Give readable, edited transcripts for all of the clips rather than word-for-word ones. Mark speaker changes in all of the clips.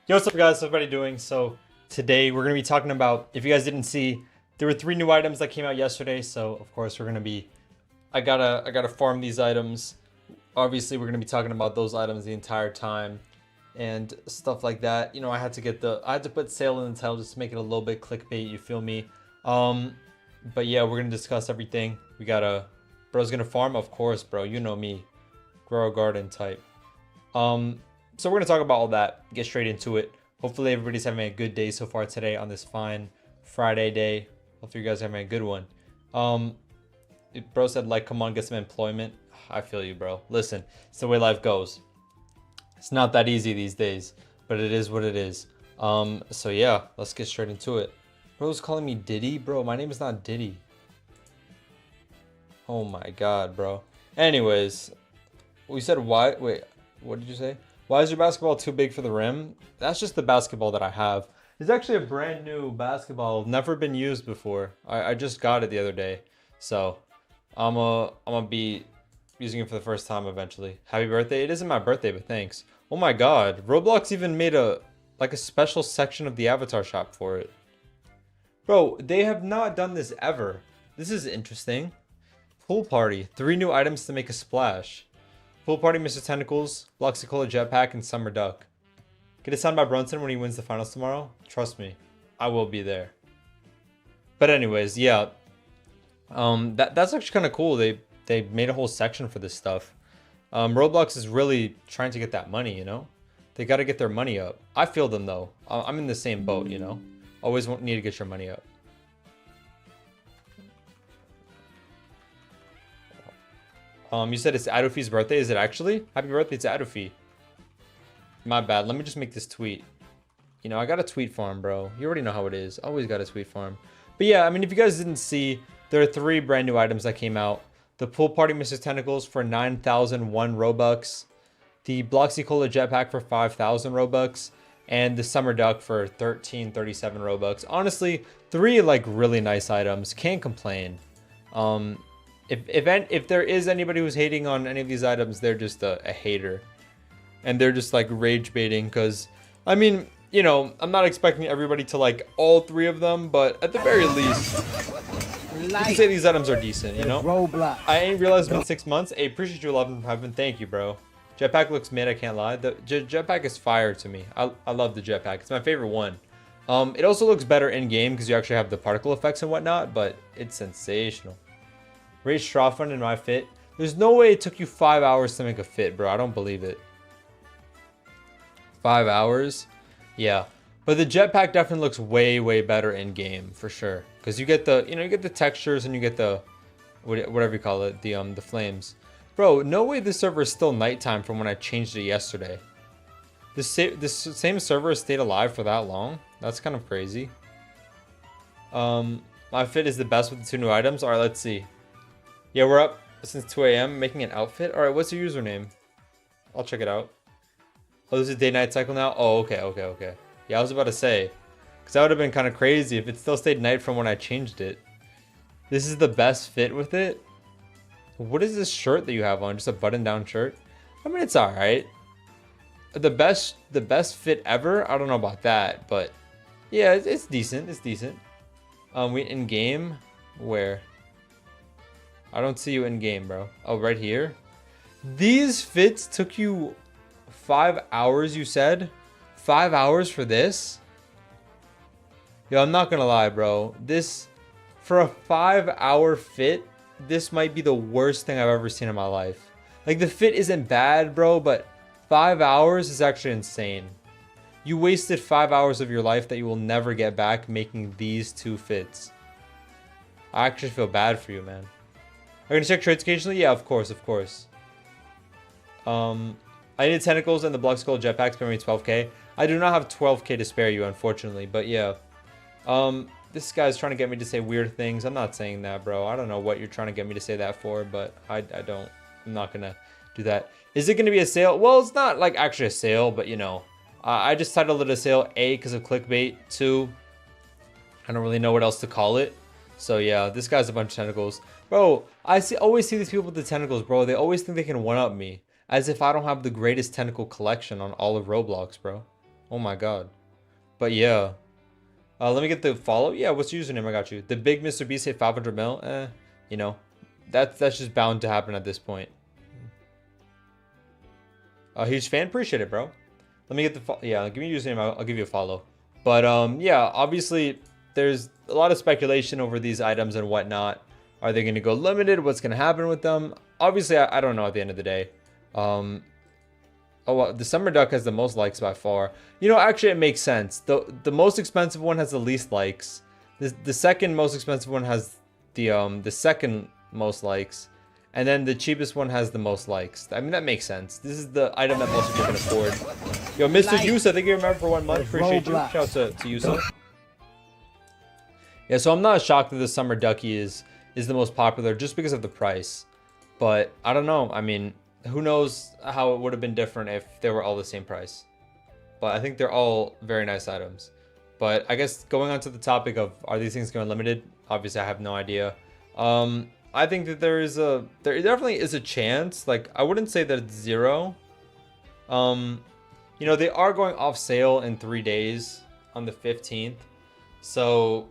Speaker 1: Yo, what's up guys? How's everybody doing? So today we're going to be talking about, if you guys didn't see, there were 3 new items that came out yesterday. So of course we're going to be, I gotta farm these items. Obviously we're going to be talking about those items the entire time and stuff like that. You know, I had to put sale in the title just to make it a little bit clickbait, you feel me? But yeah, we're going to discuss everything. We got bro's going to farm, of course, bro. You know me, grow a garden type. So we're going to talk about all that, get straight into it. Hopefully everybody's having a good day so far today on this fine Friday day. Hopefully you guys are having a good one. Bro said, like, come on, get some employment. I feel you, bro. Listen, it's the way life goes. It's not that easy these days, but it is what it is. So yeah, let's get straight into it. Bro's calling me Diddy? Bro, my name is not Diddy. Oh my God, bro. Anyways, we said why, wait, what did you say? Why is your basketball too big for the rim? That's just the basketball that I have. It's actually a brand new basketball, never been used before. I just got it the other day. So I'm gonna be using it for the first time eventually. Happy birthday. It isn't my birthday, but thanks. Oh my God, Roblox even made a special section of the avatar shop for it. Bro, they have not done this ever. This is interesting. Pool party, 3 new items to make a splash. Pool party, Mr. Tentacles, Bloxicola jetpack, and Summer Duck. Get it signed by Brunson when he wins the finals tomorrow. Trust me, I will be there. But anyways, yeah. That's actually kind of cool. They made a whole section for this stuff. Roblox is really trying to get that money, you know? They got to get their money up. I feel them though. I'm in the same boat, you know? Always need to get your money up. You said it's Adolfi's birthday. Is it actually? Happy birthday to Adolfi. My bad. Let me just make this tweet. You know, I got a tweet farm, bro. You already know how it is. Always got a tweet farm. But yeah, I mean, if you guys didn't see, there are 3 brand new items that came out. The Pool Party Mr. Tentacles for 9,001 Robux. The Bloxicola jetpack for 5,000 Robux. And the Summer Duck for 1,337 Robux. Honestly, 3 like really nice items. Can't complain. If there is anybody who's hating on any of these items, they're just a hater. And they're just like rage baiting because, I mean, you know, I'm not expecting everybody to like all 3 of them, but at the very least, you can say these items are decent, you know?
Speaker 2: Roblox.
Speaker 1: I ain't realized it's been 6 months. Hey, appreciate you, 11 Heaven. Thank you, bro. Jetpack looks mid, I can't lie. The jetpack is fire to me. I love the jetpack. It's my favorite one. It also looks better in game because you actually have the particle effects and whatnot, but it's sensational. Raise straw fund in my fit. There's no way it took you 5 hours to make a fit, bro. I don't believe it. 5 hours? Yeah. But the jetpack definitely looks way better in game for sure. Because you get the, you know, you get the textures and you get the, whatever you call it, the flames. Bro, no way this server is still nighttime from when I changed it yesterday. This same server stayed alive for that long? That's kind of crazy. My fit is the best with the 2 new items. All right, let's see. Yeah, we're up since 2 a.m. making an outfit. All right, what's your username? I'll check it out. Oh, this is a day-night cycle now? Oh, okay. Yeah, I was about to say. Because that would have been kind of crazy if it still stayed night from when I changed it. This is the best fit with it? What is this shirt that you have on? Just a button-down shirt? I mean, it's all right. The best fit ever? I don't know about that, but yeah, it's decent. It's decent. We in game? Where? I don't see you in game, bro. Oh, right here. These fits took you 5 hours, you said? 5 hours for this? Yo, I'm not gonna lie, bro. This, for a 5-hour fit, this might be the worst thing I've ever seen in my life. Like, the fit isn't bad, bro, but 5 hours is actually insane. You wasted 5 hours of your life that you will never get back making these 2 fits. I actually feel bad for you, man. Are you gonna check trades occasionally? Yeah, of course, of course. I need tentacles and the block skull jetpack, spare me 12k. I do not have 12k to spare you, unfortunately, but yeah. This guy's trying to get me to say weird things. I'm not saying that, bro. I don't know what you're trying to get me to say that for, but I'm not gonna do that. Is it gonna be a sale? Well, it's not like actually a sale, but you know, I just titled it a sale, A, because of clickbait, 2, I don't really know what else to call it. So yeah, this guy's a bunch of tentacles. Bro, always see these people with the tentacles, bro. They always think they can one-up me. As if I don't have the greatest tentacle collection on all of Roblox, bro. Oh my god. But yeah. Let me get the follow. Yeah, what's your username? I got you. The big Mr. Beast hit 500 mil. You know, that's just bound to happen at this point. A huge fan. Appreciate it, bro. Let me get the yeah, give me your username. I'll give you a follow. But yeah, obviously there's a lot of speculation over these items and whatnot. Are they going to go limited? What's going to happen with them? Obviously, I don't know at the end of the day. Oh, well, the summer duck has the most likes by far. You know, actually, it makes sense. The most expensive one has the least likes. The second most expensive one has the second most likes, and then the cheapest one has the most likes. I mean, that makes sense. This is the item that most people can afford. Yo, Mr. Yusa, thank you remember for 1 month. Appreciate you. Shout out to Yusa. Yeah, so I'm not shocked that the summer ducky is the most popular just because of the price. But I don't know. I mean, who knows how it would have been different if they were all the same price. But I think they're all very nice items. But I guess going on to the topic of, are these things going limited? Obviously, I have no idea. I think that there definitely is a chance. Like, I wouldn't say that it's 0. You know, they are going off sale in 3 days on the 15th. So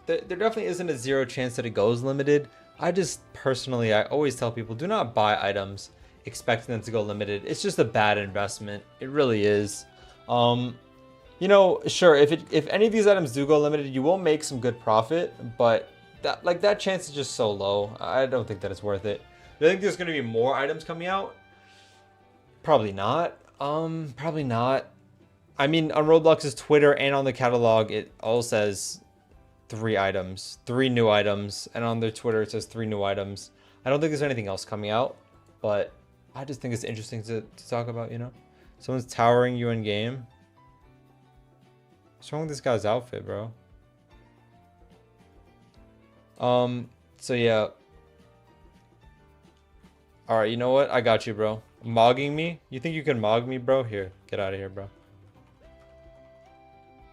Speaker 1: there definitely isn't a 0 chance that it goes limited. I just personally, I always tell people, do not buy items expecting them to go limited. It's just a bad investment. It really is. You know, sure, if any of these items do go limited, you will make some good profit, but that chance is just so low. I don't think that it's worth it. Do I think there's going to be more items coming out? Probably not. Probably not. I mean, on Roblox's Twitter and on the catalog, it all says 3 items, 3 new items, and on their Twitter it says 3 new items. I don't think there's anything else coming out, but I just think it's interesting to talk about, you know? Someone's towering you in game. What's wrong with this guy's outfit, bro? So yeah. Alright, you know what? I got you, bro. Mogging me? You think you can mog me, bro? Here, get out of here, bro.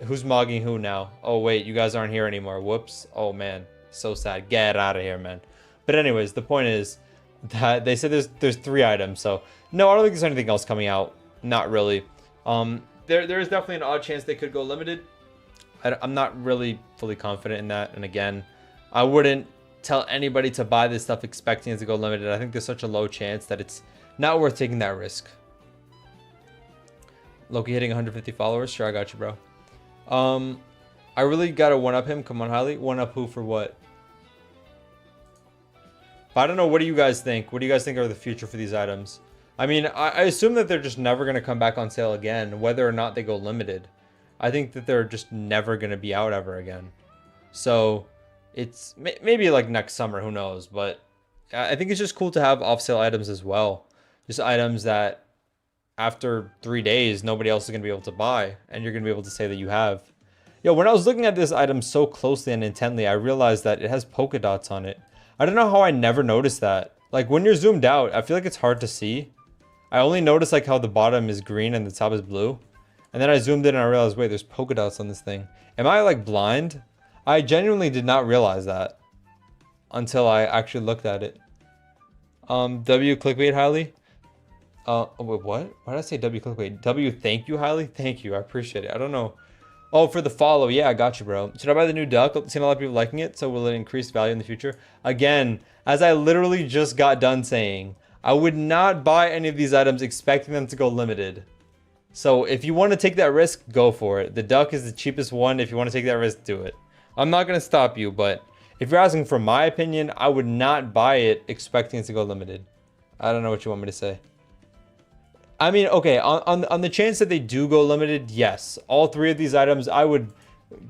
Speaker 1: Who's mogging who now? Oh, wait, you guys aren't here anymore. Whoops. Oh, man. So sad. Get out of here, man. But anyways, the point is that they said there's 3 items. So, no, I don't think there's anything else coming out. Not really. There is definitely an odd chance they could go limited. I'm not really fully confident in that. And again, I wouldn't tell anybody to buy this stuff expecting it to go limited. I think there's such a low chance that it's not worth taking that risk. Loki hitting 150 followers. Sure, I got you, bro. I really gotta one-up him. Come on, Highly. One-up who for what? But I don't know. What do you guys think? What do you guys think are the future for these items? I mean, I assume that they're just never going to come back on sale again, whether or not they go limited. I think that they're just never going to be out ever again. So it's maybe like next summer, who knows? But I think it's just cool to have off-sale items as well. Just items that after 3 days, nobody else is going to be able to buy, and you're going to be able to say that you have. Yo, when I was looking at this item so closely and intently, I realized that it has polka dots on it. I don't know how I never noticed that. Like, when you're zoomed out, I feel like it's hard to see. I only noticed like how the bottom is green and the top is blue. And then I zoomed in and I realized, wait, there's polka dots on this thing. Am I like blind? I genuinely did not realize that until I actually looked at it. W clickbait Highly. Oh, wait, what? Why did I say W clickbait? W thank you Highly. Thank you. I appreciate it. I don't know. Oh, for the follow. Yeah, I got you, bro. Should I buy the new duck? I've seen a lot of people liking it. So will it increase value in the future? Again, as I literally just got done saying, I would not buy any of these items expecting them to go limited. So if you want to take that risk, go for it. The duck is the cheapest one. If you want to take that risk, do it. I'm not going to stop you, but if you're asking for my opinion, I would not buy it expecting it to go limited. I don't know what you want me to say. I mean, okay, on the chance that they do go limited, yes. All three of these items, I would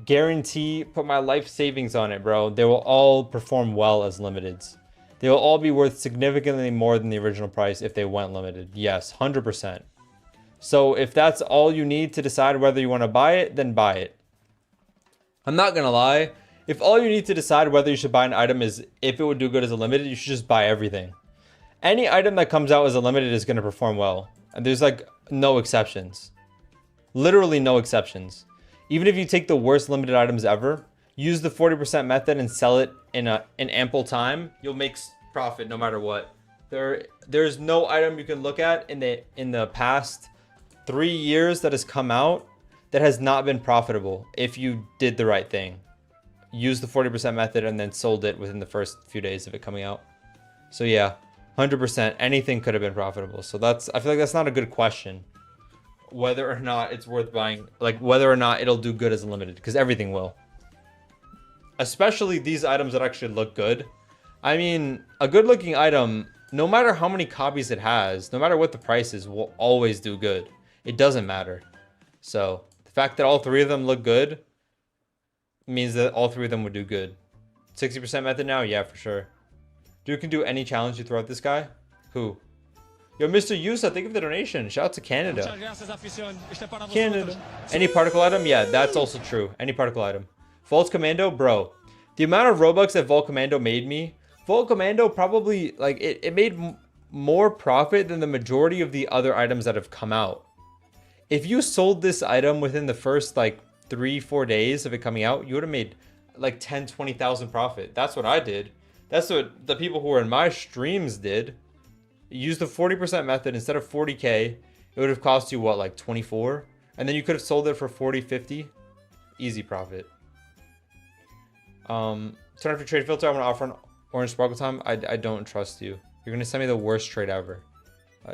Speaker 1: guarantee, put my life savings on it, bro. They will all perform well as limiteds. They will all be worth significantly more than the original price if they went limited. Yes, 100%. So if that's all you need to decide whether you want to buy it, then buy it. I'm not gonna lie. If all you need to decide whether you should buy an item is if it would do good as a limited, you should just buy everything. Any item that comes out as a limited is going to perform well. And there's like no exceptions. Literally no exceptions. Even if you take the worst limited items ever, use the 40% method and sell it in ample time, you'll make profit no matter what. There's no item you can look at in the past 3 years that has come out that has not been profitable if you did the right thing. Use the 40% method and then sold it within the first few days of it coming out. So yeah, 100%, anything could have been profitable. So I feel like that's not a good question. Whether or not it's worth buying, like whether or not it'll do good as a limited, because everything will. Especially these items that actually look good. I mean, a good looking item, no matter how many copies it has, no matter what the price is, will always do good. It doesn't matter. So the fact that all three of them look good means that all three of them would do good. 60% method now? Yeah, for sure. Dude can do any challenge you throw at this guy? Who? Yo, Mr. Yusa, thank you for the donation. Shout out to Canada. Canada. Any particle item? Yeah, that's also true. Any particle item. Vault Commando? Bro. The amount of Robux that Vault Commando made me, Vault Commando probably, like, it made more profit than the majority of the other items that have come out. If you sold this item within the first, like, 3-4 days of it coming out, you would have made like 10-20,000 profit. That's what I did. That's what the people who were in my streams did. Use the 40% method. Instead of 40k, it would have cost you what, like 24, and then you could have sold it for 40-50. Easy profit. Turn off your trade filter. I want to offer an orange sparkle time. I don't trust you. You're gonna send me the worst trade ever.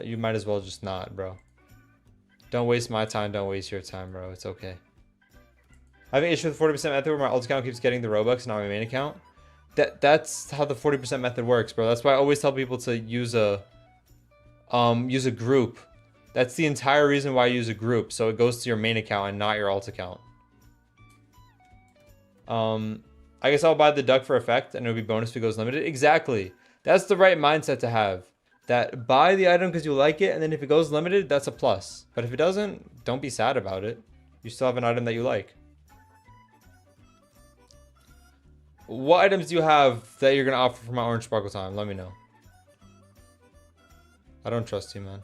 Speaker 1: You might as well just not, bro. Don't waste my time. Don't waste your time, bro. It's okay. I have an issue with the 40% method where my alt account keeps getting the Robux, not my main account. That's how the 40% method works, bro. That's why I always tell people to use a group. That's the entire reason why I use a group, so it goes to your main account and not your alt account. I guess I'll buy the duck for effect and it'll be bonus if it goes limited. Exactly. That's the right mindset to have. That buy the item because you like it, and then if it goes limited, that's a plus. But if it doesn't, don't be sad about it. You still have an item that you like. What items do you have that you're going to offer for my orange sparkle time? Let me know. I don't trust you, man.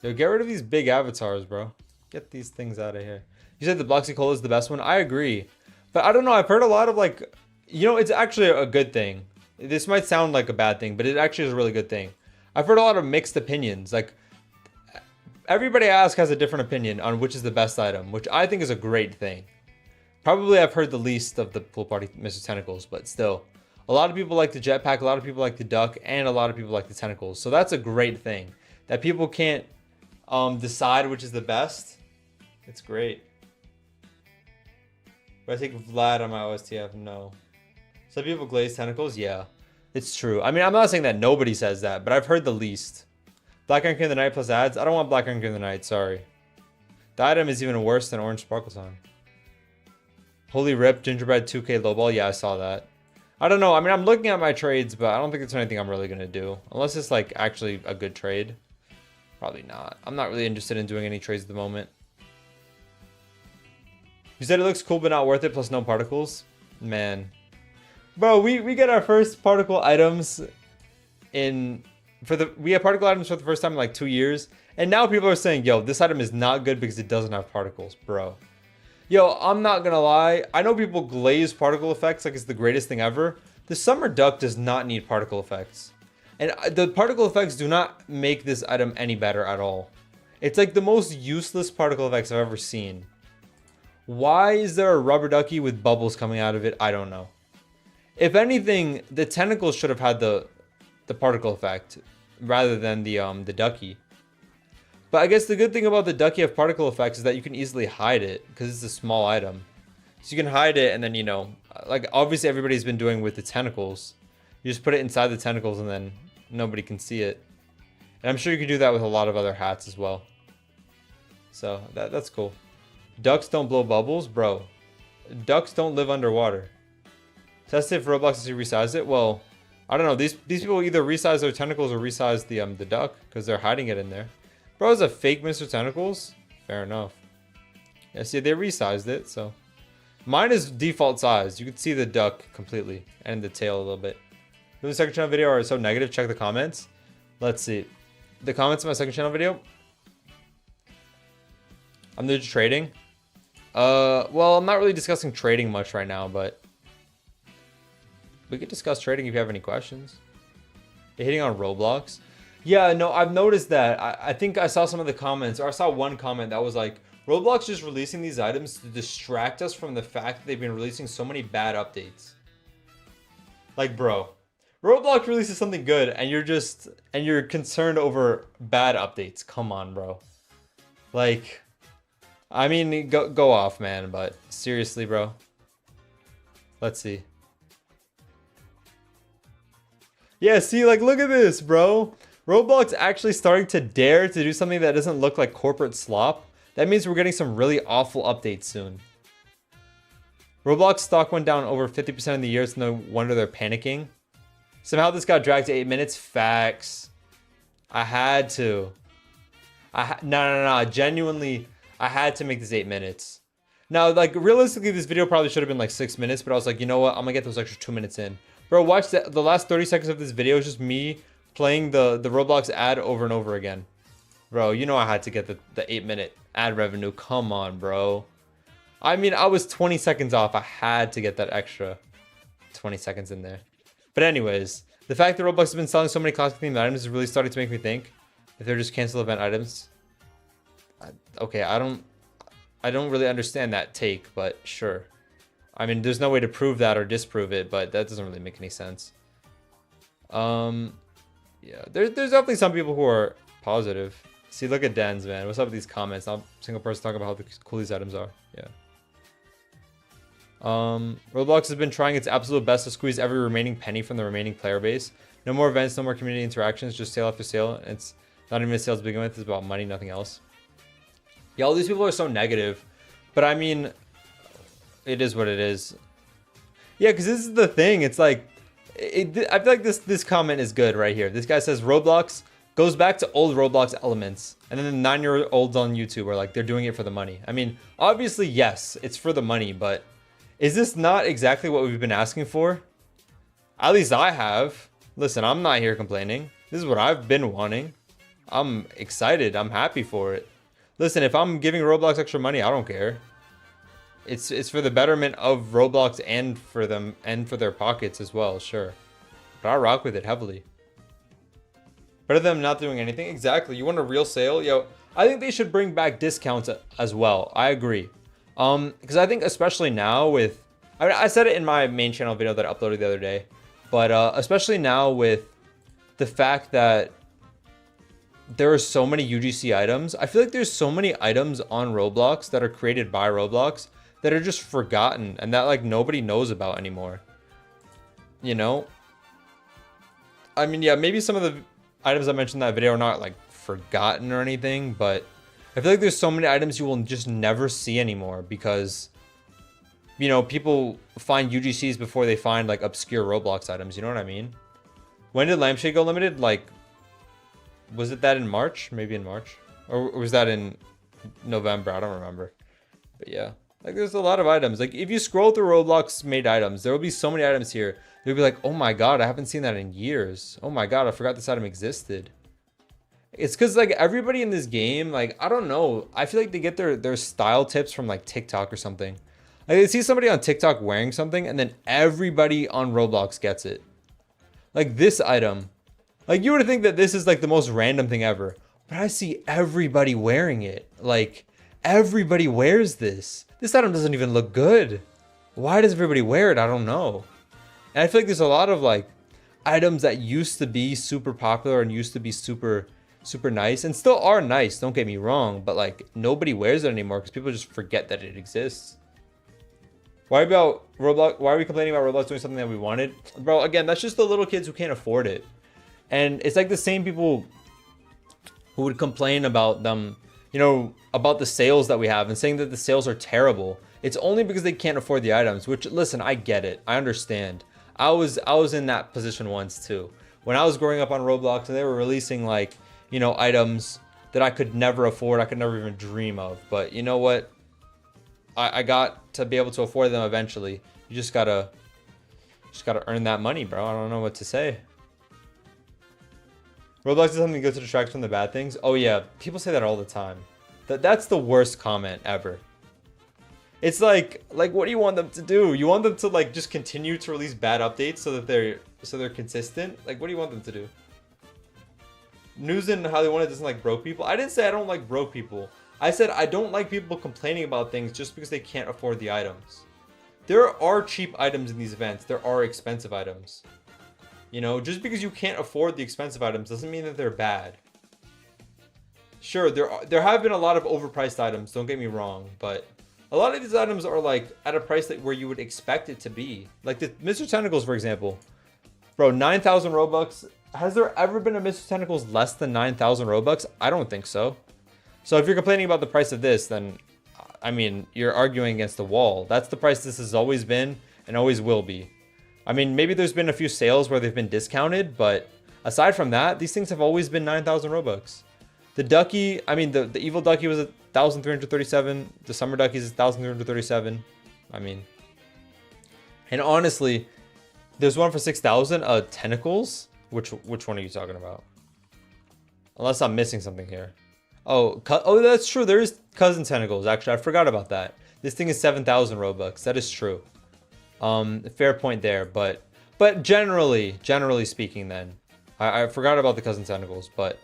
Speaker 1: Yo, get rid of these big avatars, bro. Get these things out of here. You said the Bloxy Cola is the best one? I agree. But I don't know. I've heard a lot of like... You know, it's actually a good thing. This might sound like a bad thing, but it actually is a really good thing. I've heard a lot of mixed opinions. Like, everybody I ask has a different opinion on which is the best item, which I think is a great thing. Probably I've heard the least of the pool party Mr. Tentacles, but still. A lot of people like the jetpack, a lot of people like the duck, and a lot of people like the tentacles. So that's a great thing. That people can't decide which is the best. It's great. But I take Vlad on my OSTF? No. Some people glaze tentacles? Yeah. It's true. I mean, I'm not saying that nobody says that, but I've heard the least. Black Iron King of the Night plus ads? I don't want Black Iron King of the Night, sorry. The item is even worse than Orange Sparkle Time. Holy Rip, Gingerbread 2k lowball. Yeah, I saw that. I don't know. I mean, I'm looking at my trades, but I don't think it's anything I'm really going to do. Unless it's like actually a good trade. Probably not. I'm not really interested in doing any trades at the moment. You said it looks cool, but not worth it, plus no particles? Man. Bro, we get our first particle items in... We have particle items for the first time in like 2 years. And now people are saying, yo, this item is not good because it doesn't have particles, bro. Yo, I'm not gonna lie. I know people glaze particle effects like it's the greatest thing ever. The summer duck does not need particle effects. And the particle effects do not make this item any better at all. It's like the most useless particle effects I've ever seen. Why is there a rubber ducky with bubbles coming out of it? I don't know. If anything, the tentacles should have had the particle effect rather than the ducky. But I guess the good thing about the ducky of particle effects is that you can easily hide it because it's a small item. So you can hide it and then, you know, like obviously everybody's been doing with the tentacles. You just put it inside the tentacles and then nobody can see it. And I'm sure you can do that with a lot of other hats as well. So that's cool. Ducks don't blow bubbles, bro. Ducks don't live underwater. Test if Roblox actually resized it. Well, I don't know. These people either resize their tentacles or resize the duck because they're hiding it in there. Bro, is a fake Mr. Tentacles? Fair enough. Yeah, see, they resized it, so. Mine is default size. You can see the duck completely and the tail a little bit. The second channel video are so negative. Check the comments. Let's see. The comments in my second channel video. I'm new to trading. Well, I'm not really discussing trading much right now, but we could discuss trading if you have any questions. You're hitting on Roblox. Yeah, no, I've noticed that. I think I saw some of the comments, or I saw one comment that was like, Roblox just releasing these items to distract us from the fact that they've been releasing so many bad updates. Like, bro, Roblox releases something good and you're concerned over bad updates. Come on, bro. Like, I mean, go off, man, but seriously, bro. Let's see. Yeah, see, like, look at this, bro. Roblox actually starting to dare to do something that doesn't look like corporate slop. That means we're getting some really awful updates soon. Roblox stock went down over 50% in the year, so no wonder they're panicking. Somehow this got dragged to 8 minutes. Facts. I had to. No. Genuinely, I had to make this 8 minutes. Now, like, realistically, this video probably should have been like 6 minutes, but I was like, you know what? I'm gonna get those extra 2 minutes in. Bro, watch the last 30 seconds of this video is just me playing the Roblox ad over and over again. Bro, you know I had to get the 8-minute ad revenue. Come on, bro. I mean, I was 20 seconds off. I had to get that extra 20 seconds in there. But anyways, the fact that Roblox has been selling so many classic themed items is really starting to make me think if they're just cancel event items. Okay, I don't really understand that take, but sure. I mean, there's no way to prove that or disprove it, but that doesn't really make any sense. Yeah, there's definitely some people who are positive. See, look at Dan's, man. What's up with these comments? Not a single person talking about how cool these items are. Yeah. Roblox has been trying its absolute best to squeeze every remaining penny from the remaining player base. No more events, no more community interactions, just sale after sale. It's not even a sale to begin with. It's about money, nothing else. Yeah, all these people are so negative. But I mean, it is what it is. Yeah, because this is the thing. It's like, I feel like this comment is good right here. This guy says Roblox goes back to old Roblox elements. And then the 9-year-olds on YouTube are like, they're doing it for the money. I mean, obviously, yes, it's for the money, but is this not exactly what we've been asking for? At least I have. Listen, I'm not here complaining. This is what I've been wanting. I'm excited. I'm happy for it. Listen, if I'm giving Roblox extra money, I don't care. It's for the betterment of Roblox and for them and for their pockets as well, sure. But I rock with it heavily. Better than them not doing anything. Exactly. You want a real sale? Yo, I think they should bring back discounts as well. I agree. Because I think especially now with, I mean, I said it in my main channel video that I uploaded the other day, but especially now with the fact that there are so many UGC items, I feel like there's so many items on Roblox that are created by Roblox that are just forgotten and that like nobody knows about anymore. You know? I mean, yeah, maybe some of the items I mentioned in that video are not like forgotten or anything, but I feel like there's so many items you will just never see anymore because, you know, people find UGCs before they find like obscure Roblox items. You know what I mean? When did Lampshade go limited? Like, was it that in March? Maybe in March, or was that in November? I don't remember. But yeah, like there's a lot of items. Like if you scroll through Roblox made items, there will be so many items here. You'll be like, oh my god, I haven't seen that in years. Oh my god, I forgot this item existed. It's because like everybody in this game, like I don't know, I feel like they get their style tips from like TikTok or something. Like they see somebody on TikTok wearing something and then everybody on Roblox gets it. Like this item, like you would think that this is like the most random thing ever, but I see everybody wearing it. Like everybody wears this. This item doesn't even look good. Why does everybody wear it? I don't know. And I feel like there's a lot of like items that used to be super popular and used to be super nice and still are nice, don't get me wrong, but like nobody wears it anymore because people just forget that it exists. Why are we complaining about Roblox doing something that we wanted? Bro, again, that's just the little kids who can't afford it. And it's like the same people who would complain about them, you know, about the sales that we have and saying that the sales are terrible. It's only because they can't afford the items, which, listen, I get it. I understand. I was in that position once too. When I was growing up on Roblox and they were releasing like, you know, items that I could never afford, I could never even dream of. But you know what? I got to be able to afford them eventually. You just gotta earn that money, bro. I don't know what to say. Roblox is something good to distract from the bad things. Oh yeah, people say that all the time. That's the worst comment ever. It's like what do you want them to do? You want them to like just continue to release bad updates so that they're consistent? Like, what do you want them to do? News and how they want it doesn't like broke people. I didn't say I don't like broke people. I said I don't like people complaining about things just because they can't afford the items. There are cheap items in these events. There are expensive items. You know, just because you can't afford the expensive items doesn't mean that they're bad. Sure, there have been a lot of overpriced items, don't get me wrong, but a lot of these items are like at a price where you would expect it to be. Like the Mr. Tentacles, for example. Bro, 9,000 Robux. Has there ever been a Mr. Tentacles less than 9,000 Robux? I don't think so. So if you're complaining about the price of this, then, I mean, you're arguing against the wall. That's the price this has always been and always will be. I mean, maybe there's been a few sales where they've been discounted, but aside from that, these things have always been 9,000 Robux. The Ducky, I mean, the Evil Ducky was 1,337. The Summer Ducky is 1,337. I mean, and honestly, there's one for 6,000. Tentacles. Which one are you talking about? Unless I'm missing something here. Oh, that's true. There is Cousin Tentacles. Actually, I forgot about that. This thing is 7,000 Robux. That is true. Fair point there. But generally speaking, then I forgot about the Cousin Tentacles. But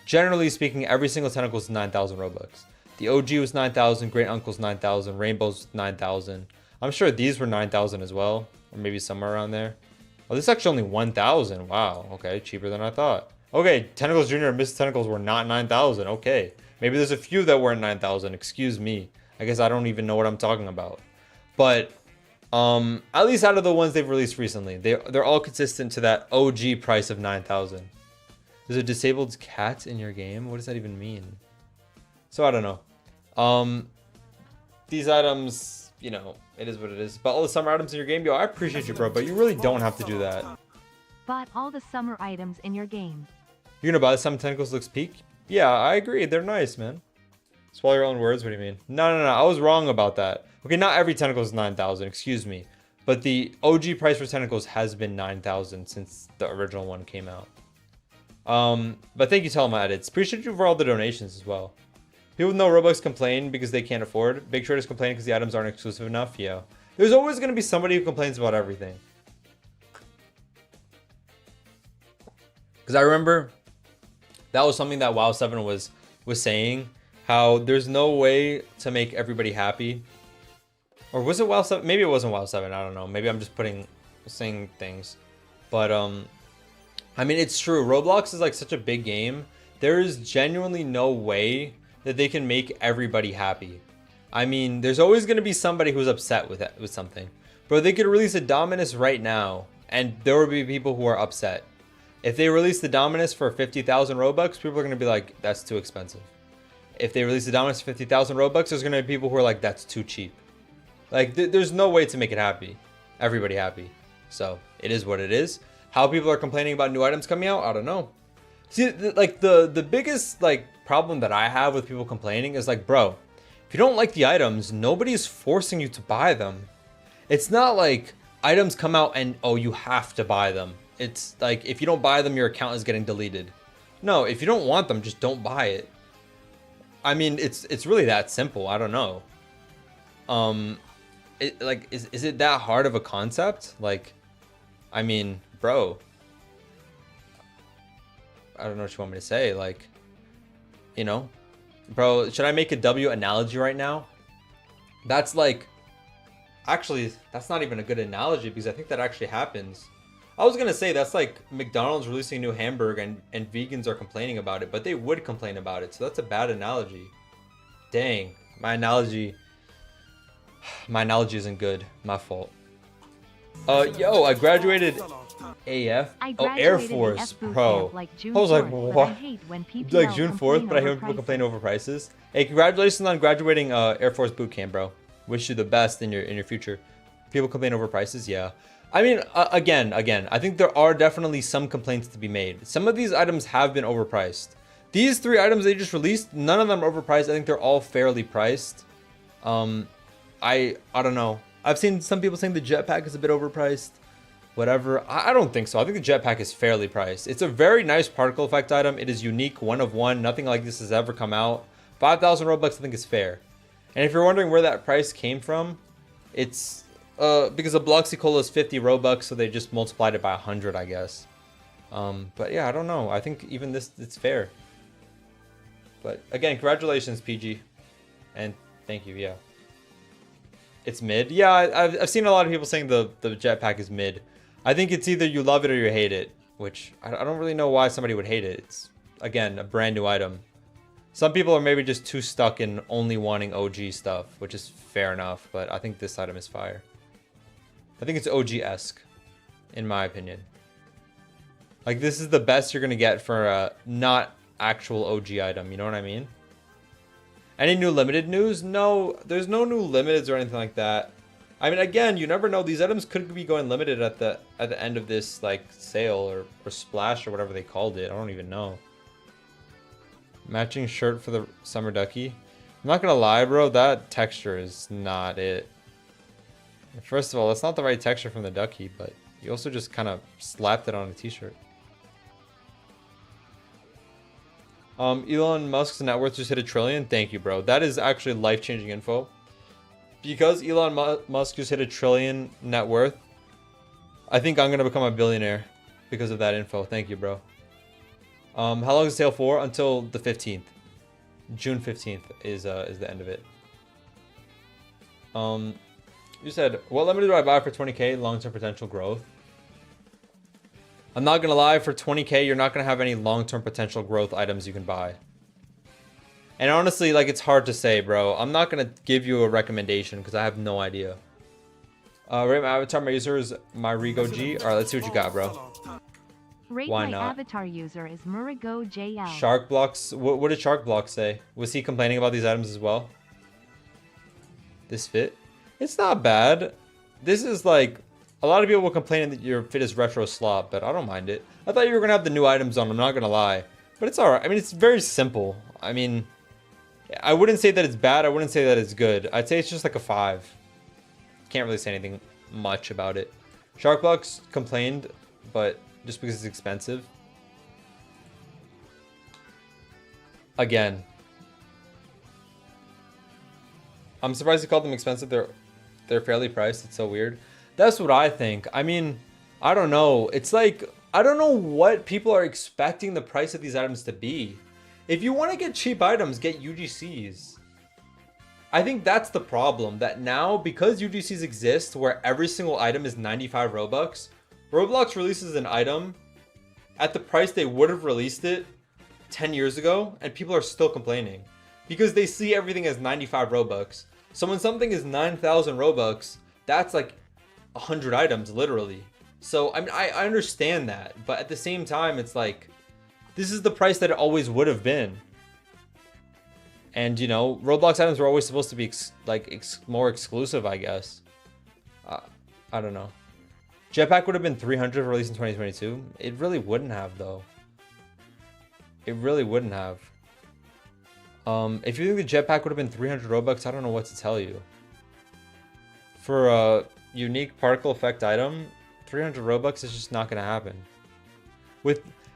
Speaker 1: generally speaking, every single tentacle is 9,000 Robux. The OG was 9,000. Great Uncle's 9,000. Rainbow's 9,000. I'm sure these were 9,000 as well, or maybe somewhere around there. Oh, this is actually only 1,000. Wow. Okay, cheaper than I thought. Okay, Tentacles Jr. and Miss Tentacles were not 9,000. Okay. Maybe there's a few that weren't 9,000. Excuse me. I guess I don't even know what I'm talking about. But at least out of the ones they've released recently, they're all consistent to that OG price of 9,000. There's a disabled cat in your game? What does that even mean? So I don't know. These items, you know, it is what it is. But all the summer items in your game, yo, I appreciate you, bro, but you really don't have to do that.
Speaker 2: Bought all the summer items in your game.
Speaker 1: You're gonna buy the Summer Tentacles looks peak? Yeah, I agree. They're nice, man. Swallow your own words? What do you mean? No. I was wrong about that. Okay, not every tentacle is 9,000. Excuse me. But the OG price for tentacles has been 9,000 since the original one came out. But thank you, Telma Edits. Appreciate you for all the donations as well. People know Robux complain because they can't afford. Big traders complain because the items aren't exclusive enough. Yeah. There's always going to be somebody who complains about everything. Because I remember that was something that WoW 7 was saying. How there's no way to make everybody happy. Or was it WoW 7? Maybe it wasn't WoW 7. I don't know. Maybe I'm just saying things. But, I mean, it's true. Roblox is like such a big game. There is genuinely no way that they can make everybody happy. I mean, there's always going to be somebody who's upset with something. Bro, they could release a Dominus right now, and there will be people who are upset. If they release the Dominus for 50,000 Robux, people are going to be like, that's too expensive. If they release the Dominus for 50,000 Robux, there's going to be people who are like, that's too cheap. Like, there's no way to make it happy. Everybody happy. So, it is what it is. How people are complaining about new items coming out, I don't know. See, like, the biggest, like, problem that I have with people complaining is like, bro, if you don't like the items, nobody's forcing you to buy them. It's not like items come out and, oh, you have to buy them. It's like, if you don't buy them, your account is getting deleted. No, if you don't want them, just don't buy it. I mean, it's really that simple. I don't know. Is it that hard of a concept? Like, I mean, bro, I don't know what you want me to say. Like, you know, bro, should I make a W analogy right now? That's like, actually, that's not even a good analogy because I think that actually happens. I was going to say that's like McDonald's releasing a new hamburger and vegans are complaining about it, but they would complain about it. So that's a bad analogy. Dang, my analogy isn't good. My fault. Yo, I graduated AF?
Speaker 2: I
Speaker 1: Oh, Air
Speaker 2: graduated
Speaker 1: Force,
Speaker 2: AF boot
Speaker 1: bro.
Speaker 2: camp like June
Speaker 1: I was like,
Speaker 2: 4th, but I
Speaker 1: what?
Speaker 2: hate when people
Speaker 1: Like June 4th,
Speaker 2: complain
Speaker 1: but I hate
Speaker 2: over
Speaker 1: when people complain
Speaker 2: prices.
Speaker 1: over prices. Hey, congratulations on graduating Air Force boot camp, bro. Wish you the best in your future. People complain over prices, yeah. I mean, again, I think there are definitely some complaints to be made. Some of these items have been overpriced. These 3 items they just released, none of them are overpriced. I think they're all fairly priced. I don't know. I've seen some people saying the jetpack is a bit overpriced. Whatever. I don't think so. I think the jetpack is fairly priced. It's a very nice particle effect item. It is unique, one of one. Nothing like this has ever come out. 5,000 Robux I think is fair. And if you're wondering where that price came from, it's because a Bloxy Cola is 50 Robux, so they just multiplied it by 100, I guess. But yeah, I don't know. I think even this, it's fair. But again, congratulations, PG. And thank you, yeah. It's mid. Yeah, I've seen a lot of people saying the jetpack is mid. I think it's either you love it or you hate it, which I don't really know why somebody would hate it. It's, again, a brand new item. Some people are maybe just too stuck in only wanting OG stuff, which is fair enough, but I think this item is fire. I think it's OG-esque, in my opinion. Like, this is the best you're going to get for a not actual OG item, you know what I mean? Any new limited news? No, there's no new limiteds or anything like that. I mean, again, you never know. These items could be going limited at the end of this, like, sale or splash or whatever they called it. I don't even know. Matching shirt for the summer ducky. I'm not gonna lie, bro. That texture is not it. First of all, that's not the right texture from the ducky, but you also just kind of slapped it on a t-shirt. Elon Musk's net worth just hit $1 trillion. Thank you, bro. That is actually life-changing info. Because Elon Musk just hit $1 trillion net worth, I think I'm gonna become a billionaire because of that info. Thank you, bro. How long is the sale for? Until the 15th. June 15th is the end of it. You said, what limit do I buy for 20k? Long-term potential growth. I'm not gonna lie, for 20k, you're not gonna have any long-term potential growth items you can buy. And honestly, like, it's hard to say, bro. I'm not gonna give you a recommendation because I have no idea. Rate my avatar, my user is my Rigo G. Alright, let's see what you got, bro.
Speaker 2: Rate
Speaker 1: Why
Speaker 2: my
Speaker 1: not?
Speaker 2: avatar user is Murigo JL.
Speaker 1: Shark Blocks. What did Shark Blocks say? Was he complaining about these items as well? This fit? It's not bad. This is like, a lot of people will complain that your fit is retro slop, but I don't mind it. I thought you were gonna have the new items on, I'm not gonna lie. But it's alright. I mean, it's very simple. I mean, I wouldn't say that it's bad. I wouldn't say that it's good. I'd say it's just like a 5. Can't really say anything much about it. Shark Blocks complained, but just because it's expensive. Again, I'm surprised you called them expensive. They're fairly priced. It's so weird. That's what I think. I mean, I don't know. It's like, I don't know what people are expecting the price of these items to be. If you want to get cheap items, get UGCs. I think that's the problem. That now, because UGCs exist where every single item is 95 Robux, Roblox releases an item at the price they would have released it 10 years ago, and people are still complaining. Because they see everything as 95 Robux. So when something is 9,000 Robux, that's like 100 items, literally. So, I mean, I understand that. But at the same time, it's like, this is the price that it always would have been. And, you know, Roblox items were always supposed to be, more exclusive, I guess. I don't know. Jetpack would have been 300 released in 2022. It really wouldn't have, though. It really wouldn't have. If you think the jetpack would have been 300 Robux, I don't know what to tell you. For a unique particle effect item, 300 Robux is just not going to happen.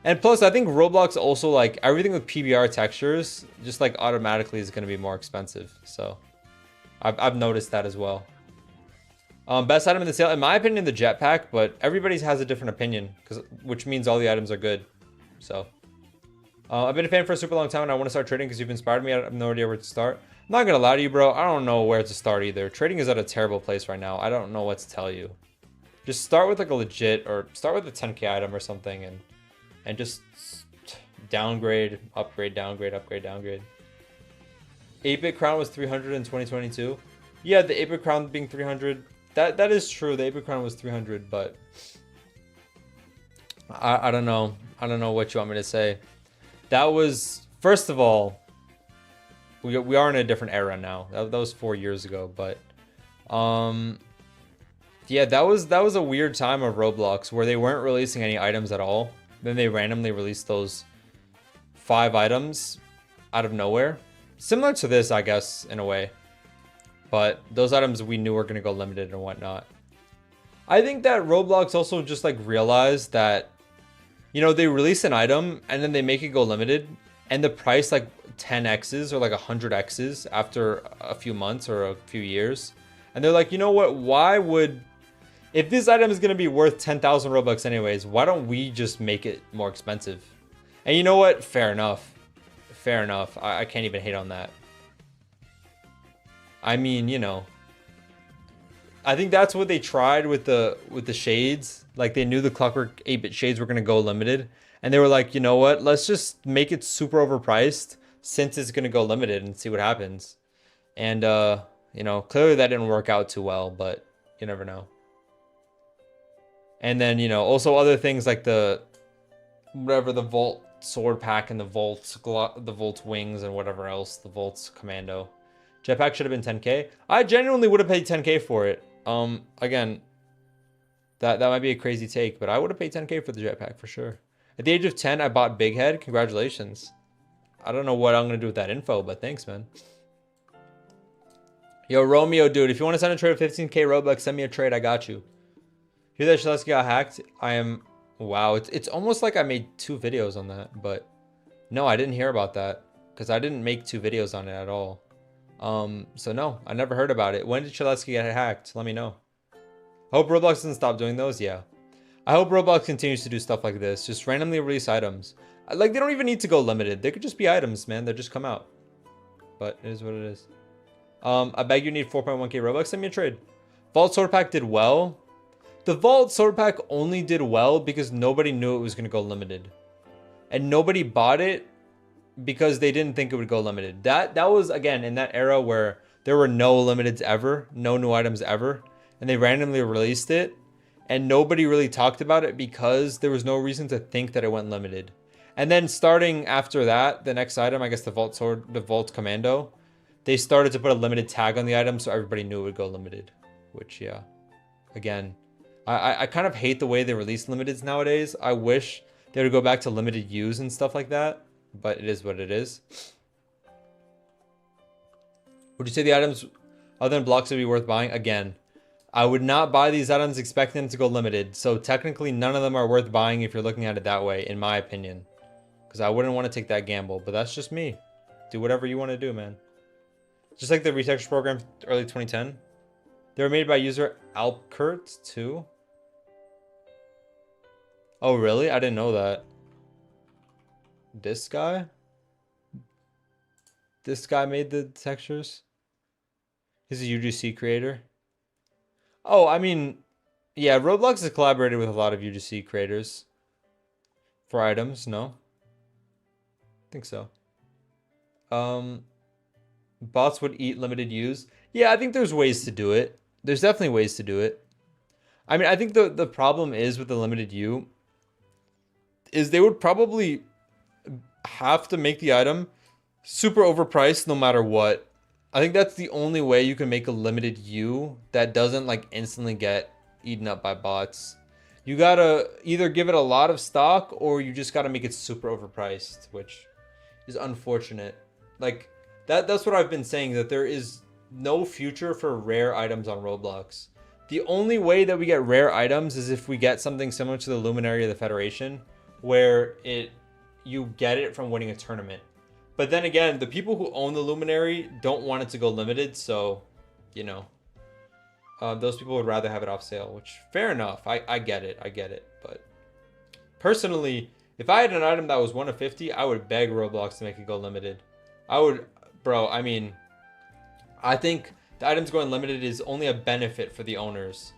Speaker 1: And plus, I think Roblox also, like, everything with PBR textures, just, like, automatically is going to be more expensive. So, I've noticed that as well. Best item in the sale, in my opinion, the jetpack, but everybody has a different opinion, which means all the items are good. So, I've been a fan for a super long time, and I want to start trading because you've inspired me. I have no idea where to start. I'm not going to lie to you, bro. I don't know where to start either. Trading is at a terrible place right now. I don't know what to tell you. Just start with, like, a legit, or start with a 10k item or something, and just downgrade, upgrade, downgrade, upgrade, downgrade. 8-bit crown was 300 in 2022. Yeah, the 8-bit crown being 300, that is true. The 8-bit crown was 300, but I don't know. I don't know what you want me to say. That was, first of all, we are in a different era now. That was 4 years ago, but yeah, that was a weird time of Roblox where they weren't releasing any items at all. Then they randomly released those 5 items out of nowhere. Similar to this, I guess, in a way. But those items we knew were going to go limited and whatnot. I think that Roblox also just like realized that, you know, they release an item and then they make it go limited and the price like 10x's or like 100x's after a few months or a few years. And they're like, you know what, why would, if this item is going to be worth 10,000 Robux anyways, why don't we just make it more expensive? And you know what, fair enough. Fair enough. I can't even hate on that. I mean, you know, I think that's what they tried with the shades. Like they knew the Clockwork 8-bit shades were going to go limited. And they were like, you know what, let's just make it super overpriced since it's going to go limited and see what happens. And, you know, clearly that didn't work out too well, but you never know. And then, you know, also other things like the, whatever, the Volt sword pack and the Volt wings and whatever else, the Volt's commando. Jetpack should have been 10k. I genuinely would have paid 10k for it. Again, that might be a crazy take, but I would have paid 10k for the jetpack for sure. At the age of 10, I bought Big Head. Congratulations. I don't know what I'm going to do with that info, but thanks, man. Yo, Romeo, dude, if you want to send a trade of 15k Robux, send me a trade. I got you. Hear that Shalesky got hacked? I am... Wow, it's almost like I made 2 videos on that, but... No, I didn't hear about that, because I didn't make 2 videos on it at all. So no, I never heard about it. When did Shalesky get hacked? Let me know. I hope Roblox doesn't stop doing those, yeah. I hope Roblox continues to do stuff like this. Just randomly release items. Like, they don't even need to go limited. They could just be items, man. They just come out. But it is what it is. I beg you need 4.1k Robux. Send me a trade. Vault Sword Pack did well. The Vault Sword Pack only did well because nobody knew it was going to go limited. And nobody bought it because they didn't think it would go limited. That was, again, in that era where there were no limiteds ever. No new items ever. And they randomly released it. And nobody really talked about it because there was no reason to think that it went limited. And then starting after that, the next item, I guess the Vault Sword, the Vault Commando, they started to put a limited tag on the item so everybody knew it would go limited. Which, yeah, again, I kind of hate the way they release limiteds nowadays. I wish they would go back to limited use and stuff like that. But it is what it is. Would you say the items other than blocks would be worth buying? Again, I would not buy these items expecting them to go limited. So technically none of them are worth buying if you're looking at it that way, in my opinion. Because I wouldn't want to take that gamble. But that's just me. Do whatever you want to do, man. Just like the retexture program early 2010. They were made by user Alpkurt too. Oh, really? I didn't know that. This guy? This guy made the textures? He's a UGC creator. Oh, I mean, yeah, Roblox has collaborated with a lot of UGC creators for items, no? I think so. Bots would eat limited use. Yeah, I think there's ways to do it. There's definitely ways to do it. I mean, I think the problem is with the limited U is they would probably have to make the item super overpriced no matter what. I think that's the only way you can make a limited U that doesn't like instantly get eaten up by bots. You gotta either give it a lot of stock or you just gotta make it super overpriced, which is unfortunate. Like that's what I've been saying, that there is no future for rare items on Roblox. The only way that we get rare items is if we get something similar to the Luminary of the Federation, where you get it from winning a tournament. But then again, the people who own the Luminary don't want it to go limited, so, you know, those people would rather have it off sale, which, fair enough. I get it. But personally, if I had an item that was 1 of 50, I would beg Roblox to make it go limited. I would, bro, I mean, I think the items going limited is only a benefit for the owners.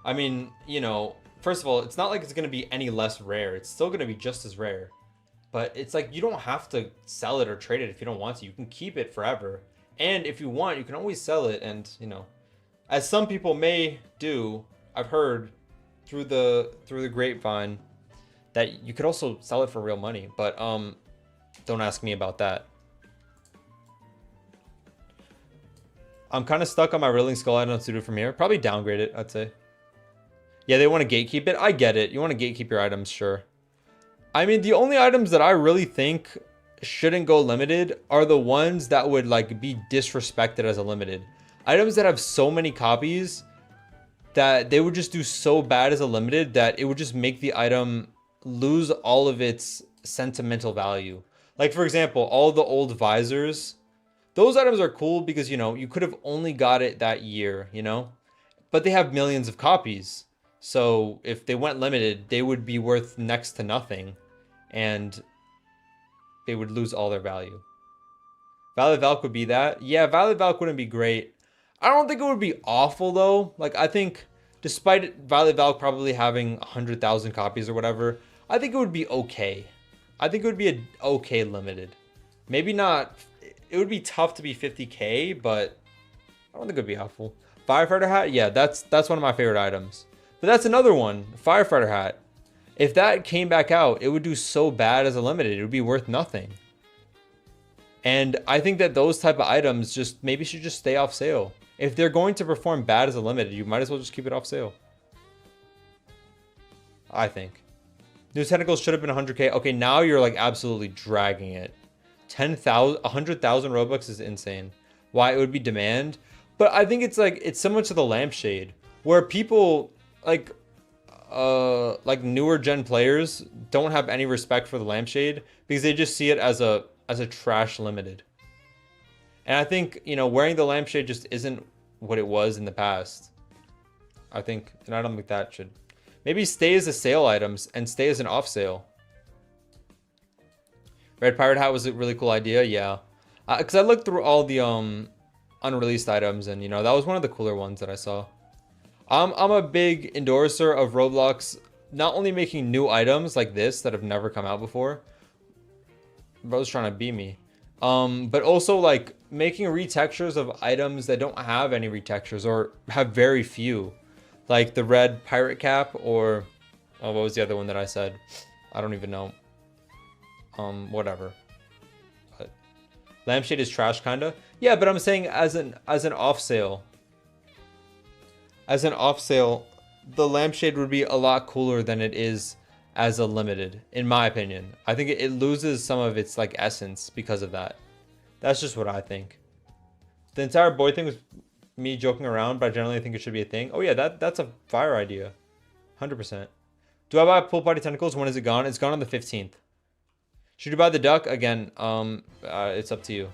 Speaker 1: I mean, you know, first of all, it's not like it's going to be any less rare. It's still going to be just as rare. But it's like you don't have to sell it or trade it if you don't want to. You can keep it forever. And if you want, you can always sell it. And, you know, as some people may do, I've heard through the grapevine that you could also sell it for real money. But don't ask me about that. I'm kind of stuck on my Riddling Skull. I don't know what to do from here. Probably downgrade it, I'd say. Yeah, they want to gatekeep it. I get it. You want to gatekeep your items, sure. I mean, the only items that I really think shouldn't go limited are the ones that would like be disrespected as a limited. Items that have so many copies that they would just do so bad as a limited that it would just make the item lose all of its sentimental value. Like, for example, all the old visors. Those items are cool because, you know, you could have only got it that year, you know? But they have millions of copies. So if they went limited, they would be worth next to nothing. And they would lose all their value. Valid Valk would be that. Yeah, Valid Valk wouldn't be great. I don't think it would be awful, though. Like, I think, despite Valid Valk probably having 100,000 copies or whatever, I think it would be okay. I think it would be an okay limited. Maybe not... It would be tough to be 50k, but I don't think it would be helpful. Firefighter hat? Yeah, that's one of my favorite items. But that's another one. Firefighter hat. If that came back out, it would do so bad as a limited. It would be worth nothing. And I think that those type of items just maybe should just stay off sale. If they're going to perform bad as a limited, you might as well just keep it off sale. I think. New tentacles should have been 100k. Okay, now you're like absolutely dragging it. 10,000, 100,000 Robux is insane. Why it would be demand? But I think it's like, it's similar to the lampshade, where people like newer gen players don't have any respect for the lampshade because they just see it as a trash limited. And I think, you know, wearing the lampshade just isn't what it was in the past. I think an item like that should maybe stay as a sale items and stay as an off sale. Red Pirate Hat was a really cool idea, yeah. Because I looked through all the unreleased items, and you know that was one of the cooler ones that I saw. I'm a big endorser of Roblox not only making new items like this that have never come out before. Bro's trying to beat me. But also like making retextures of items that don't have any retextures or have very few, like the red pirate cap or what was the other one that I said? I don't even know. Whatever. But lampshade is trash, kinda. Yeah, but I'm saying as an off sale. As an off sale, the lampshade would be a lot cooler than it is as a limited, in my opinion. I think it loses some of its like essence because of that. That's just what I think. The entire boy thing was me joking around, but I generally think it should be a thing. Oh yeah, that's a fire idea. 100%. Do I buy pool party tentacles? When is it gone? It's gone on the 15th. Should you buy the duck? Again, it's up to you.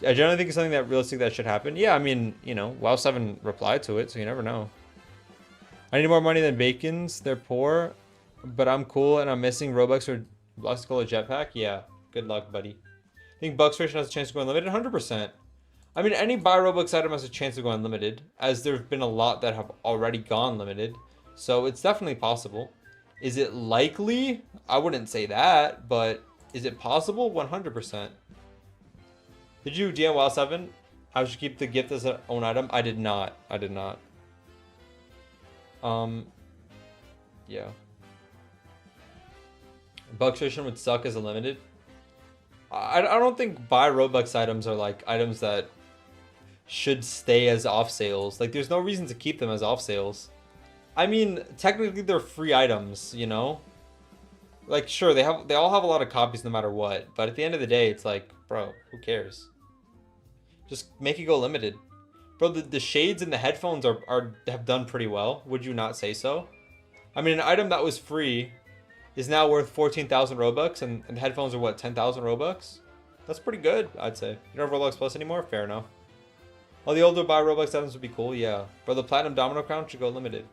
Speaker 1: I generally think it's something that realistic that should happen. Yeah, I mean, you know, WoW7 replied to it, so you never know. I need more money than Bacon's. They're poor, but I'm cool and I'm missing Robux or Roblox Call a jetpack. Yeah, good luck, buddy. I think Bucks Ration has a chance to go unlimited. 100%. I mean, any buy Robux item has a chance of going unlimited, as there have been a lot that have already gone limited. So it's definitely possible. Is it likely? I wouldn't say that, but is it possible? 100%. Did you DM WoW 7? I should keep the gift as an own item. I did not. I did not. Yeah. Bucks Ration would suck as a limited. I don't think buy Robux items are like items that should stay as off sales. Like there's no reason to keep them as off sales. I mean, technically they're free items, you know? Like sure, they all have a lot of copies no matter what, but at the end of the day it's like, bro, who cares? Just make it go limited. Bro, the shades and the headphones have done pretty well. Would you not say so? I mean, an item that was free is now worth 14,000 Robux, and the headphones are what, 10,000 Robux? That's pretty good, I'd say. You don't have Roblox Plus anymore? Fair enough. All the older buy Robux items would be cool, yeah. But the Platinum Domino Crown should go limited.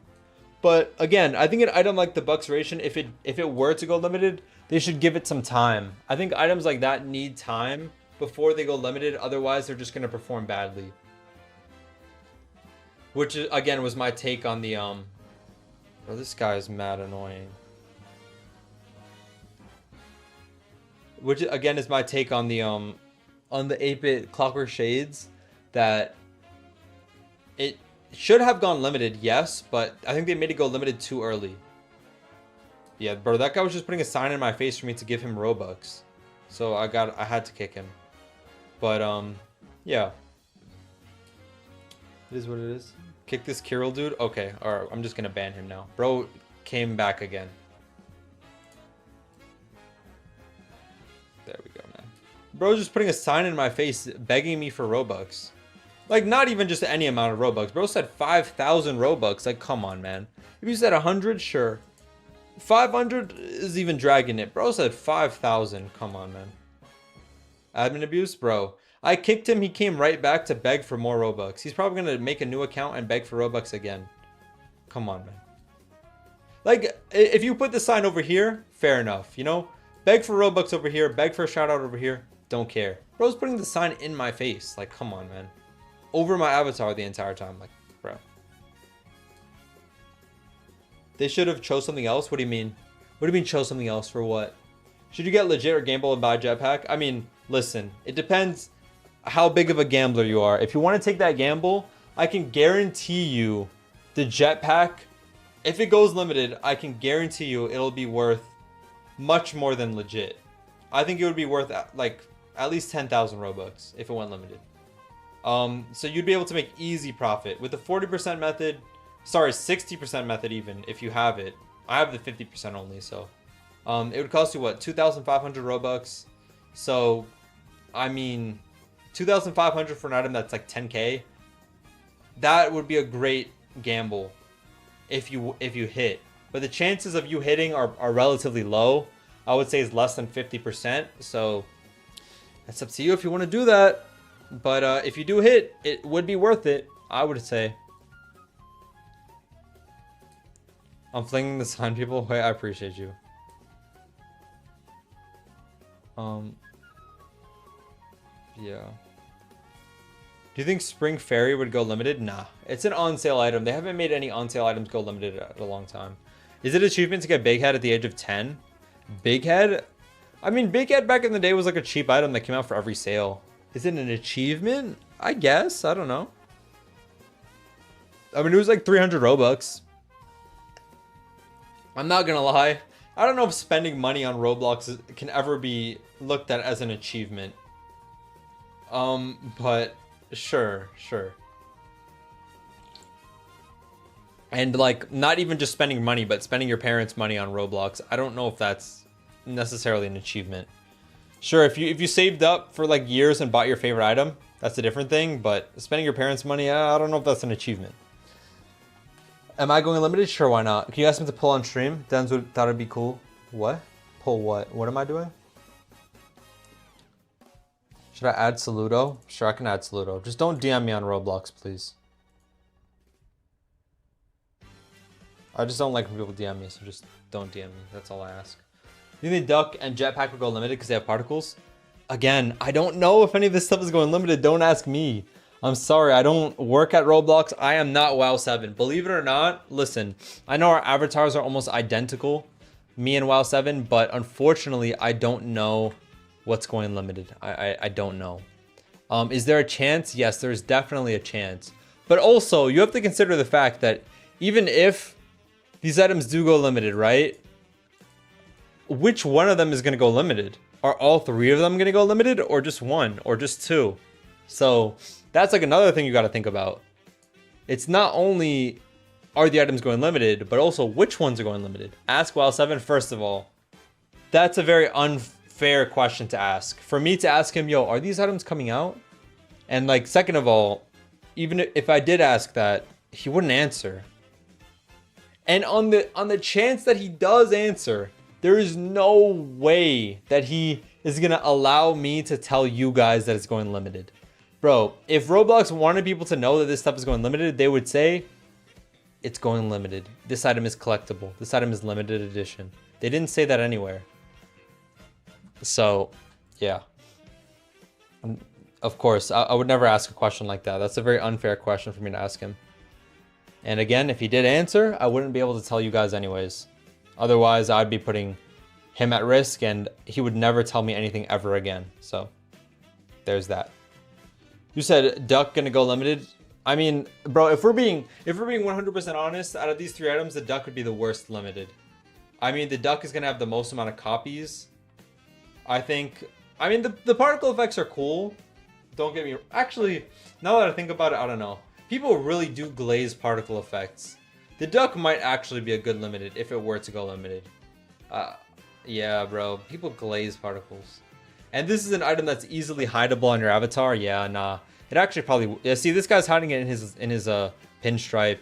Speaker 1: But again, I think an item like the Bucks Ration, if it were to go limited, they should give it some time. I think items like that need time before they go limited, otherwise they're just going to perform badly. Which, again, was my take on the, Bro, this guy is mad annoying. Which, again, is my take on the 8-bit Clockwork Shades, that it should have gone limited, yes, but I think they made it go limited too early. Yeah, bro, that guy was just putting a sign in my face for me to give him Robux. So I had to kick him. But, yeah. It is what it is. Kick this Kirill dude? Okay, alright, I'm just gonna ban him now. Bro came back again. There we go, man. Bro just putting a sign in my face begging me for Robux. Like, not even just any amount of Robux. Bro said 5,000 Robux. Like, come on, man. If you said 100, sure. 500 is even dragging it. Bro said 5,000. Come on, man. Admin abuse? Bro. I kicked him. He came right back to beg for more Robux. He's probably going to make a new account and beg for Robux again. Come on, man. Like, if you put the sign over here, fair enough. You know? Beg for Robux over here. Beg for a shout out over here. Don't care. Bro's putting the sign in my face. Like, come on, man. Over my avatar the entire time. Like, bro. They should have chose something else? What do you mean? What do you mean chose something else for what? Should you get legit or gamble and buy a jetpack? I mean, listen. It depends how big of a gambler you are. If you want to take that gamble, I can guarantee you the jetpack, if it goes limited, I can guarantee you it'll be worth much more than legit. I think it would be worth like at least 10,000 Robux if it went limited. So you'd be able to make easy profit with the 40% method. Sorry, 60% method even if you have it. I have the 50% only, so it would cost you what, 2,500 Robux. So I mean 2,500 for an item that's like 10k. That would be a great gamble if you hit. But the chances of you hitting are relatively low. I would say is less than 50%. So that's up to you if you want to do that. But if you do hit, it would be worth it, I would say. I'm flinging the sign, people. Wait, I appreciate you. Yeah. Do you think Spring Fairy would go limited? Nah. It's an on-sale item. They haven't made any on-sale items go limited in a long time. Is it an achievement to get Big Head at the age of 10? Big Head? I mean, Big Head back in the day was like a cheap item that came out for every sale. Is it an achievement? I guess. I don't know. I mean, it was like 300 Robux. I'm not gonna lie. I don't know if spending money on Roblox can ever be looked at as an achievement. But sure. And like, not even just spending money, but spending your parents' money on Roblox. I don't know if that's necessarily an achievement. Sure, if you saved up for like years and bought your favorite item, that's a different thing. But spending your parents' money, I don't know if that's an achievement. Am I going unlimited? Sure, why not? Can you ask him to pull on stream? Denz thought it'd be cool. What? Pull what? What am I doing? Should I add Saludo? Sure, I can add Saludo. Just don't DM me on Roblox, please. I just don't like when people DM me, so just don't DM me. That's all I ask. You think Duck and Jetpack will go limited because they have particles? Again, I don't know if any of this stuff is going limited. Don't ask me. I'm sorry, I don't work at Roblox. I am not WoW 7. Believe it or not, listen, I know our avatars are almost identical, me and WoW 7, but unfortunately, I don't know what's going limited. I don't know. Is there a chance? Yes, there's definitely a chance. But also, you have to consider the fact that even if these items do go limited, right? Which one of them is going to go limited? Are all three of them going to go limited, or just one, or just two? So that's like another thing you got to think about. It's not only are the items going limited, but also which ones are going limited. Ask WoW7 first of all. That's a very unfair question to ask. For me to ask him, yo, are these items coming out? And like, second of all, even if I did ask that, he wouldn't answer. And on the chance that he does answer, there is no way that he is gonna allow me to tell you guys that it's going limited. Bro, if Roblox wanted people to know that this stuff is going limited, they would say, it's going limited. This item is collectible. This item is limited edition. They didn't say that anywhere. So, yeah. Of course, I would never ask a question like that. That's a very unfair question for me to ask him. And again, if he did answer, I wouldn't be able to tell you guys anyways. Otherwise, I'd be putting him at risk and he would never tell me anything ever again. So, there's that. You said Duck gonna go limited. I mean, bro, if we're being 100% honest, out of these three items, the Duck would be the worst limited. I mean, the duck is gonna have the most amount of copies. I think. I mean, the particle effects are cool. Don't get me. Actually, now that I think about it, I don't know. People really do glaze particle effects. The duck might actually be a good limited if it were to go limited. Yeah, bro. People glaze particles. And this is an item that's easily hideable on your avatar. Yeah, nah. It actually probably. Yeah, see, this guy's hiding it in his pinstripe.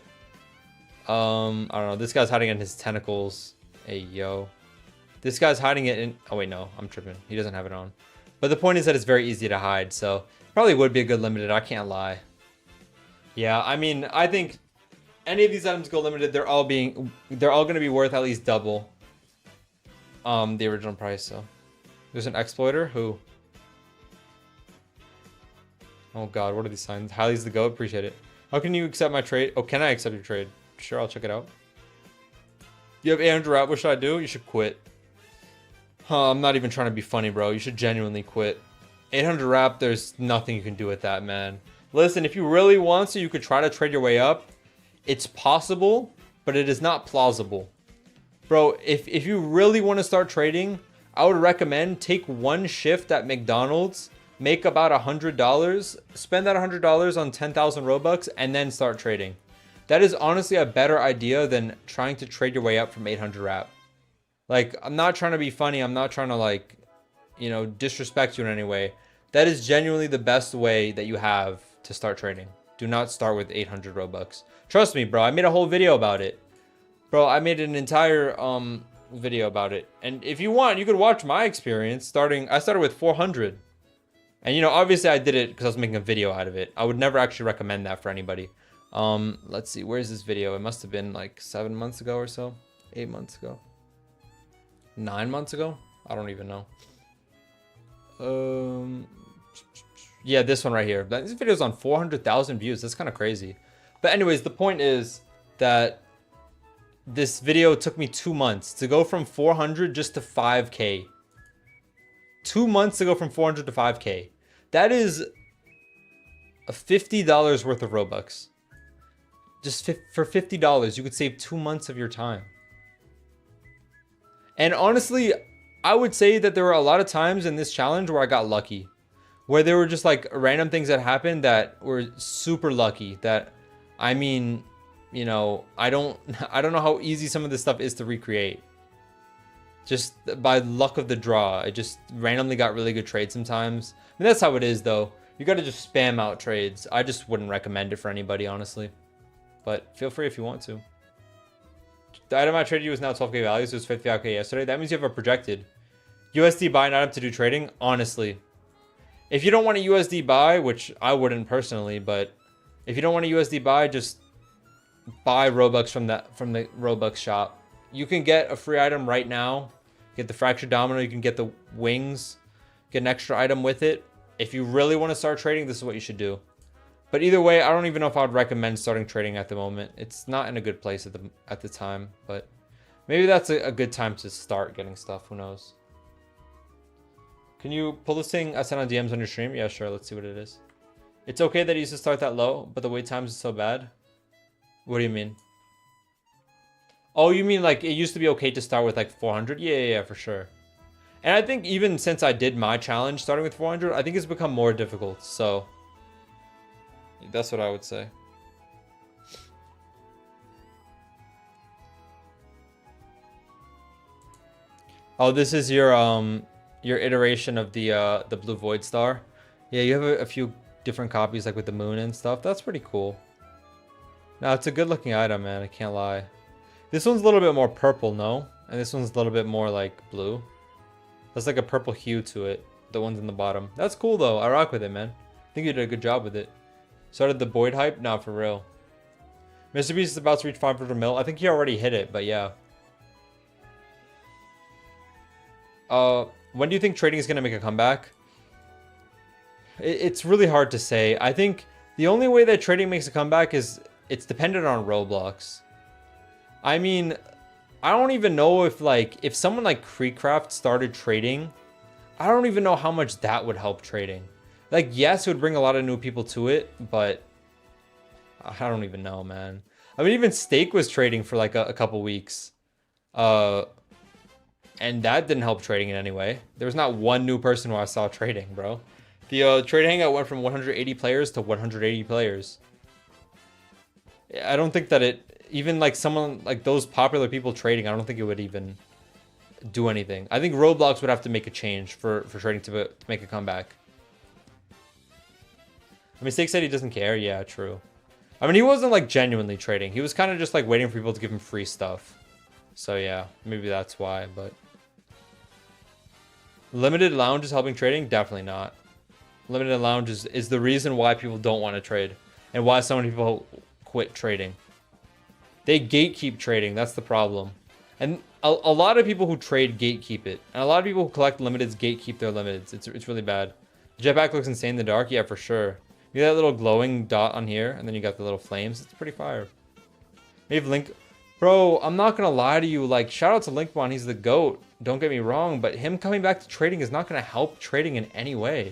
Speaker 1: I don't know. This guy's hiding it in his tentacles. Hey, yo. This guy's hiding it in... Oh, wait, no. I'm tripping. He doesn't have it on. But the point is that it's very easy to hide, so... Probably would be a good limited. I can't lie. Yeah, I mean, I think... Any of these items go limited, they're all going to be worth at least double... the original price, so... There's an exploiter who... Oh, God. What are these signs? Highly's the GOAT. Appreciate it. How can you accept my trade? Oh, can I accept your trade? Sure, I'll check it out. You have 800 rap. What should I do? You should quit. Huh, I'm not even trying to be funny, bro. You should genuinely quit. 800 rap, there's nothing you can do with that, man. Listen, if you really want to, you could try to trade your way up. It's possible, but it is not plausible. Bro, if you really want to start trading, I would recommend take one shift at McDonald's, make about $100, spend that $100 on 10,000 Robux, and then start trading. That is honestly a better idea than trying to trade your way up from 800 rap. Like, I'm not trying to be funny. I'm not trying to, like, you know, disrespect you in any way. That is genuinely the best way that you have to start trading. Do not start with 800 Robux. Trust me, bro. I made a whole video about it. Bro, I made an entire video about it. And if you want, you could watch my experience starting. I started with 400. And, you know, obviously I did it because I was making a video out of it. I would never actually recommend that for anybody. Let's see. Where's this video? It must have been like 7 months ago or so. 8 months ago. 9 months ago? I don't even know. Yeah, this one right here. This video's on 400,000 views. That's kind of crazy. But anyways, the point is that this video took me 2 months to go from 400 just to 5K. 2 months to go from 400 to 5K. That is a $50 worth of Robux. Just for $50, you could save 2 months of your time. And honestly, I would say that there were a lot of times in this challenge where I got lucky. Where there were just like random things that happened that were super lucky. That, I mean, you know, I don't know how easy some of this stuff is to recreate. Just by luck of the draw, I just randomly got really good trades sometimes. I mean, that's how it is though. You gotta just spam out trades. I just wouldn't recommend it for anybody, honestly. But feel free if you want to. The item I traded you is now 12K value, so it was 55K yesterday. That means you have a projected USD buy an item to do trading. Honestly, if you don't want a USD buy, which I wouldn't personally, but if you don't want a USD buy, just buy Robux from the Robux shop. You can get a free item right now. Get the fractured domino. You can get the wings. Get an extra item with it. If you really want to start trading, this is what you should do. But either way, I don't even know if I would recommend starting trading at the moment. It's not in a good place at the time, but maybe that's a good time to start getting stuff. Who knows? Can you pull this thing I sent on DMs on your stream? Yeah, sure. Let's see what it is. It's okay that it used to start that low, but the wait times is so bad. What do you mean? Oh, you mean like it used to be okay to start with like 400? Yeah, for sure. And I think even since I did my challenge starting with 400, I think it's become more difficult. So that's what I would say. Oh, this is your iteration of the blue void star. Yeah, you have a few different copies like with the moon and stuff. That's pretty cool. No, it's a good looking item, man. I can't lie. This one's a little bit more purple, no? And this one's a little bit more like blue. There's like a purple hue to it. The ones in the bottom. That's cool though. I rock with it, man. I think you did a good job with it. Started the Boyd hype? Nah, for real. Mr. Beast is about to reach 500 mil. I think he already hit it, but yeah. When do you think trading is going to make a comeback? It's really hard to say. I think the only way that trading makes a comeback is it's dependent on Roblox. I mean, I don't even know if someone like Creekcraft started trading, I don't even know how much that would help trading. Like, yes, it would bring a lot of new people to it, but I don't even know, man. I mean, even Steak was trading for like a couple weeks. And that didn't help trading in any way. There was not one new person who I saw trading, bro. The trade hangout went from 180 players to 180 players. I don't think that it, even like someone like those popular people trading, I don't think it would even do anything. I think Roblox would have to make a change for trading to make a comeback. I mean, Steak said he doesn't care. Yeah, true. I mean, he wasn't like genuinely trading. He was kind of just like waiting for people to give him free stuff. So yeah, maybe that's why, but... Limited lounge is helping trading? Definitely not. Limited lounge is the reason why people don't want to trade. And why so many people quit trading. They gatekeep trading. That's the problem. And a lot of people who trade gatekeep it. And a lot of people who collect limiteds gatekeep their limiteds. It's really bad. Jetpack looks insane in the dark? Yeah, for sure. You got that little glowing dot on here, and then you got the little flames. It's pretty fire. Maybe Link... Bro, I'm not gonna lie to you. Like, shout out to Linkbon. He's the GOAT. Don't get me wrong, but him coming back to trading is not gonna help trading in any way.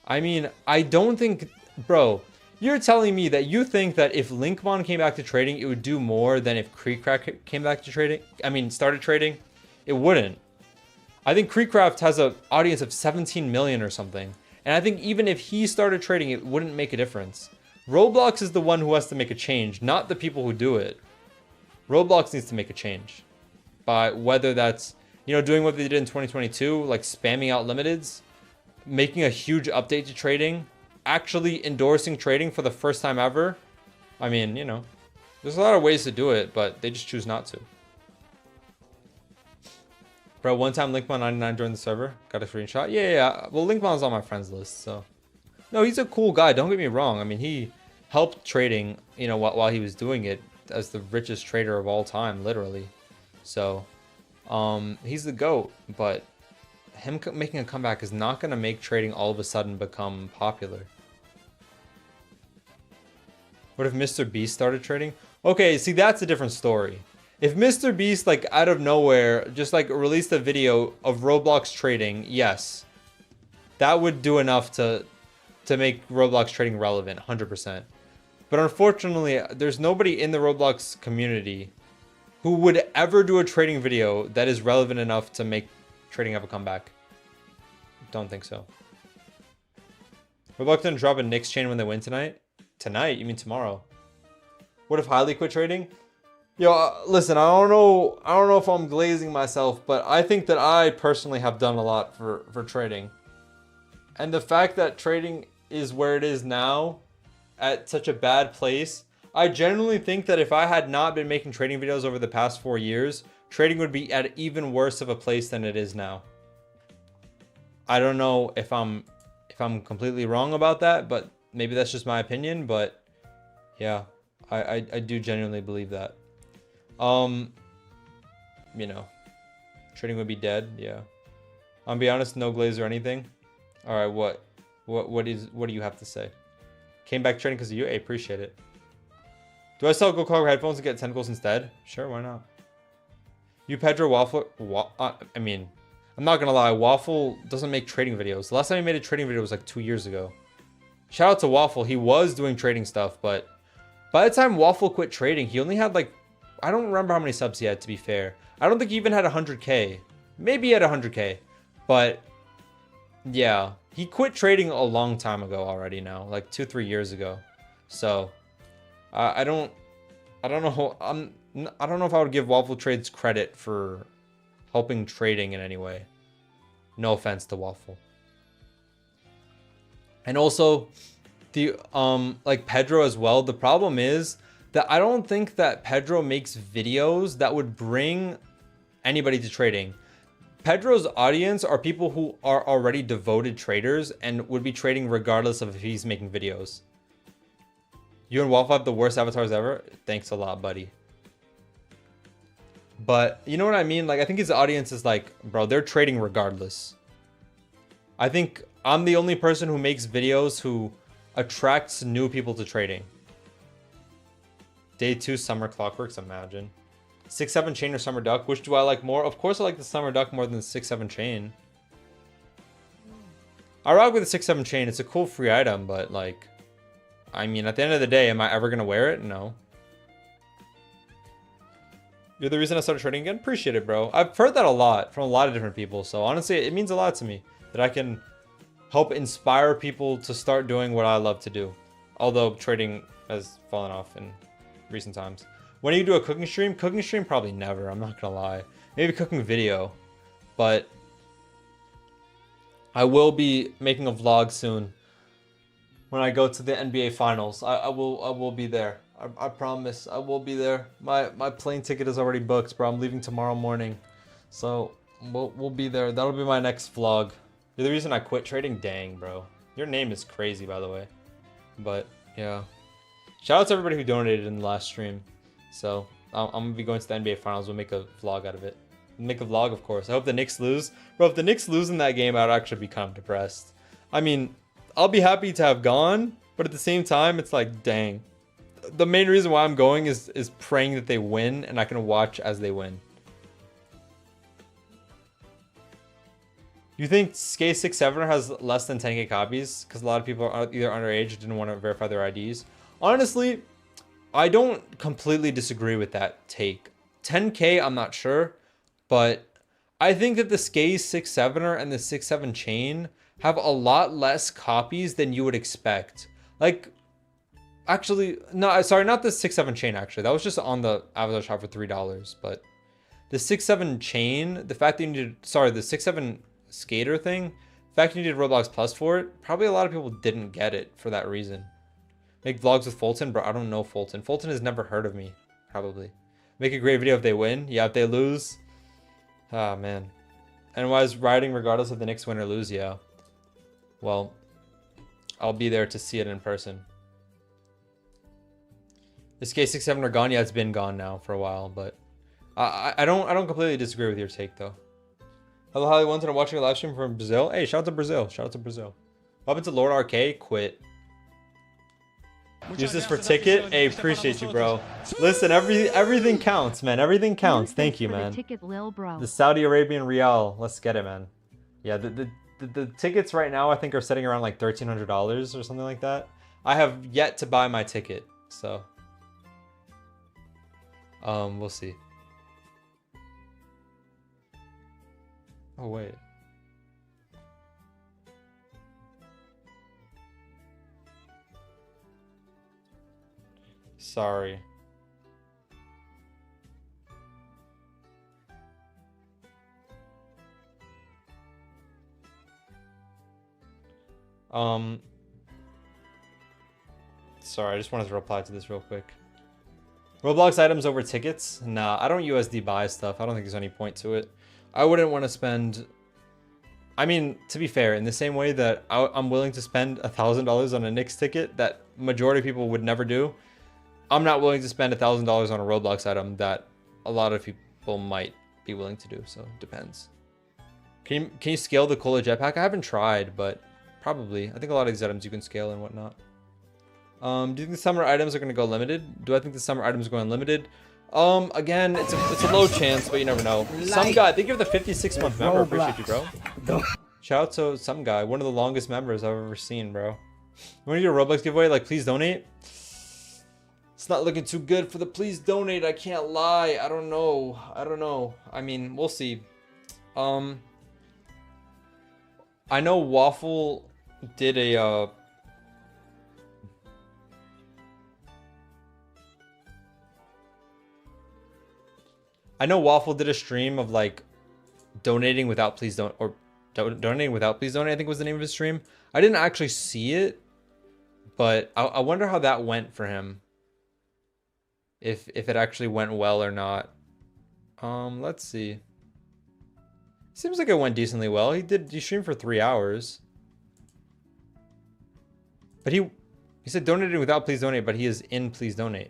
Speaker 1: I mean, I don't think... Bro, you're telling me that you think that if Linkbon came back to trading, it would do more than if Creekcraft came back to trading? I mean, started trading? It wouldn't. I think Creekcraft has an audience of 17 million or something. And I think even if he started trading, it wouldn't make a difference. Roblox is the one who has to make a change, not the people who do it. Roblox needs to make a change. By whether that's, you know, doing what they did in 2022, like spamming out limiteds, making a huge update to trading, actually endorsing trading for the first time ever. I mean, you know, there's a lot of ways to do it, but they just choose not to. Bro, one time Linkbon99 joined the server. Got a screenshot. Yeah. Well, Linkbon's on my friends list, so. No, he's a cool guy. Don't get me wrong. I mean, he helped trading, you know, while he was doing it as the richest trader of all time, literally. So, he's the GOAT, but him making a comeback is not going to make trading all of a sudden become popular. What if Mr. Beast started trading? Okay, see, that's a different story. If Mr. Beast, like, out of nowhere, just, like, released a video of Roblox trading, yes. That would do enough to make Roblox trading relevant, 100%. But unfortunately, there's nobody in the Roblox community who would ever do a trading video that is relevant enough to make trading have a comeback. Don't think so. Roblox didn't drop a Knicks chain when they win tonight? Tonight? You mean tomorrow? What if Highly quit trading? Yo, listen, I don't know if I'm glazing myself, but I think that I personally have done a lot for trading. And the fact that trading is where it is now, at such a bad place, I genuinely think that if I had not been making trading videos over the past 4 years, trading would be at even worse of a place than it is now. I don't know if I'm completely wrong about that, but maybe that's just my opinion, but yeah, I do genuinely believe that. You know, trading would be dead, yeah. I'll be honest, no glaze or anything. All right, what do you have to say? Came back trading because of you? I appreciate it. Do I sell GoCog headphones and get tentacles instead? Sure, why not? You Pedro Waffle? I mean, I'm not gonna lie, Waffle doesn't make trading videos. The last time he made a trading video was like 2 years ago. Shout out to Waffle, he was doing trading stuff, but by the time Waffle quit trading, he only had like, I don't remember how many subs he had, to be fair. I don't think he even had 100k. Maybe he had 100k, but yeah, he quit trading a long time ago already now, like 2-3 years ago. So I don't know if I would give Waffle Trades credit for helping trading in any way. No offense to Waffle. And also the like Pedro as well. The problem is that I don't think that Pedro makes videos that would bring anybody to trading. Pedro's audience are people who are already devoted traders and would be trading regardless of if he's making videos. You and Waffle have the worst avatars ever? Thanks a lot, buddy. But you know what I mean? Like, I think his audience is like, bro, they're trading regardless. I think I'm the only person who makes videos who attracts new people to trading. Day 2 Summer Clockworks, imagine. 6-7 chain or Summer Duck? Which do I like more? Of course I like the Summer Duck more than the 6-7 chain. I rock with the 6-7 chain. It's a cool free item, but like, I mean, at the end of the day, am I ever going to wear it? No. You're the reason I started trading again. Appreciate it, bro. I've heard that a lot from a lot of different people. So honestly, it means a lot to me that I can help inspire people to start doing what I love to do. Although trading has fallen off in recent times. When do you do a cooking stream? Cooking stream? Probably never. I'm not gonna lie. Maybe cooking video. But I will be making a vlog soon. When I go to the NBA finals, I will be there. I promise I will be there. My plane ticket is already booked, bro. I'm leaving tomorrow morning. So we'll be there. That'll be my next vlog. You're the reason I quit trading? Dang, bro. Your name is crazy, by the way. But yeah. Shout out to everybody who donated in the last stream. So I'm gonna be going to the NBA finals. We'll make a vlog out of it. Make a vlog, of course. I hope the Knicks lose. Bro, if the Knicks lose in that game, I'd actually be kind of depressed. I mean, I'll be happy to have gone, but at the same time, it's like, dang. The main reason why I'm going is praying that they win, and I can watch as they win. You think Skate 67 has less than 10k copies? Because a lot of people are either underage or didn't want to verify their IDs. Honestly, I don't completely disagree with that take. 10k, I'm not sure, but I think that the Skate 67er and the 67 chain have a lot less copies than you would expect. Like, actually, no, sorry, not the 67 chain, actually. That was just on the Avatar shop for $3. But the 67 chain, the fact that you needed, sorry, the 67 skater thing, the fact that you needed Roblox Plus for it, probably a lot of people didn't get it for that reason. Make vlogs with Fulton, bro. I don't know Fulton. Fulton has never heard of me, probably. Make a great video if they win. Yeah, if they lose. Ah, man. And why is riding regardless of the Knicks win or lose? Yeah. Well, I'll be there to see it in person. This K67 are gone. Yeah, it's been gone now for a while, but I don't completely disagree with your take though. Hello, highlyswanted. I'm watching a live stream from Brazil. Hey, shout out to Brazil. Shout out to Brazil. What happened to Lord RK? Quit. Use this for ticket. Hey, appreciate you, bro. Listen, everything counts, man. Everything counts. Thank you, man.
Speaker 2: Ticket, lil bro.
Speaker 1: The Saudi Arabian Rial. Let's get it, man. Yeah, the tickets right now I think are setting around like $1,300 or something like that. I have yet to buy my ticket, so we'll see. Oh wait. Sorry. Sorry, I just wanted to reply to this real quick. Roblox items over tickets? Nah, I don't USD buy stuff. I don't think there's any point to it. I wouldn't want to spend... I mean, to be fair, in the same way that I'm willing to spend $1,000 on a Knicks ticket that majority of people would never do, I'm not willing to spend $1,000 on a Roblox item that a lot of people might be willing to do, so it depends. Can you scale the Cola jetpack? I haven't tried, but probably. I think a lot of these items you can scale and whatnot. Do you think the summer items are going to go limited? Do I think the summer items are going limited? Again, it's a low chance, but you never know. Some guy, thank you for the 56-month member. Appreciate you, bro. Shout out to some guy, one of the longest members I've ever seen, bro. You want to do a Roblox giveaway? Like, please donate. It's not looking too good for the please donate. I can't lie. I don't know. I mean, we'll see. I know Waffle did a stream of like donating without please don't, or donating without please donate, I think was the name of his stream. I didn't actually see it, but I wonder how that went for him. If it actually went well or not. Let's see. Seems like it went decently well. He streamed for 3 hours. But he said donating without please donate, but he is in please donate.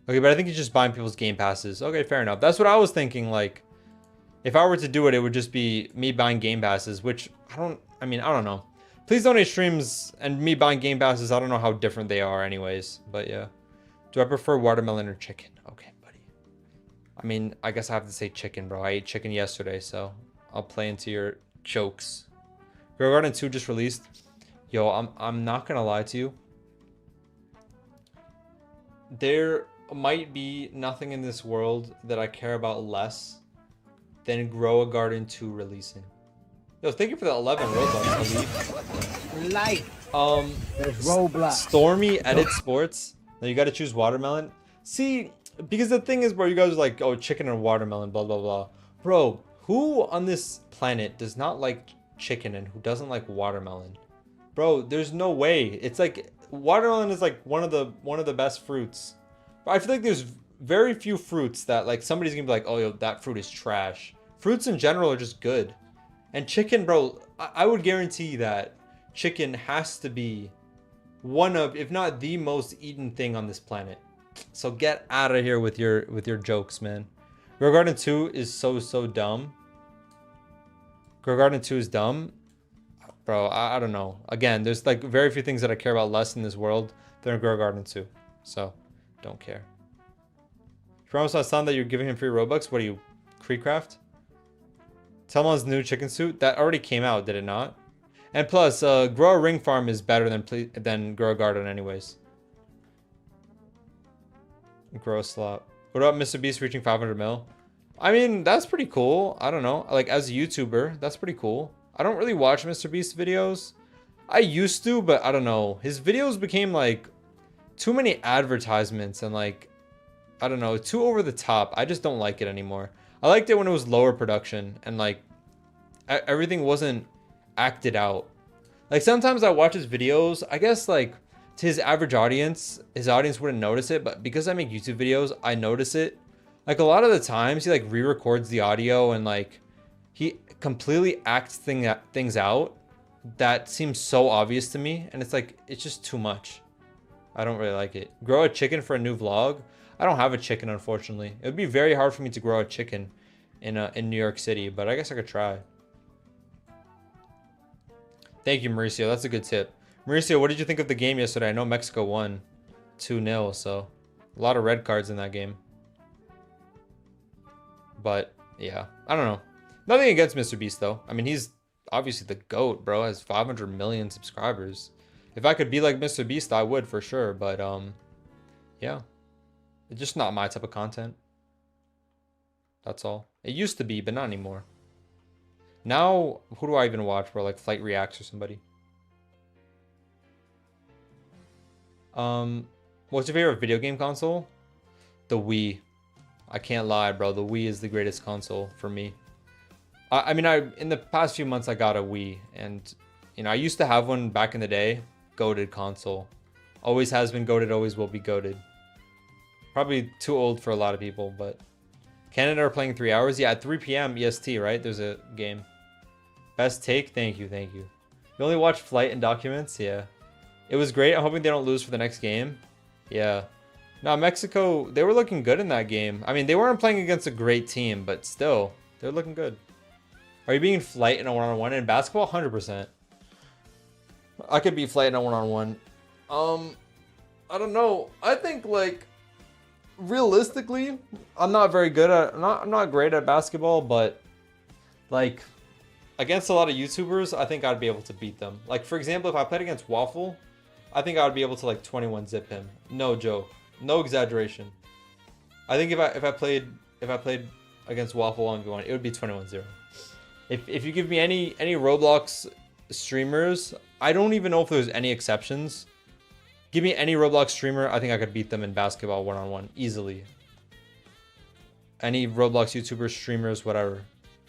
Speaker 1: Okay, but I think he's just buying people's game passes. Okay, fair enough. That's what I was thinking. Like, if I were to do it, it would just be me buying game passes, which I don't know. Please donate streams and me buying game passes, I don't know how different they are anyways. But yeah. Do I prefer watermelon or chicken? Okay, buddy. I mean, I guess I have to say chicken, bro. I ate chicken yesterday, so I'll play into your jokes. Girl Garden 2 just released. Yo, I'm not gonna lie to you. might be nothing in this world that I care about less than Grow a Garden 2 releasing. Yo, thank you for the 11 Robux,
Speaker 3: Life.
Speaker 1: Elite.
Speaker 3: There's Roblox.
Speaker 1: Stormy Edit Sports. Now you gotta choose watermelon. See, because the thing is, bro, you guys are like, oh, chicken and watermelon, blah, blah, blah. Bro, who on this planet does not like chicken and who doesn't like watermelon? Bro, there's no way. It's like, watermelon is like one of the best fruits. But I feel like there's very few fruits that like somebody's gonna be like, oh, yo, that fruit is trash. Fruits in general are just good. And chicken, bro, I would guarantee that chicken has to be one of, if not the most eaten thing on this planet. So get out of here with your jokes, man. Grow Garden 2 is so dumb. Grow Garden 2 is dumb. Bro, I don't know. Again, there's like very few things that I care about less in this world than Grow Garden 2. So, don't care. You promised my son that you're giving him free Robux? What are you, Creecraft? Tell him his new chicken suit. That already came out, did it not? And plus, Grow a Ring Farm is better than Grow a Garden anyways. Grow a Slop. What about Mr. Beast reaching 500 mil? I mean, that's pretty cool. I don't know. Like, as a YouTuber, that's pretty cool. I don't really watch Mr. Beast videos. I used to, but I don't know. His videos became, like, too many advertisements and, like, I don't know, too over the top. I just don't like it anymore. I liked it when it was lower production and, like, everything wasn't acted out. Like, sometimes I watch his videos, I guess, like, to his average audience, his audience wouldn't notice it, but because I make YouTube videos, I notice it. Like, a lot of the times, he, like, re-records the audio and, like, he completely acts things out that seems so obvious to me, and it's, like, it's just too much. I don't really like it. Grow a chicken for a new vlog? I don't have a chicken, unfortunately. It would be very hard for me to grow a chicken in New York City, but I guess I could try. Thank you, Mauricio. That's a good tip. Mauricio, what did you think of the game yesterday? I know Mexico won 2-0, so a lot of red cards in that game. But, yeah, I don't know. Nothing against Mr. Beast, though. I mean, he's obviously the GOAT, bro. Has 500 million subscribers. If I could be like Mr. Beast, I would for sure. But, yeah. It's just not my type of content. That's all. It used to be, but not anymore. Now, who do I even watch, bro? Like Flight Reacts or somebody. What's your favorite video game console? The Wii. I can't lie, bro. The Wii is the greatest console for me. I mean, in the past few months, I got a Wii. And, you know, I used to have one back in the day. Goated console. Always has been goated, always will be goated. Probably too old for a lot of people, but... Canada are playing 3 hours? Yeah, at 3 p.m. EST, right? There's a game. Best take? Thank you, thank you. You only watch Flight and Documents? Yeah. It was great. I'm hoping they don't lose for the next game. Yeah. No, Mexico, they were looking good in that game. I mean, they weren't playing against a great team, but still, they're looking good. Are you being Flight in a one-on-one? In basketball? 100%. I could be Flight in a one-on-one. I don't know. I think, like, realistically, I'm not very good at, I'm not great at basketball, but, like, against a lot of YouTubers, I think I'd be able to beat them. Like, for example, if I played against Waffle, I think I would be able to, like, 21 zip him. No joke. No exaggeration. I think if I played against Waffle 1v1, it would be 21-0. If you give me any Roblox streamers, I don't even know if there's any exceptions. Give me any Roblox streamer, I think I could beat them in basketball one-on-one easily. Any Roblox YouTubers, streamers, whatever.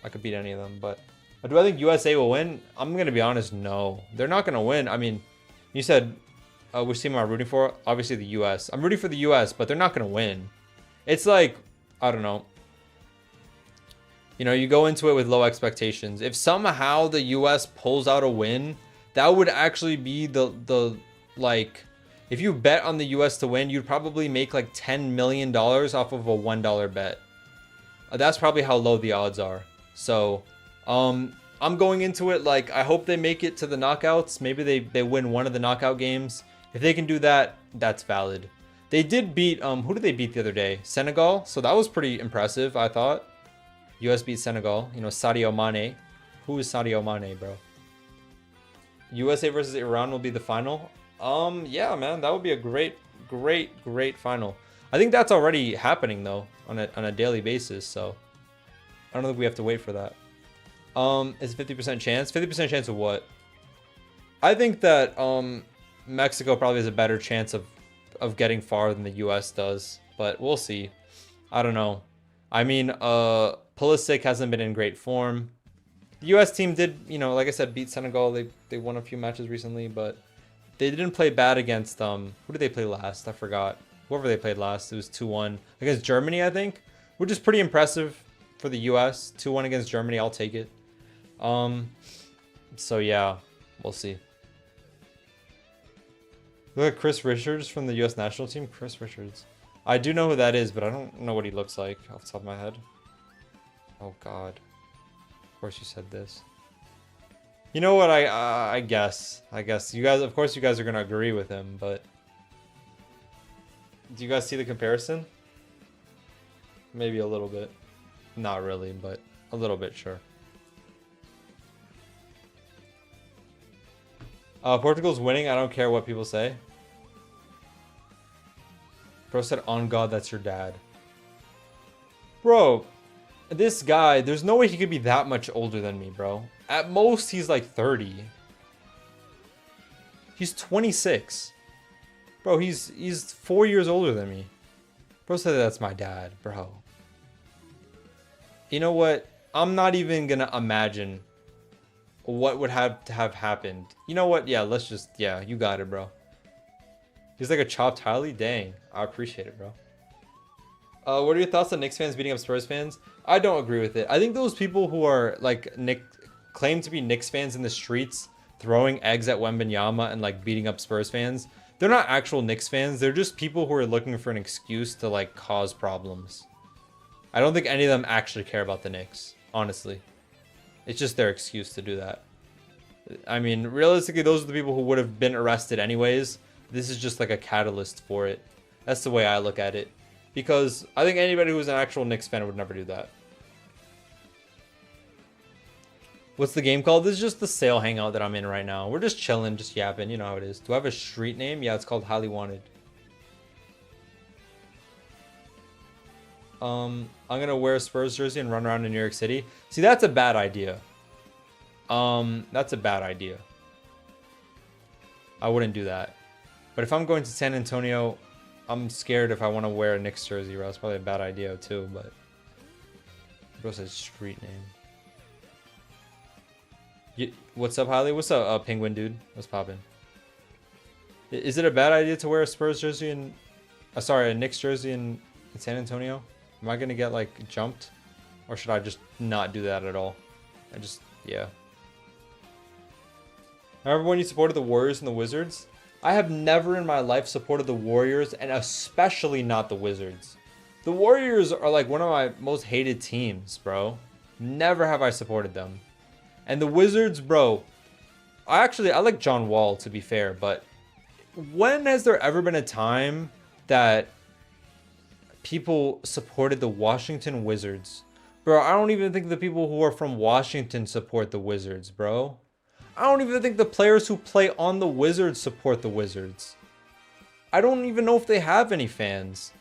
Speaker 1: I could beat any of them, but do I think USA will win? I'm going to be honest, no. They're not going to win. I mean, you said, which team am I rooting for? Obviously the US. I'm rooting for the US, but they're not going to win. It's like, I don't know. You know, you go into it with low expectations. If somehow the US pulls out a win, that would actually be the like, if you bet on the US to win, you'd probably make like $10 million off of a $1 bet. That's probably how low the odds are. So, I'm going into it like, I hope they make it to the knockouts. Maybe they win one of the knockout games. If they can do that, that's valid. They did beat, who did they beat the other day? Senegal. So that was pretty impressive, I thought. US beat Senegal. You know, Sadio Mane. Who is Sadio Mane, bro? USA versus Iran will be the final. Yeah, man, that would be a great final. I think that's already happening though on a daily basis. So I don't think we have to wait for that. Is 50% chance? 50% chance of what? I think that Mexico probably has a better chance of getting far than the US does, but we'll see. I don't know. I mean, Pulisic hasn't been in great form. The US team did, you know, like I said, beat Senegal. They won a few matches recently, but they didn't play bad against who did they play last? I forgot. Whoever they played last, it was 2-1 against Germany, I think, which is pretty impressive for the US. 2-1 against Germany, I'll take it. So yeah, we'll see. Look at Chris Richards from the US national team. Chris Richards. I do know who that is, but I don't know what he looks like off the top of my head. Oh God. Of course you said this. You know what? I guess you guys. Of course you guys are gonna agree with him, but do you guys see the comparison? Maybe a little bit. Not really, but a little bit, sure. Portugal's winning. I don't care what people say. Bro said, on God, that's your dad. Bro, this guy, there's no way he could be that much older than me, bro. At most, he's like 30. He's 26. Bro, he's 4 years older than me. Bro said that's my dad, bro. You know what? I'm not even gonna imagine what would have to have happened. You know what? Yeah, let's just, yeah, you got it, bro. He's like a chopped Harley? Dang, I appreciate it, bro. What are your thoughts on Knicks fans beating up Spurs fans? I don't agree with it. I think those people who are like claim to be Knicks fans in the streets, throwing eggs at Wembanyama and like beating up Spurs fans, they're not actual Knicks fans. They're just people who are looking for an excuse to like cause problems. I don't think any of them actually care about the Knicks, honestly. It's just their excuse to do that. I mean, realistically, those are the people who would have been arrested anyways. This is just like a catalyst for it. That's the way I look at it. Because I think anybody who's an actual Knicks fan would never do that. What's the game called? This is just the sale hangout that I'm in right now. We're just chilling, just yapping. You know how it is. Do I have a street name? Yeah, it's called Highly Wanted. I'm gonna wear a Spurs jersey and run around in New York City. See, that's a bad idea. That's a bad idea. I wouldn't do that. But if I'm going to San Antonio, I'm scared if I want to wear a Knicks jersey, bro. It's probably a bad idea too, but bro says street name. What's up, Highly? What's up, Penguin dude? What's poppin'? Is it a bad idea to wear a Spurs jersey and a Knicks jersey in San Antonio? Am I gonna get like jumped, or should I just not do that at all? Yeah. Remember when you supported the Warriors and the Wizards? I have never in my life supported the Warriors, and especially not the Wizards. The Warriors are like one of my most hated teams, bro. Never have I supported them. And the Wizards, bro, I like John Wall, to be fair, but when has there ever been a time that people supported the Washington Wizards? Bro, I don't even think the people who are from Washington support the Wizards, bro. I don't even think the players who play on the Wizards support the Wizards. I don't even know if they have any fans.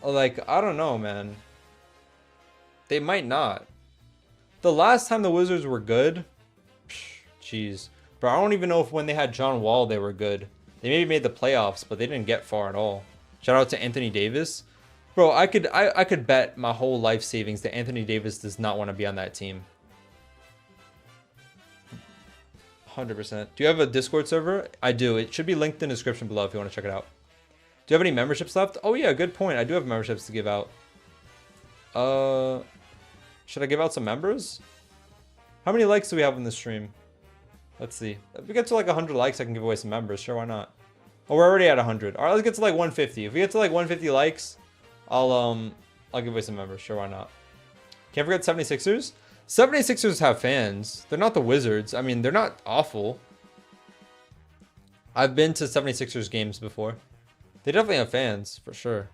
Speaker 1: Like, I don't know, man. They might not. The last time the Wizards were good, jeez. Bro, I don't even know if when they had John Wall they were good. They maybe made the playoffs, but they didn't get far at all. Shout out to Anthony Davis. Bro, I could bet my whole life savings that Anthony Davis does not want to be on that team. 100%. Do you have a Discord server? I do. It should be linked in the description below if you want to check it out. Do you have any memberships left? Oh yeah, good point. I do have memberships to give out. Should I give out some members? How many likes do we have on this stream? Let's see. If we get to like 100 likes, I can give away some members. Sure, why not? Oh, we're already at 100. All right, let's get to like 150. If we get to like 150 likes, I'll give away some members. Sure, why not? Can't forget 76ers. 76ers have fans. They're not the Wizards. I mean, they're not awful. I've been to 76ers games before. They definitely have fans, for sure.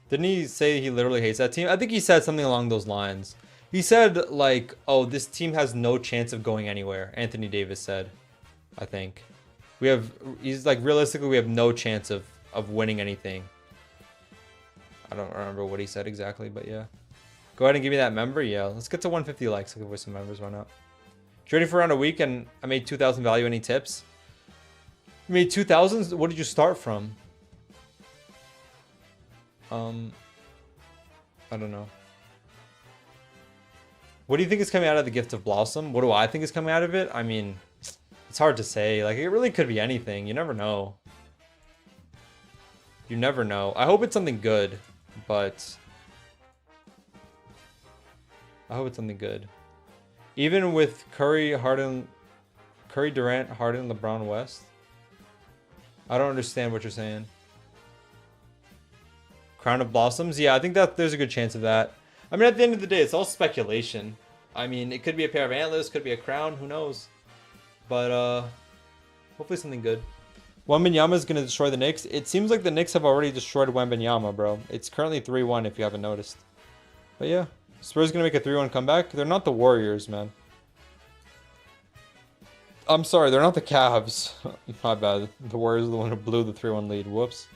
Speaker 1: Didn't he say he literally hates that team? I think he said something along those lines. He said, like, oh, this team has no chance of going anywhere. Anthony Davis said, I think. He's like, realistically, we have no chance of of winning anything. I don't remember what he said exactly, but yeah. Go ahead and give me that member. Yeah, let's get to 150 likes. I'll give away some members. Why not? Trading for around a week and I made 2,000 value. Any tips? You made 2,000? What did you start from? I don't know. What do you think is coming out of the Gift of Blossom? What do I think is coming out of it? I mean, it's hard to say. Like, it really could be anything. You never know. You never know. I hope it's something good, but I hope it's something good. Even with Curry, Harden, Curry, Durant, Harden, LeBron, West. I don't understand what you're saying. Crown of Blossoms? Yeah, I think that there's a good chance of that. I mean, at the end of the day, it's all speculation. I mean, it could be a pair of antlers, could be a crown, who knows? But, hopefully something good. Wembanyama is going to destroy the Knicks. It seems like the Knicks have already destroyed Wembanyama, bro. It's currently 3-1 if you haven't noticed. But yeah, Spurs going to make a 3-1 comeback. They're not the Warriors, man. I'm sorry, they're not the Cavs. My bad. The Warriors are the one who blew the 3-1 lead. Whoops.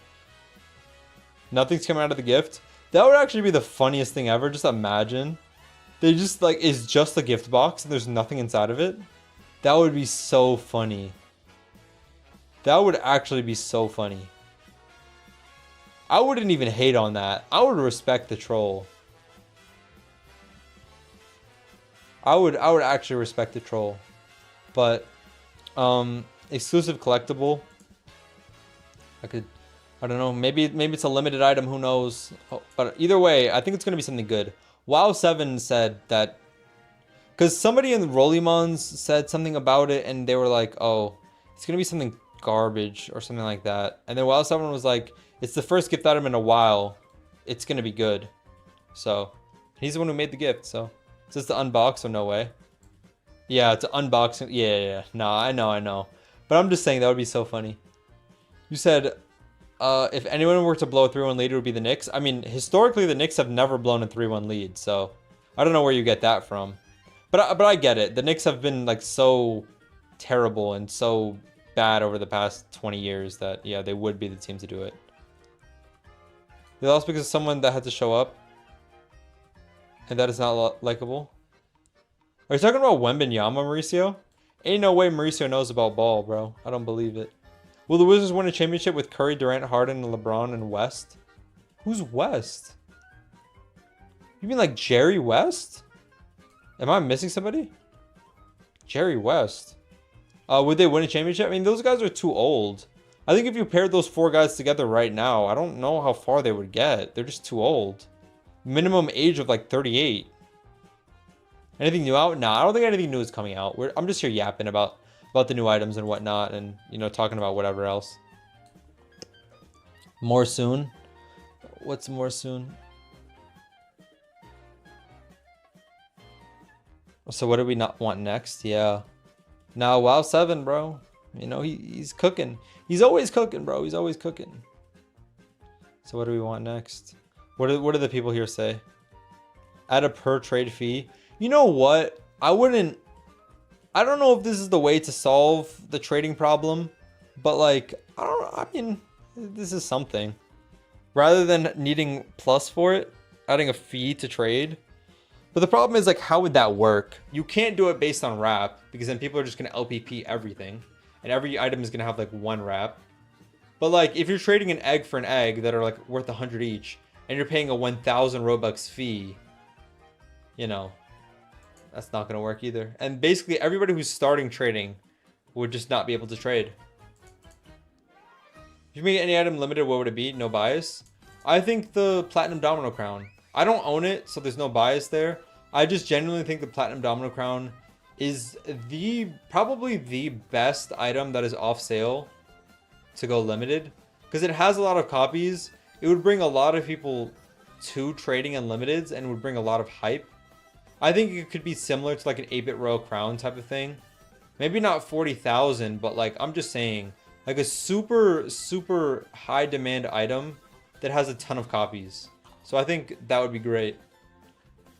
Speaker 1: Nothing's coming out of the gift. That would actually be the funniest thing ever. Just imagine. They just, like, it's just a gift box and there's nothing inside of it. That would be so funny. That would actually be so funny. I wouldn't even hate on that. I would respect the troll. I would actually respect the troll. But exclusive collectible. I don't know. Maybe it's a limited item. Who knows? Oh, but either way, I think it's gonna be something good. WoW7 said that because somebody in the Rollymons said something about it, and they were like, "Oh, it's gonna be something garbage or something like that." And then WoW7 was like, "It's the first gift item in a while. It's gonna be good." So he's the one who made the gift. So it's just to unbox. So no way. Yeah, to unbox. Yeah. No, I know. But I'm just saying that would be so funny. You said. If anyone were to blow a 3-1 lead, it would be the Knicks. I mean, historically, the Knicks have never blown a 3-1 lead, so I don't know where you get that from. But I get it. The Knicks have been, like, so terrible and so bad over the past 20 years that, yeah, they would be the team to do it. They lost because of someone that had to show up, and that is not likable. Are you talking about Wembanyama, Mauricio? Ain't no way Mauricio knows about ball, bro. I don't believe it. Will the Wizards win a championship with Curry, Durant, Harden, and LeBron and West? Who's West? You mean like Jerry West? Am I missing somebody? Jerry West. Would they win a championship? I mean, those guys are too old. I think if you paired those four guys together right now, I don't know how far they would get. They're just too old. Minimum age of like 38. Anything new out? Nah, I don't think anything new is coming out. I'm just here yapping about the new items and whatnot, and, you know, talking about whatever else. More soon? What's more soon? So what do we not want next? Yeah. Now, WoW7, bro. You know, he's cooking. He's always cooking, bro. He's always cooking. So what do we want next? What do the people here say? Add a per trade fee. You know what? I don't know if this is the way to solve the trading problem, but like, I mean, this is something. Rather than needing plus for it, adding a fee to trade. But the problem is, like, how would that work? You can't do it based on wrap, because then people are just going to LPP everything. And every item is going to have like one wrap. But like, if you're trading an egg for an egg that are like worth 100 each, and you're paying a 1,000 Robux fee, you know, that's not going to work either. And basically everybody who's starting trading would just not be able to trade. If you make any item limited, what would it be? No bias? I think the Platinum Domino Crown. I don't own it, so there's no bias there. I just genuinely think the Platinum Domino Crown is probably the best item that is off sale to go limited. Because it has a lot of copies. It would bring a lot of people to trading unlimiteds and would bring a lot of hype. I think it could be similar to like an 8-bit row crown type of thing. Maybe not 40,000, but like, I'm just saying, like a super high demand item that has a ton of copies. So I think that would be great.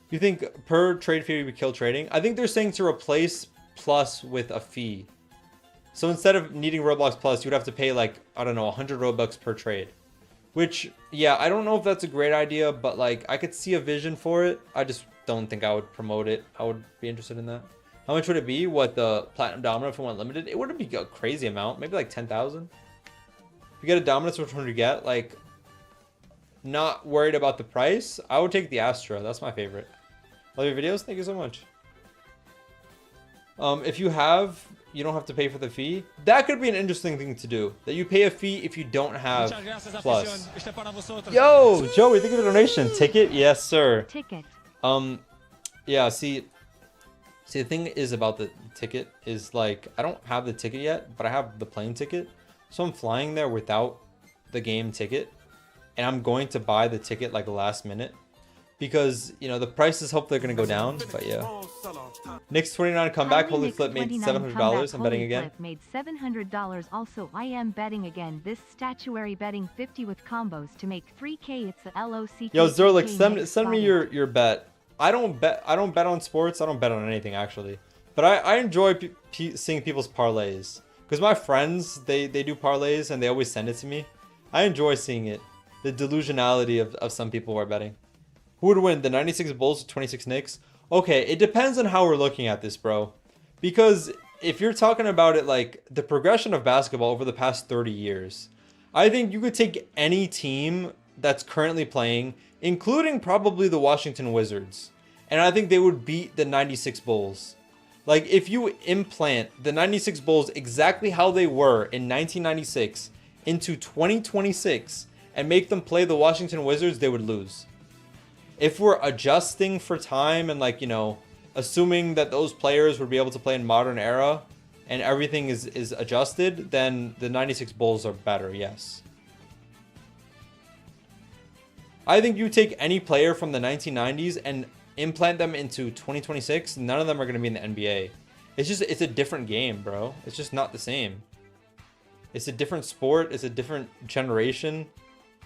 Speaker 1: You think per trade fee would kill trading? I think they're saying to replace plus with a fee. So instead of needing Roblox Plus, you would have to pay like, I don't know, 100 Robux per trade. Which, yeah, I don't know if that's a great idea, but like I could see a vision for it. I just don't think I would promote it. I would be interested in that. How much would it be? What, the Platinum Dominant if it went limited? It wouldn't be a crazy amount. Maybe like 10,000. If you get a Dominance, which one do you get? Like, not worried about the price. I would take the Astra. That's my favorite. Love your videos. Thank you so much. If you have, you don't have to pay for the fee. That could be an interesting thing to do. That you pay a fee if you don't have Plus. Yo, Joey, think of a donation. Ticket? Yes, sir.
Speaker 2: Ticket.
Speaker 1: Yeah, see, the thing is about the ticket is like, I don't have the ticket yet, but I have the plane ticket. So I'm flying there without the game ticket. And I'm going to buy the ticket like last minute. Because, you know, the prices hopefully are going to go down. But yeah. Nick's 29 comeback. Holy Flip made $700. I'm betting again.
Speaker 2: Made $700. Also, I am betting again. This statuary betting 50 with combos to make 3K. It's the LOC.
Speaker 1: Yo, Zerlik, send me your bet. I don't bet on sports. I don't bet on anything actually. But I enjoy seeing people's parlays. Because my friends, they do parlays and they always send it to me. I enjoy seeing it. The delusionality of some people who are betting. Who would win? The 96 Bulls or 26 Knicks? Okay, it depends on how we're looking at this, bro. Because if you're talking about it like the progression of basketball over the past 30 years, I think you could take any team that's currently playing, including probably the Washington Wizards, and I think they would beat the 96 Bulls. Like, if you implant the 96 Bulls exactly how they were in 1996 into 2026 and make them play the Washington Wizards, they would lose. If we're adjusting for time and, like, you know, assuming that those players would be able to play in modern era and everything is adjusted, then the 96 Bulls are better, yes. I think you take any player from the 1990s and implant them into 2026, none of them are going to be in the NBA. It's a different game, bro. It's just not the same. It's a different sport. It's a different generation.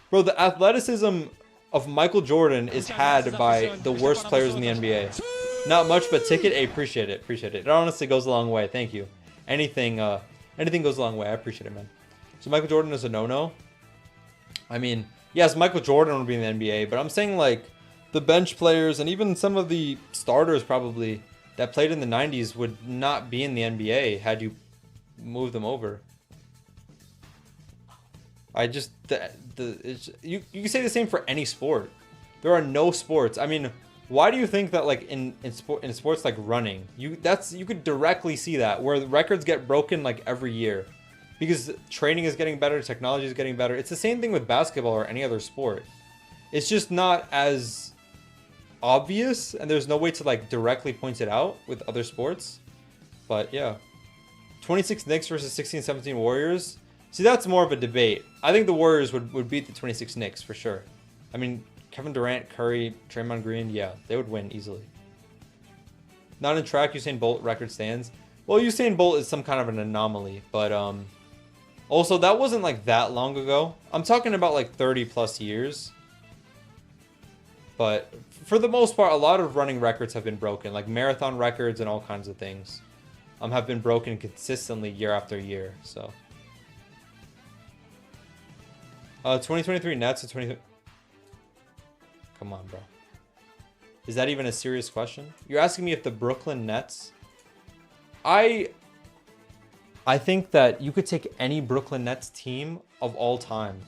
Speaker 1: Bro, the athleticism of Michael Jordan is had by the worst players in the NBA. Not much, but ticket, I appreciate it. Appreciate it. It honestly goes a long way. Thank you. Anything goes a long way. I appreciate it, man. So Michael Jordan is a no-no. I mean, yes, Michael Jordan would be in the NBA, but I'm saying like the bench players and even some of the starters probably that played in the 90s would not be in the NBA had you moved them over. I just you can say the same for any sport. There are no sports. I mean, why do you think that like in sports like running, you could directly see that where the records get broken like every year because training is getting better, technology is getting better. It's the same thing with basketball or any other sport. It's just not as obvious and there's no way to like directly point it out with other sports. But yeah. 26 Knicks versus 16-17 Warriors. See, that's more of a debate. I think the Warriors would beat the 26 Knicks for sure. I mean, Kevin Durant, Curry, Draymond Green, yeah, they would win easily. Not in track, Usain Bolt record stands. Well, Usain Bolt is some kind of an anomaly, but also that wasn't like that long ago. I'm talking about like 30 plus years. But for the most part, a lot of running records have been broken, like marathon records and all kinds of things have been broken consistently year after year, so. 2023 Nets or 20... Come on, bro. Is that even a serious question? You're asking me if the Brooklyn Nets... I think that you could take any Brooklyn Nets team of all time.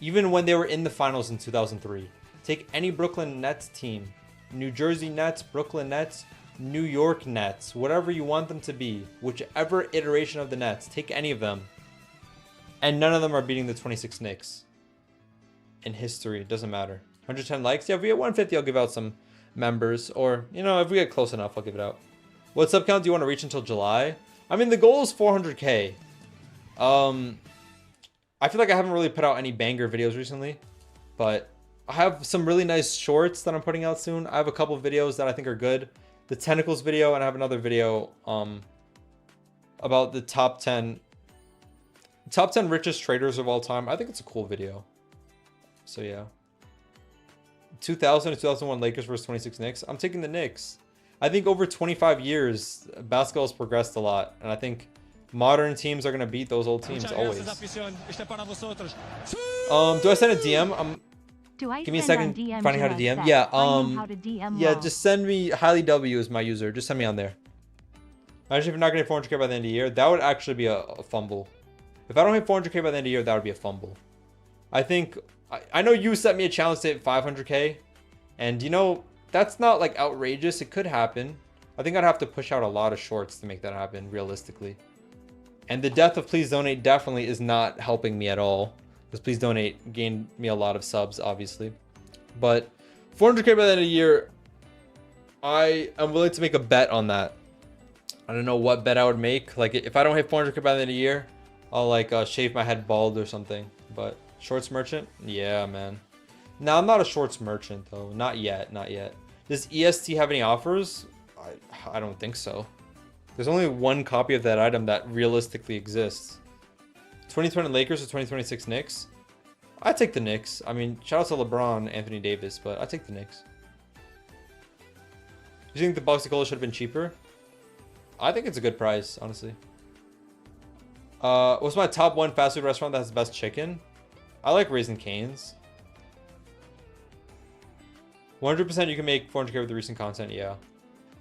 Speaker 1: Even when they were in the finals in 2003. Take any Brooklyn Nets team. New Jersey Nets, Brooklyn Nets, New York Nets. Whatever you want them to be. Whichever iteration of the Nets. Take any of them. And none of them are beating the 26 Knicks. In history, it doesn't matter. 110 likes? Yeah, if we get 150, I'll give out some members. Or, you know, if we get close enough, I'll give it out. What sub count do you want to reach until July? I mean, the goal is 400k. I feel like I haven't really put out any banger videos recently. But I have some really nice shorts that I'm putting out soon. I have a couple of videos that I think are good. The Tentacles video, and I have another video about the top 10 richest traders of all time. I think it's a cool video. So yeah. 2000 to 2001 Lakers versus 26 Knicks. I'm taking the Knicks. I think over 25 years, basketball has progressed a lot. And I think Modern teams are gonna beat those old teams always. Do I send a DM? Give me a second. Finding how to DM. Yeah. Just send me Highly W is my user. Just send me on there. Imagine if you're not gonna hit 400k by the end of the year. That would actually be a fumble. If I don't hit 400k by the end of the year, that would be a fumble. I think I know you set me a challenge to hit 500k, and you know that's not like outrageous. It could happen. I think I'd have to push out a lot of shorts to make that happen realistically. And the death of Please Donate definitely is not helping me at all. Because Please Donate gained me a lot of subs, obviously. But 400k by the end of the year, I am willing to make a bet on that. I don't know what bet I would make. Like, if I don't hit 400k by the end of the year, I'll like shave my head bald or something. But shorts merchant? Yeah, man. No, I'm not a shorts merchant, though. Not yet, not yet. Does EST have any offers? I don't think so. There's only one copy of that item that realistically exists. 2020 Lakers or 2026 Knicks? I take the Knicks. I mean, shout out to LeBron, Anthony Davis, but I take the Knicks. You think the box of cola should have been cheaper? I think it's a good price, honestly. What's my top 1 fast food restaurant that has the best chicken? I like Raising Cane's. 100% you can make 400k with the recent content, yeah.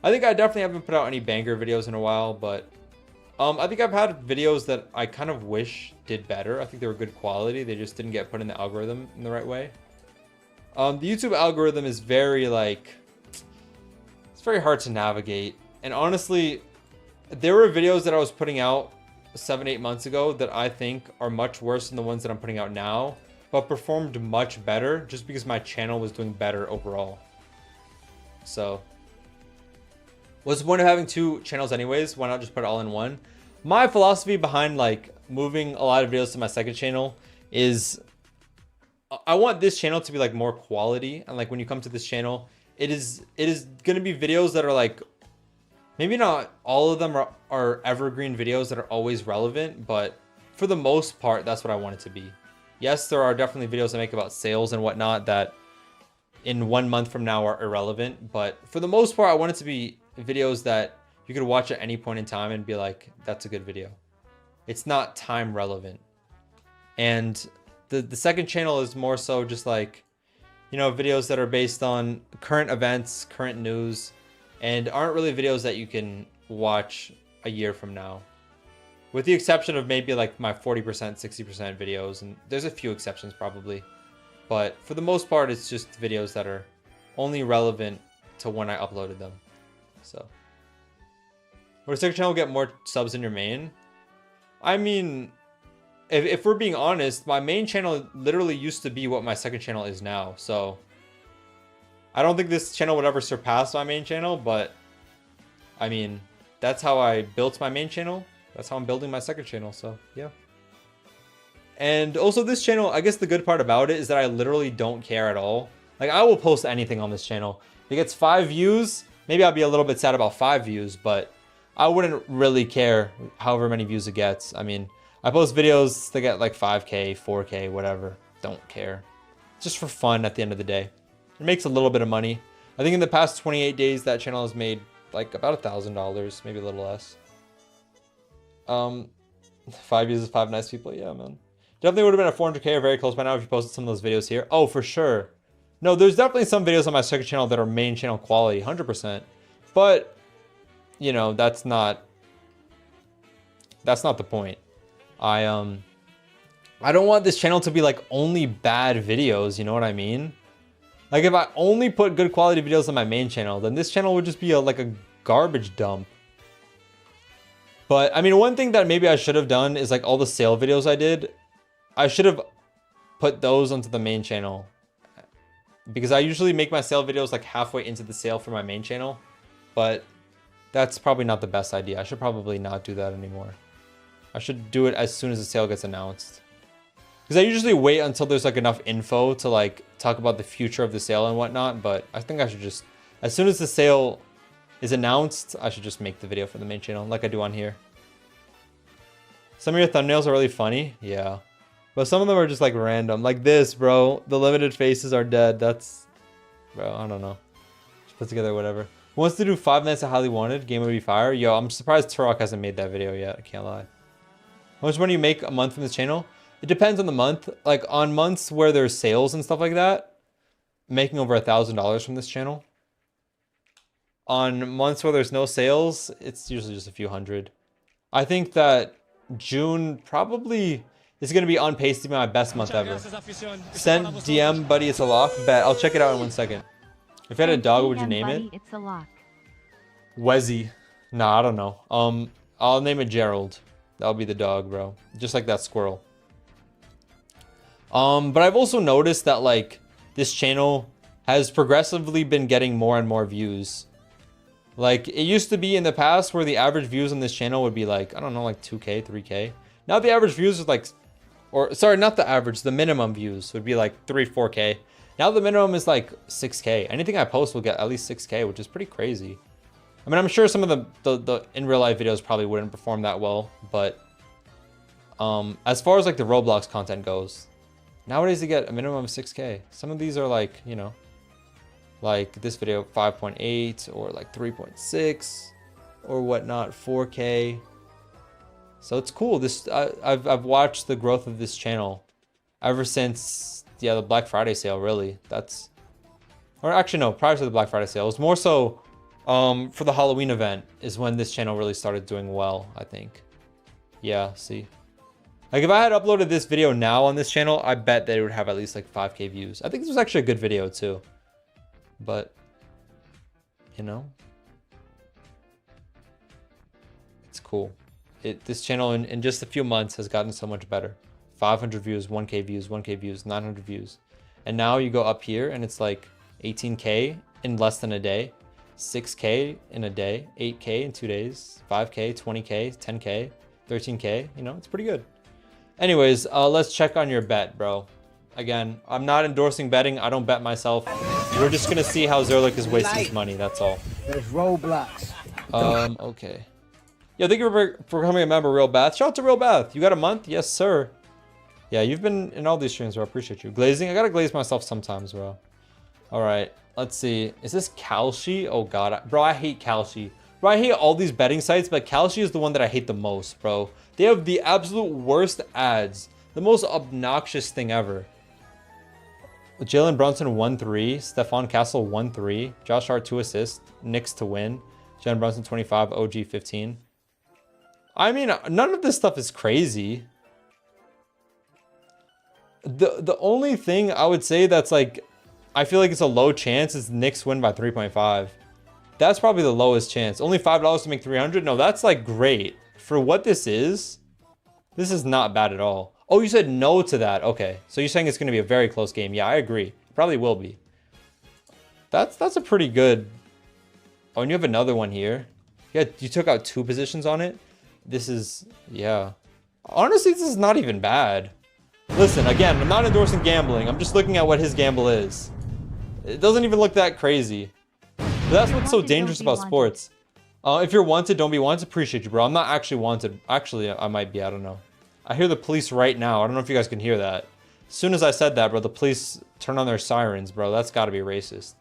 Speaker 1: I think I definitely haven't put out any banger videos in a while, but I think I've had videos that I kind of wish did better. I think they were good quality. They just didn't get put in the algorithm in the right way. The YouTube algorithm is very like, it's very hard to navigate. And honestly, there were videos that I was putting out 7-8 months ago that I think are much worse than the ones that I'm putting out now, but performed much better just because my channel was doing better overall. So what's the point of having 2 channels anyways? Why not just put it all in one? My philosophy behind like moving a lot of videos to my second channel is I want this channel to be like more quality. And like when you come to this channel, it is going to be videos that are like, maybe not all of them are evergreen videos that are always relevant, but for the most part, that's what I want it to be. Yes, there are definitely videos I make about sales and whatnot that in 1 month from now are irrelevant, but for the most part, I want it to be videos that you could watch at any point in time and be like, that's a good video. It's not time relevant. And the second channel is more so just like, you know, videos that are based on current events, current news, and aren't really videos that you can watch a year from now. With the exception of maybe like my 40%, 60% videos, and there's a few exceptions probably. But for the most part, it's just videos that are only relevant to when I uploaded them. So, would a second channel get more subs than your main? I mean, if we're being honest, my main channel literally used to be what my second channel is now. So, I don't think this channel would ever surpass my main channel, but I mean, that's how I built my main channel. That's how I'm building my second channel. So, yeah. And also this channel, I guess the good part about it is that I literally don't care at all. Like, I will post anything on this channel. If it gets 5 views, maybe I'll be a little bit sad about 5 views, but I wouldn't really care however many views it gets. I mean, I post videos that get like 5K, 4K, whatever. Don't care. It's just for fun at the end of the day. It makes a little bit of money. I think in the past 28 days, that channel has made like about $1,000, maybe a little less. 5 views is 5 nice people. Yeah, man. Definitely would have been at 400k or very close by now if you posted some of those videos here. Oh, for sure. No, there's definitely some videos on my second channel that are main channel quality, 100%. But, you know, that's not the point. I don't want this channel to be like only bad videos, you know what I mean? Like if I only put good quality videos on my main channel, then this channel would just be like a garbage dump. But I mean, one thing that maybe I should have done is like all the sale videos I did, I should have put those onto the main channel. Because I usually make my sale videos like halfway into the sale for my main channel. But that's probably not the best idea. I should probably not do that anymore. I should do it as soon as the sale gets announced. Because I usually wait until there's like enough info to like talk about the future of the sale and whatnot. But I think I should just, as soon as the sale is announced, I should just make the video for the main channel like I do on here. Some of your thumbnails are really funny. Yeah. But some of them are just like random. Like this, bro. The limited faces are dead. That's, bro, I don't know. Just put together whatever. Who wants to do 5 Nights at Highly Wanted? Game would be fire. Yo, I'm surprised Turok hasn't made that video yet. I can't lie. How much money you make a month from this channel? It depends on the month. Like on months where there's sales and stuff like that, making over $1,000 from this channel. On months where there's no sales, it's usually just a few hundred. I think that June probably is going to be on pace to be my best month ever. Send DM, buddy, it's a lock. Bet. I'll check it out in 1 second. If you had a dog, what would you name it?
Speaker 2: It's a lock.
Speaker 1: Wezzy. Nah, I don't know. I'll name it Gerald. That'll be the dog, bro. Just like that squirrel. But I've also noticed that like this channel has progressively been getting more and more views. Like it used to be in the past where the average views on this channel would be like, I don't know, like 2K, 3K. Now the average views is like, or sorry, not the average, the minimum views would be like 3, 4K. Now the minimum is like 6K. Anything I post will get at least 6K, which is pretty crazy. I mean, I'm sure some of the in real life videos probably wouldn't perform that well, but as far as like the Roblox content goes, nowadays they get a minimum of 6K. Some of these are like, you know, like this video 5.8 or like 3.6 or whatnot, 4K. So it's cool. This I've watched the growth of this channel ever since the Black Friday sale. Really, that's, or actually no, prior to the Black Friday sale, it was more so for the Halloween event is when this channel really started doing well, I think. Yeah, see, like if I had uploaded this video now on this channel, I bet that it would have at least like 5K views. I think this was actually a good video too, but you know, it's cool. This channel in just a few months has gotten so much better. 500 views, 1K views, 1K views, 900 views. And now you go up here and it's like 18K in less than a day, 6K in a day, 8K in 2 days, 5K, 20K, 10K, 13K, you know, it's pretty good. Anyways, let's check on your bet, bro. Again, I'm not endorsing betting. I don't bet myself. We're just gonna see how Zerlik is wasting his money, that's all.
Speaker 3: There's Roblox.
Speaker 1: Okay. Yeah, thank you for becoming a member, Real Bath. Shout out to Real Bath. You got a month? Yes, sir. Yeah, you've been in all these streams, bro. I appreciate you. Glazing? I gotta glaze myself sometimes, bro. All right, let's see. Is this Kalshi? Oh, God. Bro, I hate Kalshi. Bro, I hate all these betting sites, but Kalshi is the one that I hate the most, bro. They have the absolute worst ads. The most obnoxious thing ever. Jalen Brunson 1-3. Stephon Castle 1-3. Josh Hart 2 assists. Knicks to win. Jalen Brunson 25. OG 15. I mean, none of this stuff is crazy. The only thing I would say that's like, I feel like it's a low chance is Knicks win by 3.5. That's probably the lowest chance. Only $5 to make 300? No, that's like great. For what this is not bad at all. Oh, you said no to that. Okay, so you're saying it's going to be a very close game. Yeah, I agree. Probably will be. That's a pretty good. Oh, and you have another one here. Yeah, you took out 2 positions on it. This is, yeah. Honestly, this is not even bad. Listen, again, I'm not endorsing gambling. I'm just looking at what his gamble is. It doesn't even look that crazy. But that's what's so dangerous about sports. If you're wanted, don't be wanted. Appreciate you, bro. I'm not actually wanted. Actually, I might be. I don't know. I hear the police right now. I don't know if you guys can hear that. As soon as I said that, bro, the police turn on their sirens, bro. That's got to be racist.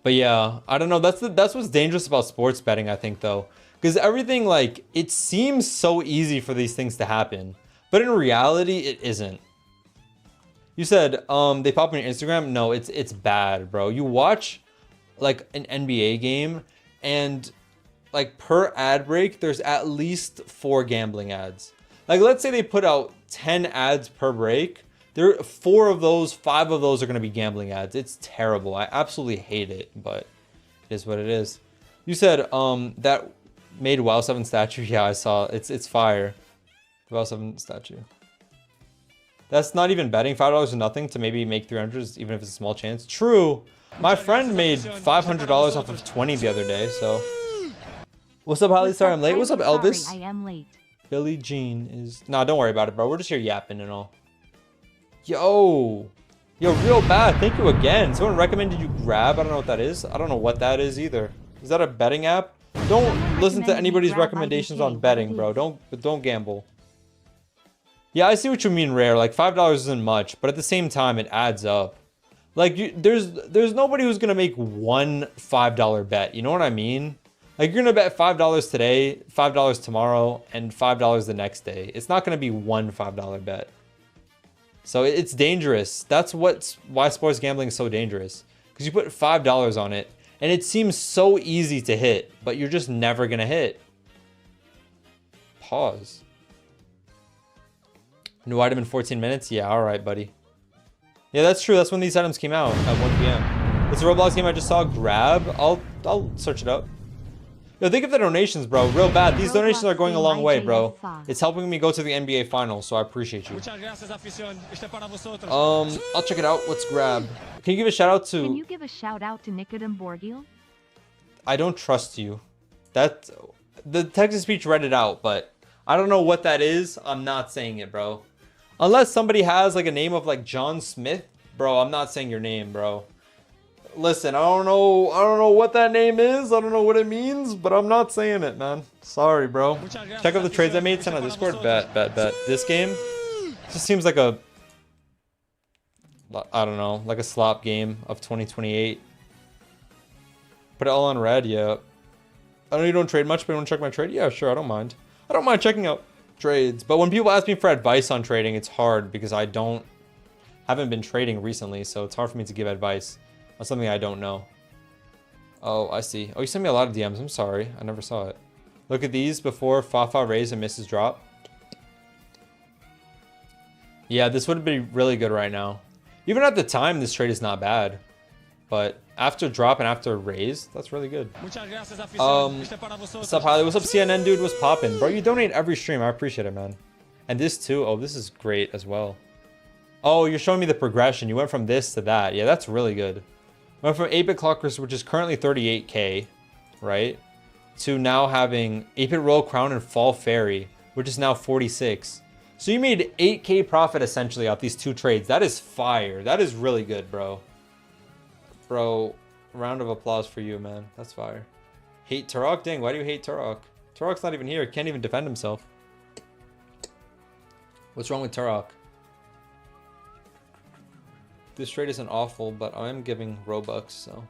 Speaker 1: But yeah, I don't know. That's what's dangerous about sports betting, I think, though. Because everything, like, it seems so easy for these things to happen. But in reality, it isn't. You said, they pop on your Instagram? No, it's bad, bro. You watch, like, an NBA game, and, like, per ad break, there's at least 4 gambling ads. Like, let's say they put out 10 ads per break. There are 4 of those, 5 of those are going to be gambling ads. It's terrible. I absolutely hate it, but it is what it is. You said that made WoW 7 statue. Yeah, I saw. It's fire. The WoW 7 statue. That's not even betting. $5 is nothing to maybe make 300, even if it's a small chance. True. My friend made $500 off of 20 the other day, so. What's up, Holly? Sorry I'm late. What's up, Elvis?
Speaker 2: Sorry, I am late.
Speaker 1: Billie Jean is... Nah, don't worry about it, bro. We're just here yapping and all. Yo, Real Bad, thank you again. Someone recommended you Grab. I don't know what that is. I don't know what that is either. Is that a betting app? Don't listen to anybody's recommendations on betting, bro. Don't gamble. Yeah, I see what you mean, Rare. Like $5 isn't much, but at the same time, it adds up. Like there's nobody who's gonna make one $5 bet. You know what I mean? Like, you're gonna bet $5 today, $5 tomorrow, and $5 the next day. It's not gonna be one $5 bet. So it's dangerous. That's why sports gambling is so dangerous. Because you put $5 on it, and it seems so easy to hit, but you're just never gonna hit. Pause. New item in 14 minutes? Yeah, alright, buddy. Yeah, that's true. That's when these items came out at 1 p.m. It's a Roblox game I just saw. Grab. I'll search it up. Yo, think of the donations, bro. Real bad. These donations are going a long way, bro. It's helping me go to the NBA Finals, so I appreciate you. I'll check it out. What's Grab? Can you give a shout out to...
Speaker 2: Can you give a shout out to Nicodem Borgil?
Speaker 1: I don't trust you. That... The text-to-speech read it out, but I don't know what that is. I'm not saying it, bro. Unless somebody has like a name of like John Smith, bro, I'm not saying your name, bro. Listen, I don't know what that name is. I don't know what it means, but I'm not saying it, man. Sorry, bro. Check out the trades I made. Send on Discord. Bet. This game just seems like a, I don't know, like a slop game of 2028. Put it all on red, yeah. I know you don't trade much, but you want to check my trade? Yeah, sure, I don't mind. I don't mind checking out trades. But when people ask me for advice on trading, it's hard because I haven't been trading recently, so it's hard for me to give advice on something I don't know. Oh, I see. Oh, you sent me a lot of DMs. I'm sorry. I never saw it. Look at these before Fafa raise and misses drop. Yeah, this would be really good right now. Even at the time, this trade is not bad. But after drop and after raise, that's really good. What's up, Highly? What's up, CNN dude? What's poppin'? Bro, you donate every stream. I appreciate it, man. And this too. Oh, this is great as well. Oh, you're showing me the progression. You went from this to that. Yeah, that's really good. Went from 8-bit clockers, which is currently 38k, right? To now having 8-bit royal crown and fall fairy, which is now 46. So you made 8k profit essentially off these two trades. That is fire. That is really good, bro. Bro, round of applause for you, man. That's fire. Hate Turok? Dang, why do you hate Turok? Turok's not even here. Can't even defend himself. What's wrong with Turok? This trade isn't awful, but I'm giving Robux, so.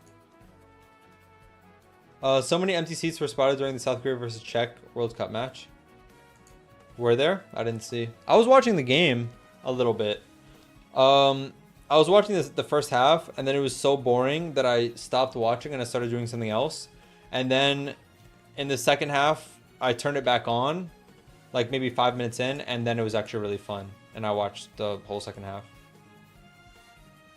Speaker 1: So many empty seats were spotted during the South Korea versus Czech World Cup match. Were there? I didn't see. I was watching the game a little bit. I was watching the first half, and then it was so boring that I stopped watching and I started doing something else. And then in the second half, I turned it back on, like maybe 5 minutes in, and then it was actually really fun. And I watched the whole second half.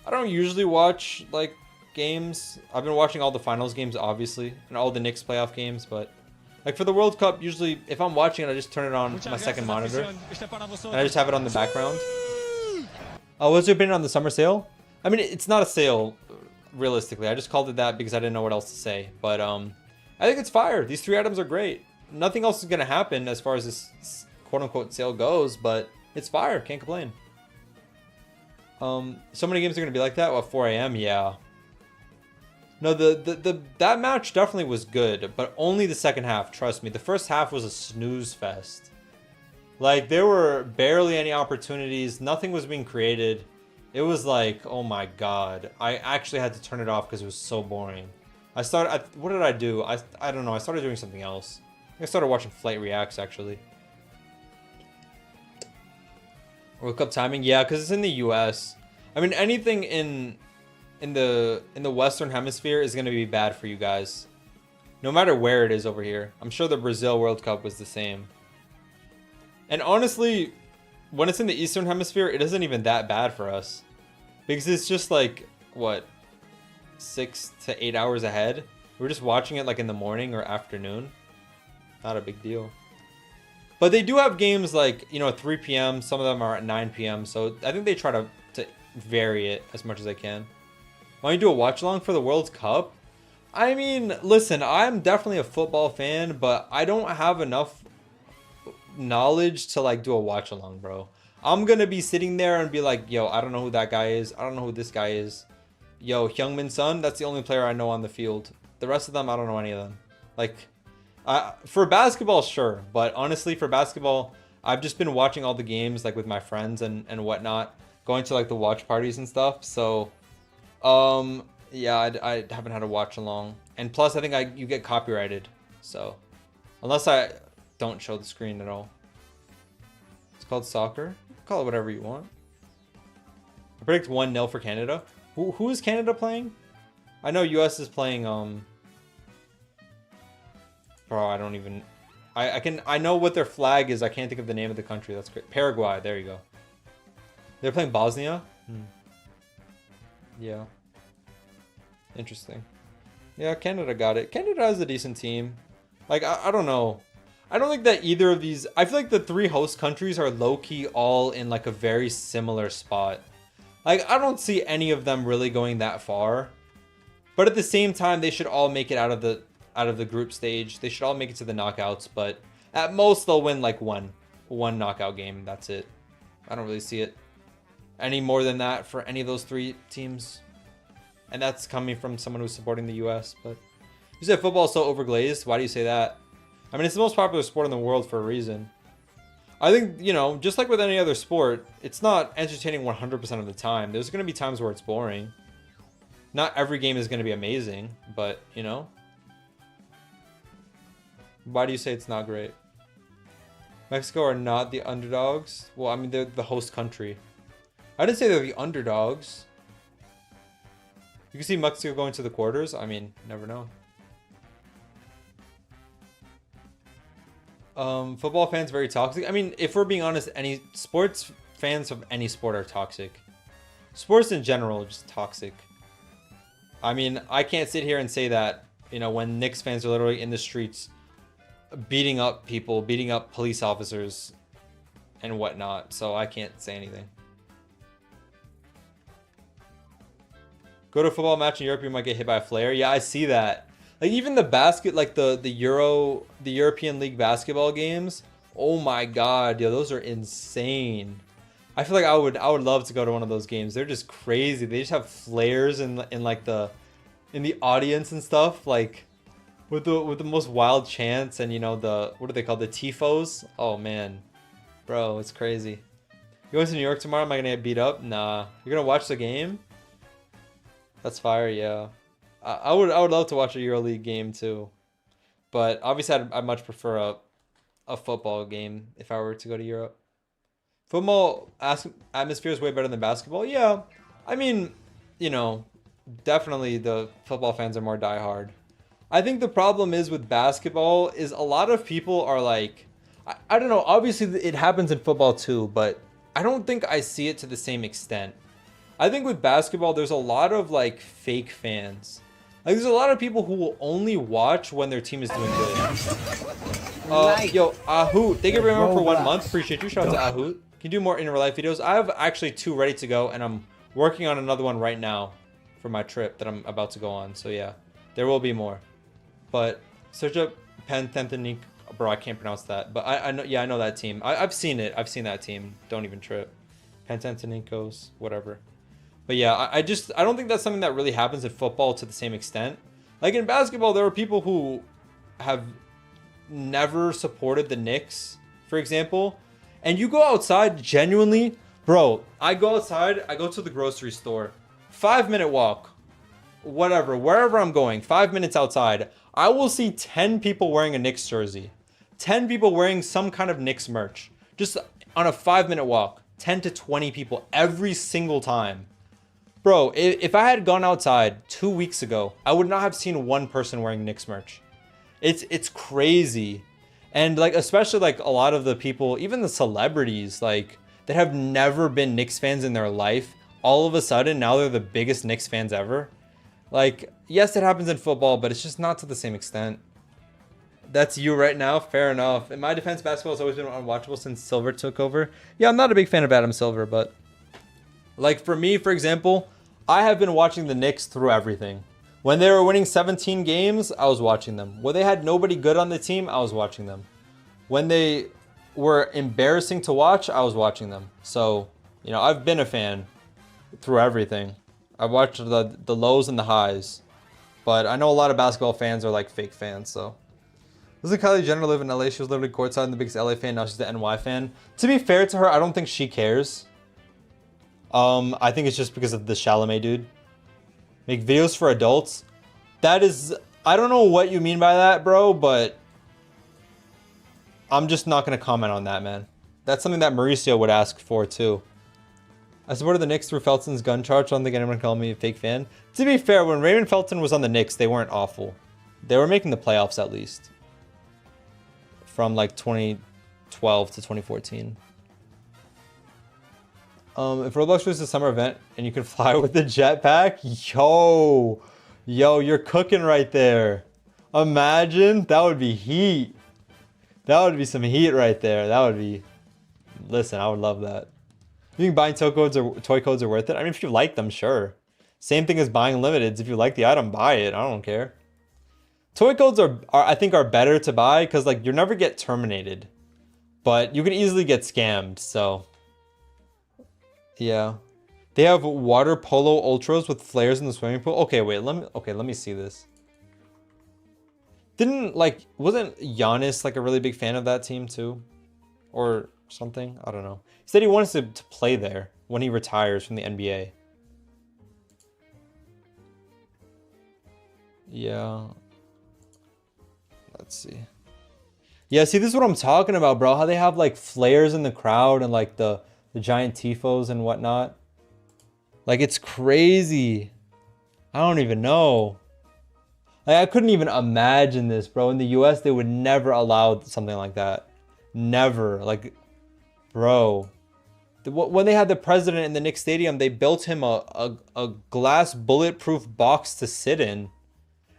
Speaker 1: I don't usually watch like games. I've been watching all the finals games, obviously, and all the Knicks playoff games, but like for the World Cup, usually if I'm watching it, I just turn it on my second monitor and I just have it on the background. Oh, what's your opinion on the summer sale? I mean, it's not a sale, realistically. I just called it that because I didn't know what else to say. But I think it's fire. These 3 items are great. Nothing else is going to happen as far as this quote-unquote sale goes, but it's fire. Can't complain. So many games are going to be like that. What, 4 a.m.? Yeah. No, that match definitely was good, but only the second half. Trust me. The first half was a snooze fest. Like, there were barely any opportunities. Nothing was being created. It was like, oh my god. I actually had to turn it off because it was so boring. What did I do? I don't know. I started doing something else. I started watching Flight Reacts, actually. World Cup timing? Yeah, because it's in the US. I mean, anything in the Western Hemisphere is going to be bad for you guys. No matter where it is over here. I'm sure the Brazil World Cup was the same. And honestly, when it's in the Eastern Hemisphere, it isn't even that bad for us. Because it's just like, what, 6 to 8 hours ahead? We're just watching it like in the morning or afternoon. Not a big deal. But they do have games like, you know, at 3 p.m. Some of them are at 9 p.m. So I think they try to vary it as much as they can. Why don't you do a watch along for the World Cup? I mean, listen, I'm definitely a football fan, but I don't have enough knowledge to like do a watch along, bro. I'm gonna be sitting there and be like, yo, I don't know who that guy is. I don't know who this guy is. Yo, Hyungmin Son, that's the only player I know on the field. The rest of them, I don't know any of them. Like, for basketball, sure. But honestly, for basketball, I've just been watching all the games like with my friends and whatnot. Going to like the watch parties and stuff. So, yeah, I haven't had a watch along. And plus, I think you get copyrighted. So, unless I don't show the screen at all. It's called soccer. Call it whatever you want. I predict 1-0 for Canada. Who is Canada playing? I know US is playing, bro, I don't even... I know what their flag is. I can't think of the name of the country. That's great. Paraguay. There you go. They're playing Bosnia? Yeah. Interesting. Yeah, Canada got it. Canada has a decent team. Like, I don't know. I don't think that either of these... I feel like the 3 host countries are low-key all in, like, a very similar spot. Like, I don't see any of them really going that far. But at the same time, they should all make it out of the group stage. They should all make it to the knockouts. But at most, they'll win, like, one knockout game. That's it. I don't really see it any more than that for any of those 3 teams. And that's coming from someone who's supporting the US. But you said football is so overglazed. Why do you say that? I mean, it's the most popular sport in the world for a reason. I think, you know, just like with any other sport, it's not entertaining 100% of the time. There's going to be times where it's boring. Not every game is going to be amazing, but, you know. Why do you say it's not great? Mexico are not the underdogs? Well, I mean, they're the host country. I didn't say they're the underdogs. You can see Mexico going to the quarters. I mean, never know. Football fans very toxic. I mean, if we're being honest, any sports fans of any sport are toxic. Sports in general are just toxic. I mean, I can't sit here and say that, you know, when Knicks fans are literally in the streets beating up people, beating up police officers and whatnot. So I can't say anything. Go to a football match in Europe, you might get hit by a flare. Yeah, I see that. Like even the the European League basketball games. Oh my god, yo, those are insane. I feel like I would love to go to one of those games. They're just crazy. They just have flares in the audience and stuff, like with the most wild chants and, you know, the, what are they called, the tifos? Oh man, bro, it's crazy. You going to New York tomorrow? Am I gonna get beat up? Nah. You're gonna watch the game? That's fire, yeah. I would love to watch a EuroLeague game too, but obviously I'd much prefer a football game if I were to go to Europe. Football atmosphere is way better than basketball. Yeah, I mean, you know, definitely the football fans are more diehard. I think the problem is with basketball is a lot of people are like, I don't know. Obviously it happens in football too, but I don't think I see it to the same extent. I think with basketball, there's a lot of like fake fans. Like, there's a lot of people who will only watch when their team is doing good. Yo, Ahoot, thank you very much for 1 month. Appreciate you. Shout out to Ahoot. Can you do more in real life videos? I have actually 2 ready to go, and I'm working on another one right now for my trip that I'm about to go on. So yeah, there will be more. But search up Panthenthenic. Bro, I can't pronounce that. But I know, yeah, I know that team. I've seen it. I've seen that team. Don't even trip. Pantenthenicos, whatever. But yeah, I don't think that's something that really happens in football to the same extent. Like in basketball, there are people who have never supported the Knicks, for example. And you go outside, genuinely, bro, I go outside, I go to the grocery store, 5-minute walk, whatever, wherever I'm going, 5 minutes outside, I will see 10 people wearing a Knicks jersey, 10 people wearing some kind of Knicks merch, just on a 5-minute walk, 10 to 20 people every single time. Bro, if I had gone outside 2 weeks ago, I would not have seen one person wearing Knicks merch. It's crazy. And like, especially like a lot of the people, even the celebrities, like that have never been Knicks fans in their life, all of a sudden now they're the biggest Knicks fans ever. Like, yes, it happens in football, but it's just not to the same extent. That's you right now. Fair enough. In my defense, basketball has always been unwatchable since Silver took over. Yeah, I'm not a big fan of Adam Silver, but like for me, for example, I have been watching the Knicks through everything. When they were winning 17 games, I was watching them. When they had nobody good on the team, I was watching them. When they were embarrassing to watch, I was watching them. So, you know, I've been a fan through everything. I've watched the lows and the highs. But I know a lot of basketball fans are like fake fans, so. Doesn't Kylie Jenner live in LA? She was literally courtside and the biggest LA fan. Now she's the NY fan. To be fair to her, I don't think she cares. I think it's just because of the Chalamet dude. Make videos for adults. That is I don't know what you mean by that, bro, but I'm just not going to comment on that, man. That's something that Mauricio would ask for, too. I supported the Knicks through Felton's gun charge. I don't think anyone can call me a fake fan. To be fair, when Raymond Felton was on the Knicks, they weren't awful. They were making the playoffs, at least. From, like, 2012 to 2014. If Roblox was a summer event and you could fly with the jetpack, yo, you're cooking right there. Imagine, that would be heat. That would be some heat right there. That would be, listen, I would love that. You think buying toy codes are worth it? I mean, if you like them, sure. Same thing as buying limiteds. If you like the item, buy it. I don't care. Toy codes are I think are better to buy because like you never get terminated, but you can easily get scammed. So. Yeah, they have water polo ultras with flares in the swimming pool. Okay, wait, let me see this. Wasn't Giannis like a really big fan of that team too, or something? I don't know. He said he wants to play there when he retires from the NBA. Yeah. Let's see. Yeah, see, this is what I'm talking about, bro. How they have like flares in the crowd and like the giant tifos and whatnot. Like, it's crazy. I don't even know. Like, I couldn't even imagine this, bro. In the US, they would never allow something like that. Never. Like, bro. When they had the president in the Knicks stadium, they built him a glass bulletproof box to sit in.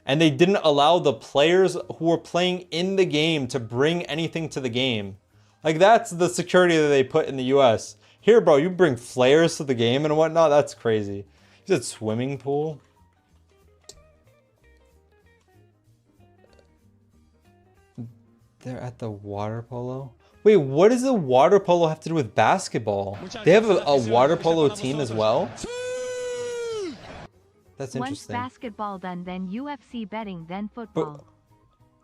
Speaker 1: And they didn't allow the players who were playing in the game to bring anything to the game. Like, that's the security that they put in the US. Here, bro, you bring flares to the game and whatnot. That's crazy. You said swimming pool? They're at the water polo? Wait, what does the water polo have to do with basketball? They have a water polo team as well? That's interesting.
Speaker 2: Once basketball done, then UFC betting, then football.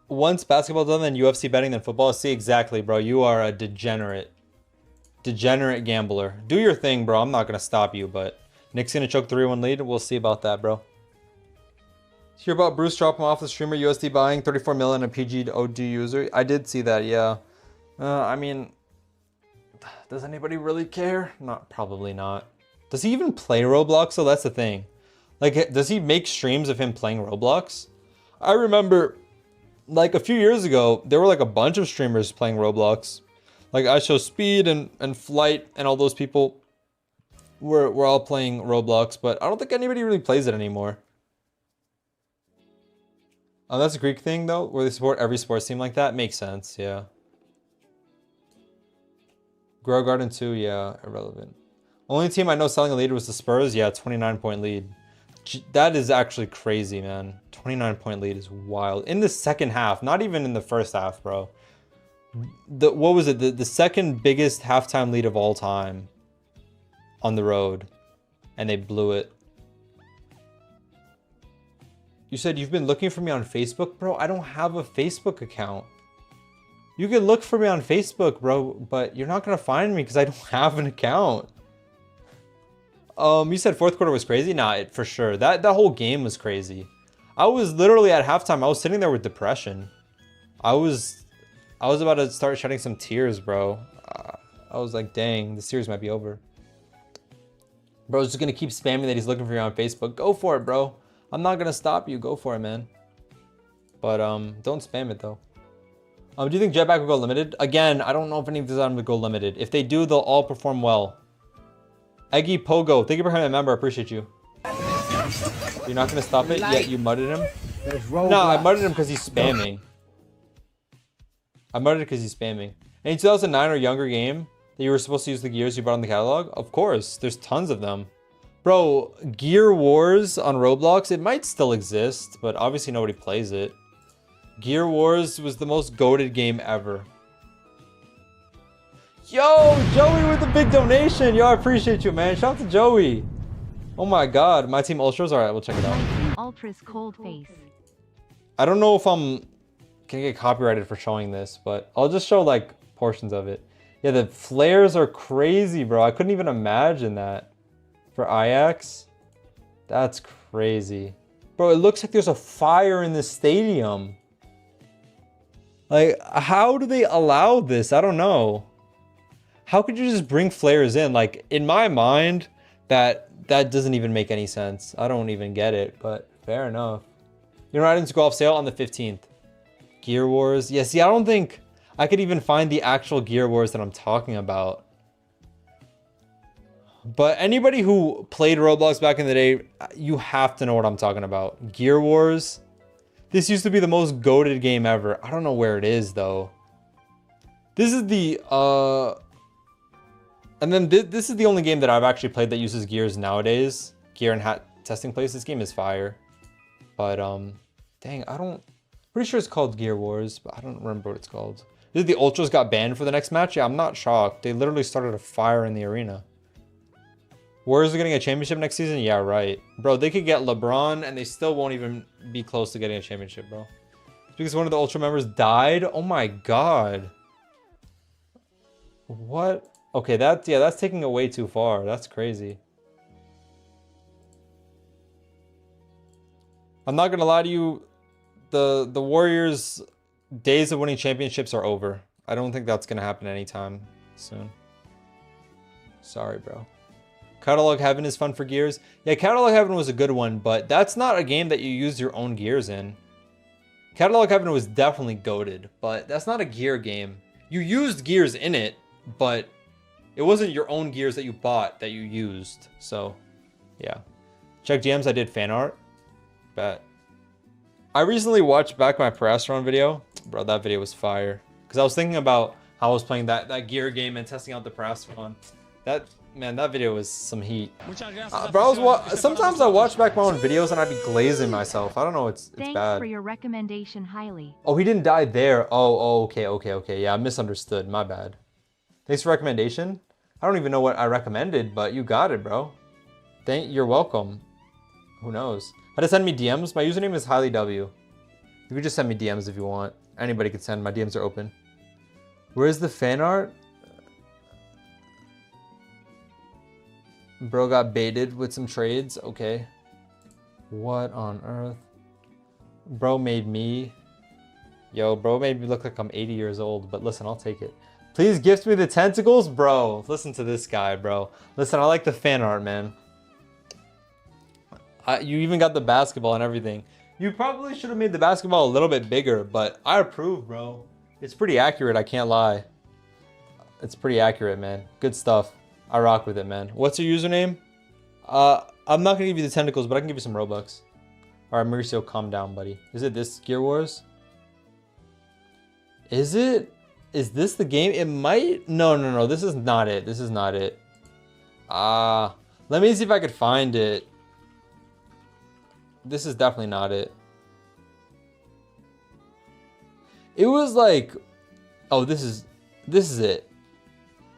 Speaker 1: Once basketball done, then UFC betting, then football? See, exactly, bro. You are a degenerate. Degenerate gambler. Do your thing, bro. I'm not going to stop you, but Nick's going to choke 3-1 lead. We'll see about that, bro. Hear about Bruce dropping off the streamer USD buying 34 million a PG OD user? I did see that, yeah. I mean, does anybody really care? Probably not. Does he even play Roblox? So that's the thing. Like, does he make streams of him playing Roblox? I remember, like, a few years ago, there were, like, a bunch of streamers playing Roblox. Like, I Show Speed and Flight and all those people were all playing Roblox, but I don't think anybody really plays it anymore. Oh, that's a Greek thing, though, where they support every sports team like that? Makes sense, yeah. Grow Garden 2, yeah, irrelevant. Only team I know selling a lead was the Spurs. Yeah, 29-point lead. That is actually crazy, man. 29-point lead is wild. In the second half, not even in the first half, bro. What was it? The second biggest halftime lead of all time on the road. And they blew it. You said you've been looking for me on Facebook, bro? I don't have a Facebook account. You can look for me on Facebook, bro, but you're not going to find me because I don't have an account. You said fourth quarter was crazy? Nah, for sure. That whole game was crazy. I was literally at halftime. I was sitting there with depression. I was about to start shedding some tears, bro. I was like, dang, the series might be over. Bro's just going to keep spamming that he's looking for you on Facebook. Go for it, bro. I'm not going to stop you. Go for it, man. But don't spam it, though. Do you think Jetpack will go limited? Again, I don't know if any of these items will go limited. If they do, they'll all perform well. Eggy Pogo, thank you for becoming a member. I appreciate you. You're not going to stop it? Yet you mudded him? No, I mudded him because he's spamming. Any 2009 or younger game that you were supposed to use the gears you bought on the catalog? Of course, there's tons of them. Bro, Gear Wars on Roblox, it might still exist, but obviously nobody plays it. Gear Wars was the most goated game ever. Yo, Joey with the big donation. Yo, I appreciate you, man. Shout out to Joey. Oh my god, my team Ultras. All right, we'll check it out.
Speaker 2: Ultras cold face.
Speaker 1: I don't know if I'm gonna get copyrighted for showing this, but I'll just show like portions of it. Yeah, the flares are crazy, bro. I couldn't even imagine that for Ajax. That's crazy. Bro, it looks like there's a fire in the stadium. Like, how do they allow this? I don't know. How could you just bring flares in? Like, in my mind, that doesn't even make any sense. I don't even get it, but fair enough. Your items go off sale on the 15th. Gear Wars. Yeah, see, I don't think I could even find the actual Gear Wars that I'm talking about. But anybody who played Roblox back in the day, you have to know what I'm talking about. Gear Wars. This used to be the most goated game ever. I don't know where it is, though. This is the, and then this is the only game that I've actually played that uses gears nowadays. Gear and hat testing place. This game is fire. But, dang, pretty sure it's called Gear Wars, but I don't remember what it's called. Did the Ultras got banned for the next match? Yeah, I'm not shocked. They literally started a fire in the arena. Warriors are getting a championship next season? Yeah, right. Bro, they could get LeBron and they still won't even be close to getting a championship, bro. It's because one of the Ultra members died? Oh my god. What? Okay, that's taking it way too far. That's crazy. I'm not gonna lie to you. The Warriors' days of winning championships are over. I don't think that's gonna happen anytime soon. Sorry, bro. Catalog Heaven is fun for gears. Yeah, Catalog Heaven was a good one, but that's not a game that you use your own gears in. Catalog Heaven was definitely goated, but that's not a gear game. You used gears in it, but it wasn't your own gears that you bought that you used. So, yeah. Check GMs, I did fan art. Bet. I recently watched back my Parastron video. Bro, that video was fire. Because I was thinking about how I was playing that gear game and testing out the Parastron. Man, that video was some heat. Bro, sometimes I watch back my own videos and I'd be glazing myself. I don't know, it's bad.
Speaker 2: Thanks for your recommendation, Highly.
Speaker 1: Oh, he didn't die there. Oh, okay. Yeah, I misunderstood. My bad. Thanks for recommendation. I don't even know what I recommended, but you got it, bro. You're welcome. Who knows? How to send me DMs? My username is highlyswanted. You could just send me DMs if you want. Anybody could send. My DMs are open. Where's the fan art? Bro got baited with some trades. Okay. What on earth? Bro made me. Yo, bro made me look like I'm 80 years old. But listen, I'll take it. Please gift me the tentacles? Bro, listen to this guy, bro. Listen, I like the fan art, man. You even got the basketball and everything. You probably should have made the basketball a little bit bigger, but I approve, bro. It's pretty accurate, I can't lie. It's pretty accurate, man. Good stuff. I rock with it, man. What's your username? I'm not gonna give you the tentacles, but I can give you some Robux. Alright, Mauricio, calm down, buddy. Is it this Gear Wars? Is it? Is this the game? It might. No. This is not it. This is not it. Let me see if I could find it. This is definitely not it. It was like, oh, this is it.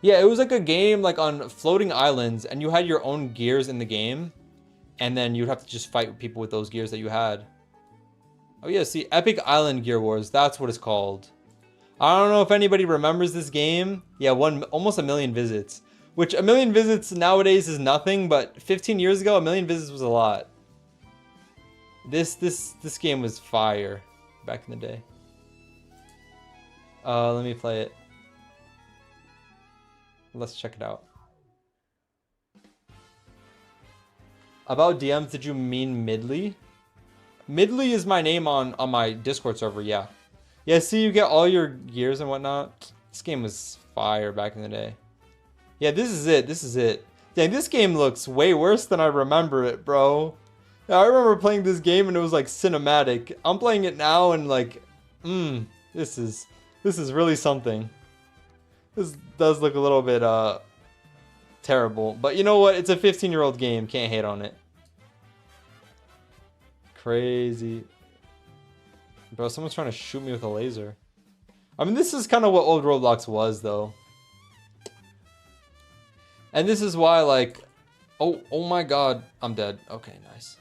Speaker 1: Yeah, it was like a game like on floating islands, and you had your own gears in the game, and then you'd have to just fight people with those gears that you had. Oh yeah, see, Epic Island Gear Wars. That's what it's called. I don't know if anybody remembers this game. Yeah, almost 1 million visits, which 1 million visits nowadays is nothing, but 15 years ago, 1 million visits was a lot. This game was fire back in the day. Let me play it. Let's check it out. About DMs, did you mean Midley? Midley is my name on my Discord server, yeah. Yeah, see, you get all your gears and whatnot. This game was fire back in the day. Yeah, this is it. Dang, this game looks way worse than I remember it, bro. Yeah, I remember playing this game and it was like cinematic. I'm playing it now and like, this is really something. This does look a little bit terrible, but you know what? It's a 15-year-old game. Can't hate on it. Crazy. Bro, someone's trying to shoot me with a laser. I mean, this is kind of what old Roblox was, though. And this is why, like, oh my god, I'm dead. Okay, nice.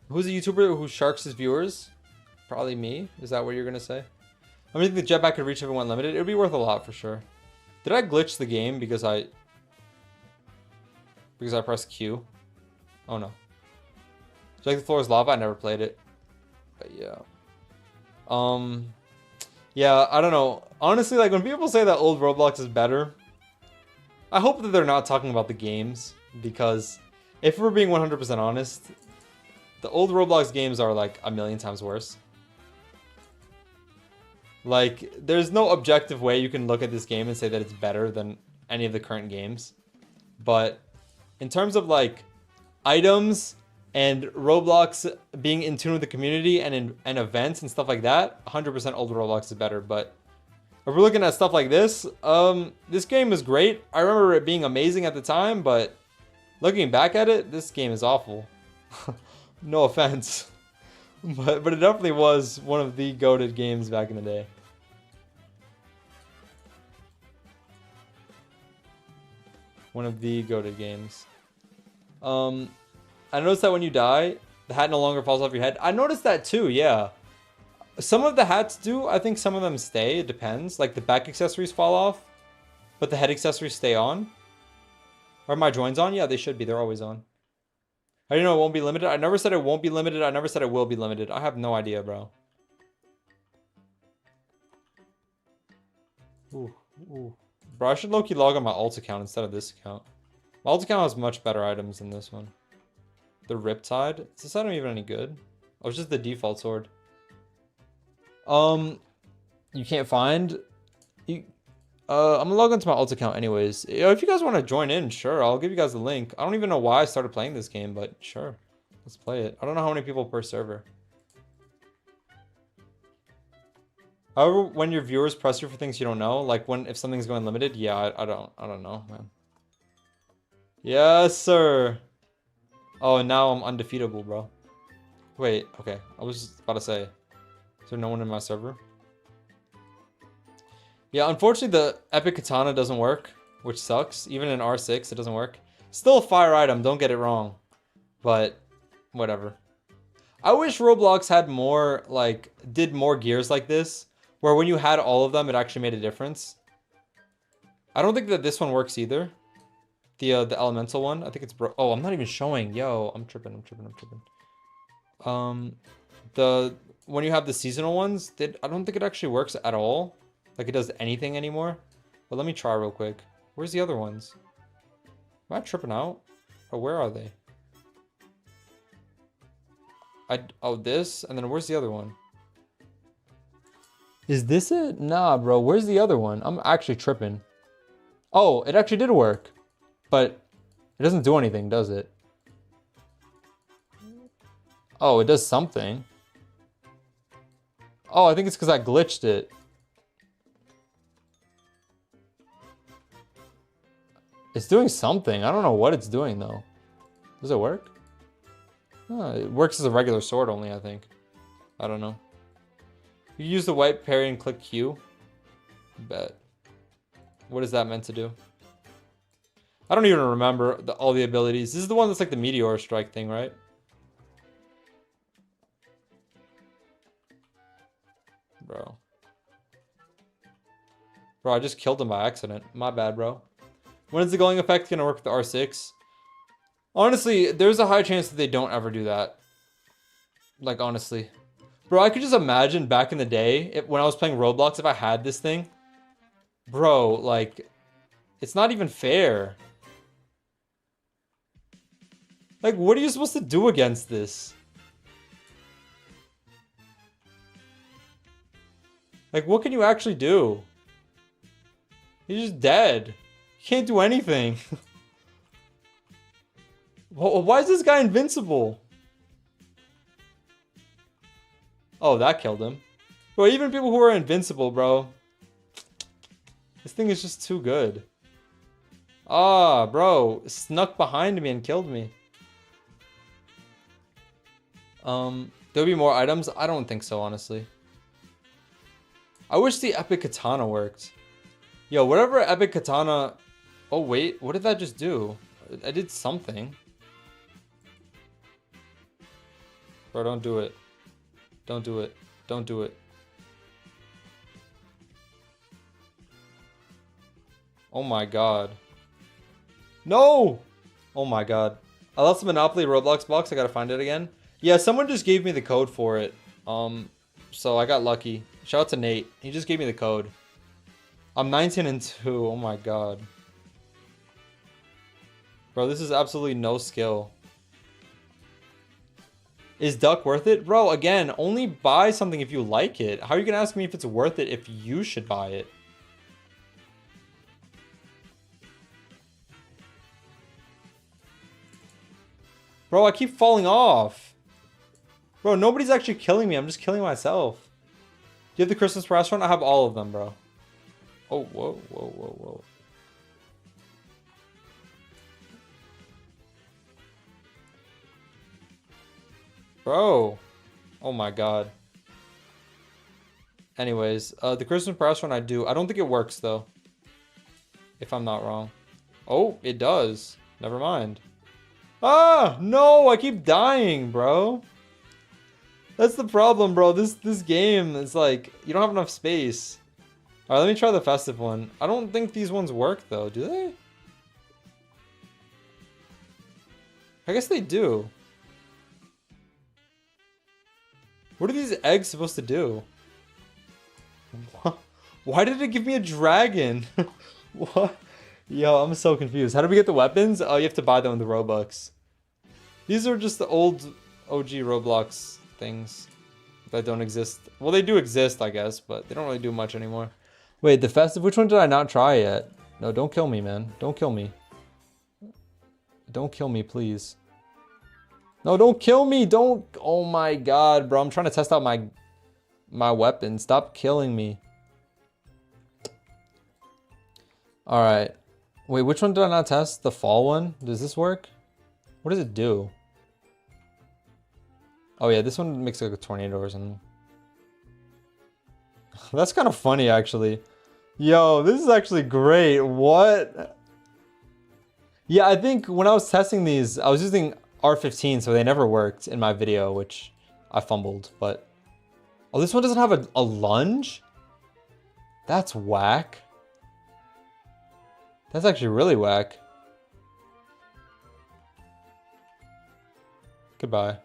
Speaker 1: Who's a YouTuber who sharks his viewers? Probably me. Is that what you're gonna say? I mean, if the jetpack could reach everyone limited, it would be worth a lot for sure. Did I glitch the game because I pressed Q? Oh no. Like the Floor is Lava, I never played it. But yeah. Yeah, I don't know. Honestly, like when people say that old Roblox is better, I hope that they're not talking about the games, because if we're being 100% honest, the old Roblox games are like a million times worse. Like, there's no objective way you can look at this game and say that it's better than any of the current games. But in terms of like items and Roblox being in tune with the community and events and stuff like that, 100% old Roblox is better. But if we're looking at stuff like this, this game is great. I remember it being amazing at the time, but looking back at it, this game is awful. No offense. But it definitely was one of the goated games back in the day. One of the goated games. I noticed that when you die, the hat no longer falls off your head. I noticed that too, yeah. Some of the hats do. I think some of them stay. It depends. Like the back accessories fall off, but the head accessories stay on. Are my joins on? Yeah, they should be. They're always on. I didn't know it won't be limited. I never said it won't be limited. I never said it will be limited. I have no idea, bro. Ooh, ooh. Bro, I should low-key log on my alt account instead of this account. My alt account has much better items than this one. The Riptide. Is this item even any good? Oh, it's just the default sword. You can't find... I'm gonna log into my alt account anyways. If you guys want to join in, sure, I'll give you guys the link. I don't even know why I started playing this game, but sure. Let's play it. I don't know how many people per server. However, when your viewers press you for things you don't know, like if something's going limited, yeah, I don't know, man. Yes, sir. Oh, and now I'm undefeatable, bro. Wait, okay. I was just about to say, is there no one in my server? Yeah, unfortunately the epic katana doesn't work, which sucks. Even in R6 it doesn't work. Still a fire item, don't get it wrong. But whatever. I wish Roblox had more, like, did more gears like this, where when you had all of them it actually made a difference. I don't think that this one works either. The elemental one. I think it's oh, I'm not even showing. Yo, I'm tripping. When you have the seasonal ones, I don't think it actually works at all. Like it does anything anymore. But let me try real quick. Where's the other ones? Am I tripping out? Or where are they? Oh, this, and then where's the other one? Is this it? Nah, bro. Where's the other one? I'm actually tripping. Oh, it actually did work. But it doesn't do anything, does it? Oh, it does something. Oh, I think it's because I glitched it. It's doing something. I don't know what it's doing, though. Does it work? Oh, it works as a regular sword only, I think. I don't know. You use the white parry and click Q. Bet. What is that meant to do? I don't even remember all the abilities. This is the one that's like the meteor strike thing, right? Bro. Bro, I just killed him by accident. My bad, bro. When is the glowing effect gonna work with the R6? Honestly, there's a high chance that they don't ever do that. Like, honestly. Bro, I could just imagine back in the day, when I was playing Roblox, if I had this thing. Bro, like, it's not even fair. Like, what are you supposed to do against this? Like, what can you actually do? He's just dead. You can't do anything. Why is this guy invincible? Oh, that killed him. Bro, even people who are invincible, bro. This thing is just too good. Ah, bro. Snuck behind me and killed me. There'll be more items? I don't think so, honestly. I wish the epic katana worked. Yo, whatever epic katana... Oh, wait. What did that just do? I did something. Bro, don't do it. Don't do it. Don't do it. Oh my god. No! Oh my god. I lost the Monopoly Roblox box. I gotta find it again. Yeah, someone just gave me the code for it. So I got lucky. Shout out to Nate. He just gave me the code. I'm 19 and 2. Oh my god. Bro, this is absolutely no skill. Is duck worth it? Bro, again, only buy something if you like it. How are you gonna ask me if it's worth it if you should buy it? Bro, I keep falling off. Bro, nobody's actually killing me. I'm just killing myself. Do you have the Christmas restaurant? I have all of them, bro. Oh, whoa, whoa, whoa, whoa. Bro. Oh my god. Anyways, the Christmas restaurant I do. I don't think it works, though. If I'm not wrong. Oh, it does. Never mind. Ah, no, I keep dying, bro. That's the problem, bro. This game is like, you don't have enough space. All right, let me try the festive one. I don't think these ones work, though. Do they? I guess they do. What are these eggs supposed to do? Why did it give me a dragon? What? Yo, I'm so confused. How do we get the weapons? Oh, you have to buy them with the Robux. These are just the old OG Roblox things that don't exist. Well, they do exist, I guess, but they don't really do much anymore. Wait, the festive, which one did I not try yet? No, don't kill me, man. Don't kill me. Don't kill me, please. No, don't kill me. Don't. Oh my god, bro. I'm trying to test out my weapon. Stop killing me. All right. Wait, which one did I not test? The fall one? Does this work? What does it do? Oh yeah, this one makes like a tornado or something. That's kind of funny, actually. Yo, this is actually great. What? Yeah, I think when I was testing these, I was using R15, so they never worked in my video, which I fumbled, but... Oh, this one doesn't have a lunge? That's whack. That's actually really whack. Goodbye.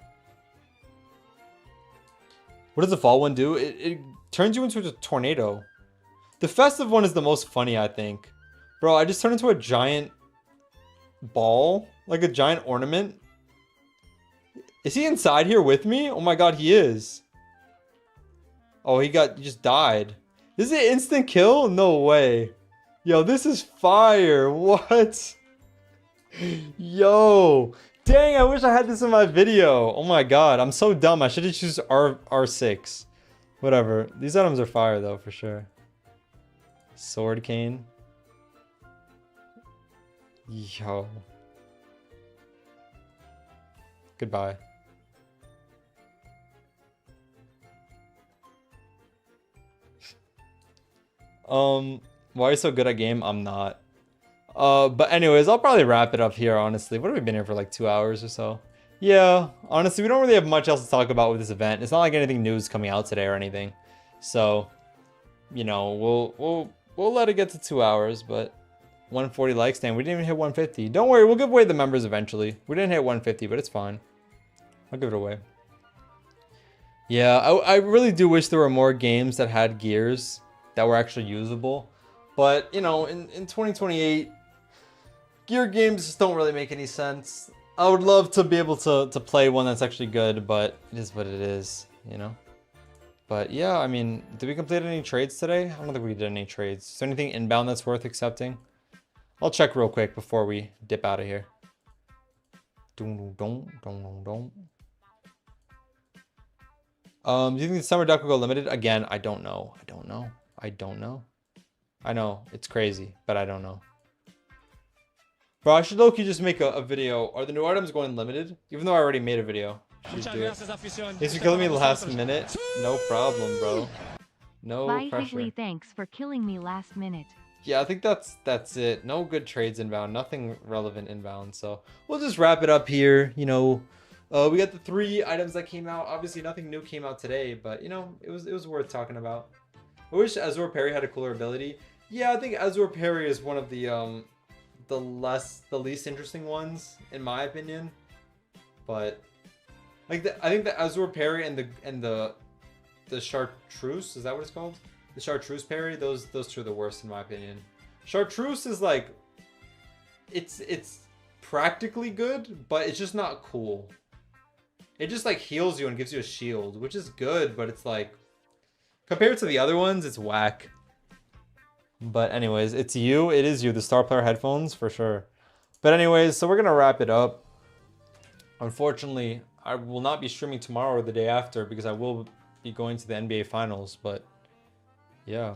Speaker 1: What does the fall one do? It turns you into a tornado. The festive one is the most funny, I think. Bro, I just turned into a giant ball. Like a giant ornament. Is he inside here with me? Oh my god, he is. Oh, he just died. This is an instant kill? No way. Yo, this is fire. What? Yo. Dang, I wish I had this in my video. Oh my god, I'm so dumb. I should have choose R6. Whatever. These items are fire though, for sure. Sword cane. Yo. Goodbye. Why are you so good at game? I'm not. But anyways, I'll probably wrap it up here, honestly. What have we been here for, like 2 hours or so? Yeah, honestly, we don't really have much else to talk about with this event. It's not like anything new is coming out today or anything. So, you know, we'll let it get to 2 hours, but 140 likes, damn, we didn't even hit 150. Don't worry, we'll give away the members eventually. We didn't hit 150, but it's fine. I'll give it away. Yeah, I really do wish there were more games that had gears that were actually usable. But, you know, in 2028, gear games just don't really make any sense. I would love to be able to play one that's actually good, but it is what it is, you know? But yeah, I mean, did we complete any trades today? I don't think we did any trades. Is there anything inbound that's worth accepting? I'll check real quick before we dip out of here. Do you think the summer duck will go limited? Again, I don't know. I know, it's crazy, but I don't know. Bro, I should low-key just make a video. Are the new items going limited? Even though I already made a video. Should do it. Thanks for killing me last minute. No problem, bro. No
Speaker 2: Bye,
Speaker 1: pressure.
Speaker 2: Higley, thanks for killing me last minute.
Speaker 1: Yeah, I think that's it. No good trades inbound. Nothing relevant inbound. So we'll just wrap it up here. You know, we got the 3 items that came out. Obviously, nothing new came out today, but you know, it was worth talking about. I wish Azure Parry had a cooler ability. Yeah, I think Azure Parry is one of the least interesting ones in my opinion. But Like I think the Azure parry and the chartreuse, is that what it's called? The chartreuse parry, those two are the worst in my opinion. Chartreuse is like, it's practically good, but it's just not cool. It just like heals you and gives you a shield, which is good, but it's like, compared to the other ones, it's whack. But anyways, it is you, the Star Player headphones for sure. But anyways, so we're gonna wrap it up. Unfortunately, I will not be streaming tomorrow or the day after because I will be going to the NBA Finals, but yeah.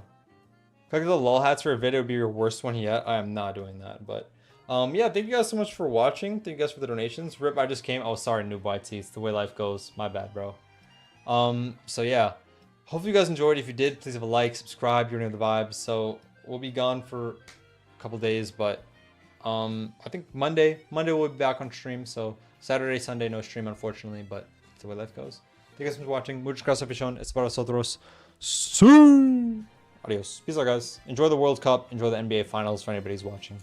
Speaker 1: If the lol hats for a video would be your worst one yet, I am not doing that. But yeah, thank you guys so much for watching. Thank you guys for the donations. Rip, I just came. Oh, sorry, noob YT. It's the way life goes. My bad, bro. So yeah. Hopefully you guys enjoyed. If you did, please have a like, subscribe. You're new to the vibes. So we'll be gone for a couple days, but I think Monday we'll be back on stream. So Saturday, Sunday, no stream, unfortunately, but it's the way life goes. Thank you guys for watching. Muchas gracias, afición. Es para nosotros. Sí. Adios. Peace out, guys. Enjoy the World Cup. Enjoy the NBA Finals for anybody who's watching.